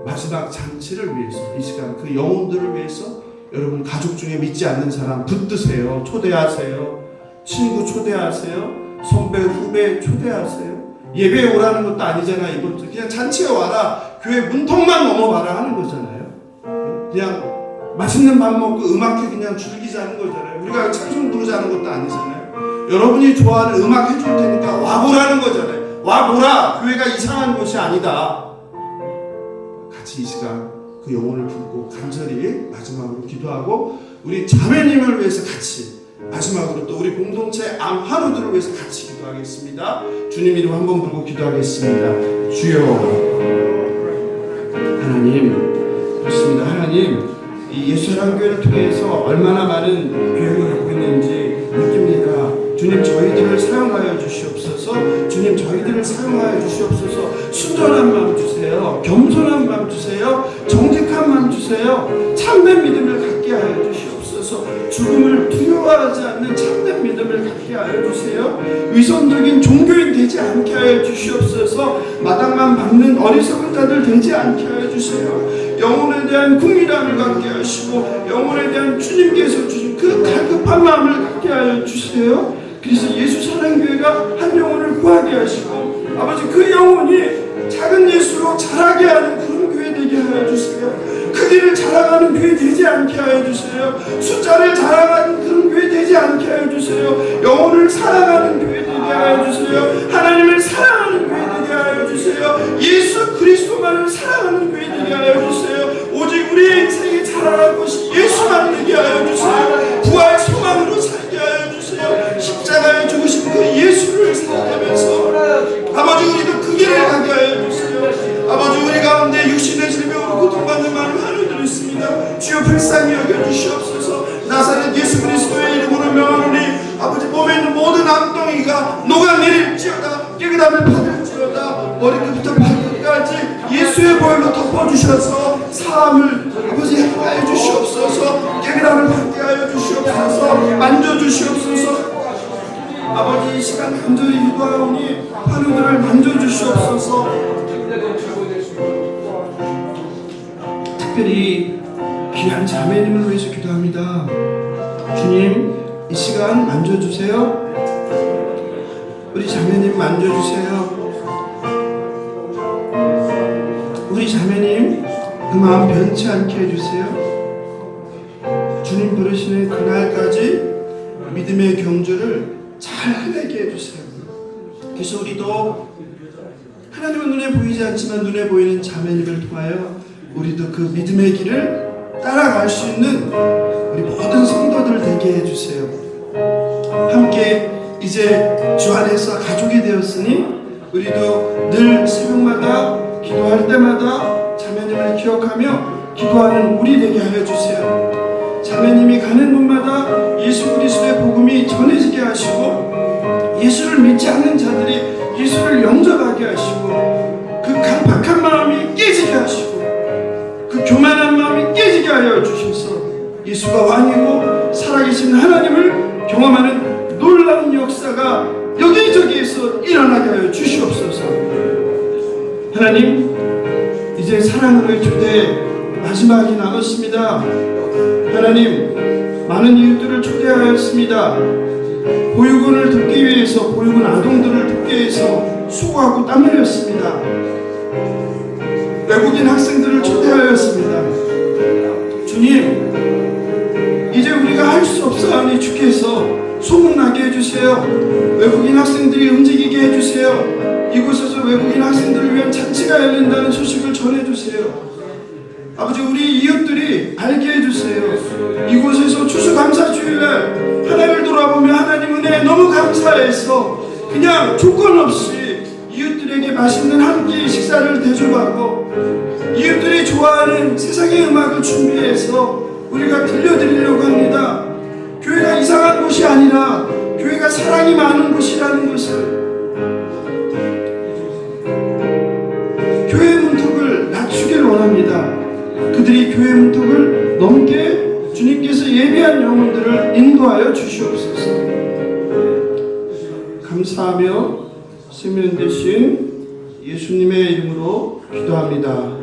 마지막 잔치를 위해서 이 시간 그 영혼들을 위해서 여러분 가족 중에 믿지 않는 사람 붙드세요. 초대하세요. 친구 초대하세요. 선배 후배 초대하세요. 예배에 오라는 것도 아니잖아요. 이번 주 그냥 잔치에 와라. 교회 문턱만 넘어봐라 하는 거잖아요. 그냥 맛있는 밥 먹고 음악회 그냥 즐기자는 거잖아요. 우리가 찬송 부르자는 것도 아니잖아요. 여러분이 좋아하는 음악 해줄 테니까 와보라는 거잖아요. 와보라. 교회가 이상한 곳이 아니다. 같이 이 시간 그 영혼을 품고 간절히 마지막으로 기도하고 우리 자매님을 위해서 같이 마지막으로 또 우리 공동체 암환우들을 위해서 같이 기도하겠습니다. 주님 이름 한번 부르고 기도하겠습니다. 주여 하나님, 그렇습니다. 하나님, 이 예수사랑교회를 통해서 얼마나 많은 교회를 갖고 있는지 느낍니다. 주님 저희들을 사용하여 주시옵소서. 주님 저희들을 사용하여 주시옵소서. 순전한 마음 주세요. 겸손한 마음 주세요. 정직한 마음 주세요. 참된 믿음을 갖게 하여 주시옵소서. 죽음을 두려워하지 않는 참된 믿음을 갖게 하여 주세요. 위선적인 종교인 되지 않게 하여 주시옵소서. 마당만 밟는 어리석은 자들 되지 않게 하여 주세요. 영혼에 대한 궁리함을 갖게 하시고 영혼에 대한 주님께서 주신 그 갈급한 마음을 갖게 하여 주세요. 그래서 예수 사랑교회가 한 영혼을 구하게 하시고 아버지 그 영혼이 작은 예수로 자라게 하는 그런 교회 되게 하여 주세요. 크기를 자랑하는 교회 되지 않게 하여 주세요. 숫자를 자랑하는 그런 교회 되지 않게 하여 주세요. 영혼을 사랑하는 교회 되게 하여 주세요. 하나님을 사랑하는 교회 되게 하여 주세요. 예수 그리스도만을 사랑하는 교회 되게 하여 주세요. 오직 우리의 인생에 자랑할 것이 예수만 되게 하여 주세요. 부활 소망으로 살게 하여 주세요. 십자가에 죽으신 그 예수를 생각하면서 아버지 우리도 그 길을 가게 하여 주세요. 아버지 우리 가운데 육신의 질병으로 고통받는 많은 환우들이 있습니다. 주여 불쌍히 여겨주시옵소서. 나사렛 예수 그리스도의 이름으로 명하노니 아버지 몸에 있는 모든 암덩이가 녹아내릴지어다. 깨끗함을 받을지어다. 머리끝부터 발끝까지 예수의 보혈로 덮어주셔서 사함을 아버지 하여 주시옵소서. 깨끗함을 받게 하여 주시옵소서. 만져주시옵소서. 아버지 이 시간 간절히 기도하오니 환우들을 만져주시옵소서. 특별히 귀한 자매님을 위해서 기도합니다. 주님, 이 시간 만져주세요. 우리 자매님 만져주세요. 우리 자매님 그 마음 변치 않게 해주세요. 주님 부르시는 그날까지 믿음의 경주를 잘 해내게 해주세요. 그래서 우리도 하나님은 눈에 보이지 않지만 눈에 보이는 자매님을 통하여 우리도 그 믿음의 길을 따라갈 수 있는 우리 모든 성도들 되게 해주세요. 함께 이제 주 안에서 가족이 되었으니 우리도 늘 새벽마다 기도할 때마다 자매님을 기억하며 기도하는 우리 되게 하여 주세요. 자매님이 가는 곳마다 예수 그리스도의 복음이 전해지게 하시고 예수를 믿지 않는 자들이 예수를 영접하게 하시고 그 강팍한 마음이 깨지게 하시고 그 교만한 마음이 깨지게 하여 주셔서 예수가 왕이고 살아계신 하나님을 경험하는 놀라운 역사가 여기저기에서 일어나게 하여 주시옵소서. 하나님, 이제 사랑으로의 초대 마지막이 남았습니다. 하나님, 많은 이웃들을 초대하였습니다. 보육원을 돕기 위해서, 보육원 아동들을 돕기 위해서 수고하고 땀 흘렸습니다. 외국인 학생들을 초대하였습니다. 주님, 이제 우리가 할 수 없사오니 주께서 소문나게 해주세요. 외국인 학생들이 움직이게 해주세요. 이곳에서 외국인 학생들을 위한 잔치가 열린다는 소식을 전해주세요. 아버지, 우리 이웃들이 알게 해주세요. 이곳에서 추수감사주일날 하나님을 돌아보며 하나님 은혜에 너무 감사해서 그냥 조건 없이 이웃들에게 맛있는 한 끼 식사를 대접하고 이웃들이 좋아하는 세상의 음악을 준비해서 우리가 들려드리려고 합니다. 교회가 이상한 곳이 아니라 교회가 사랑이 많은 곳이라는 것을, 교회 문턱을 낮추길 원합니다. 그들이 교회 문턱을 넘게 주님께서 예비한 영혼들을 인도하여 주시옵소서. 감사하며 세면 되신 예수님의 이름으로 기도합니다.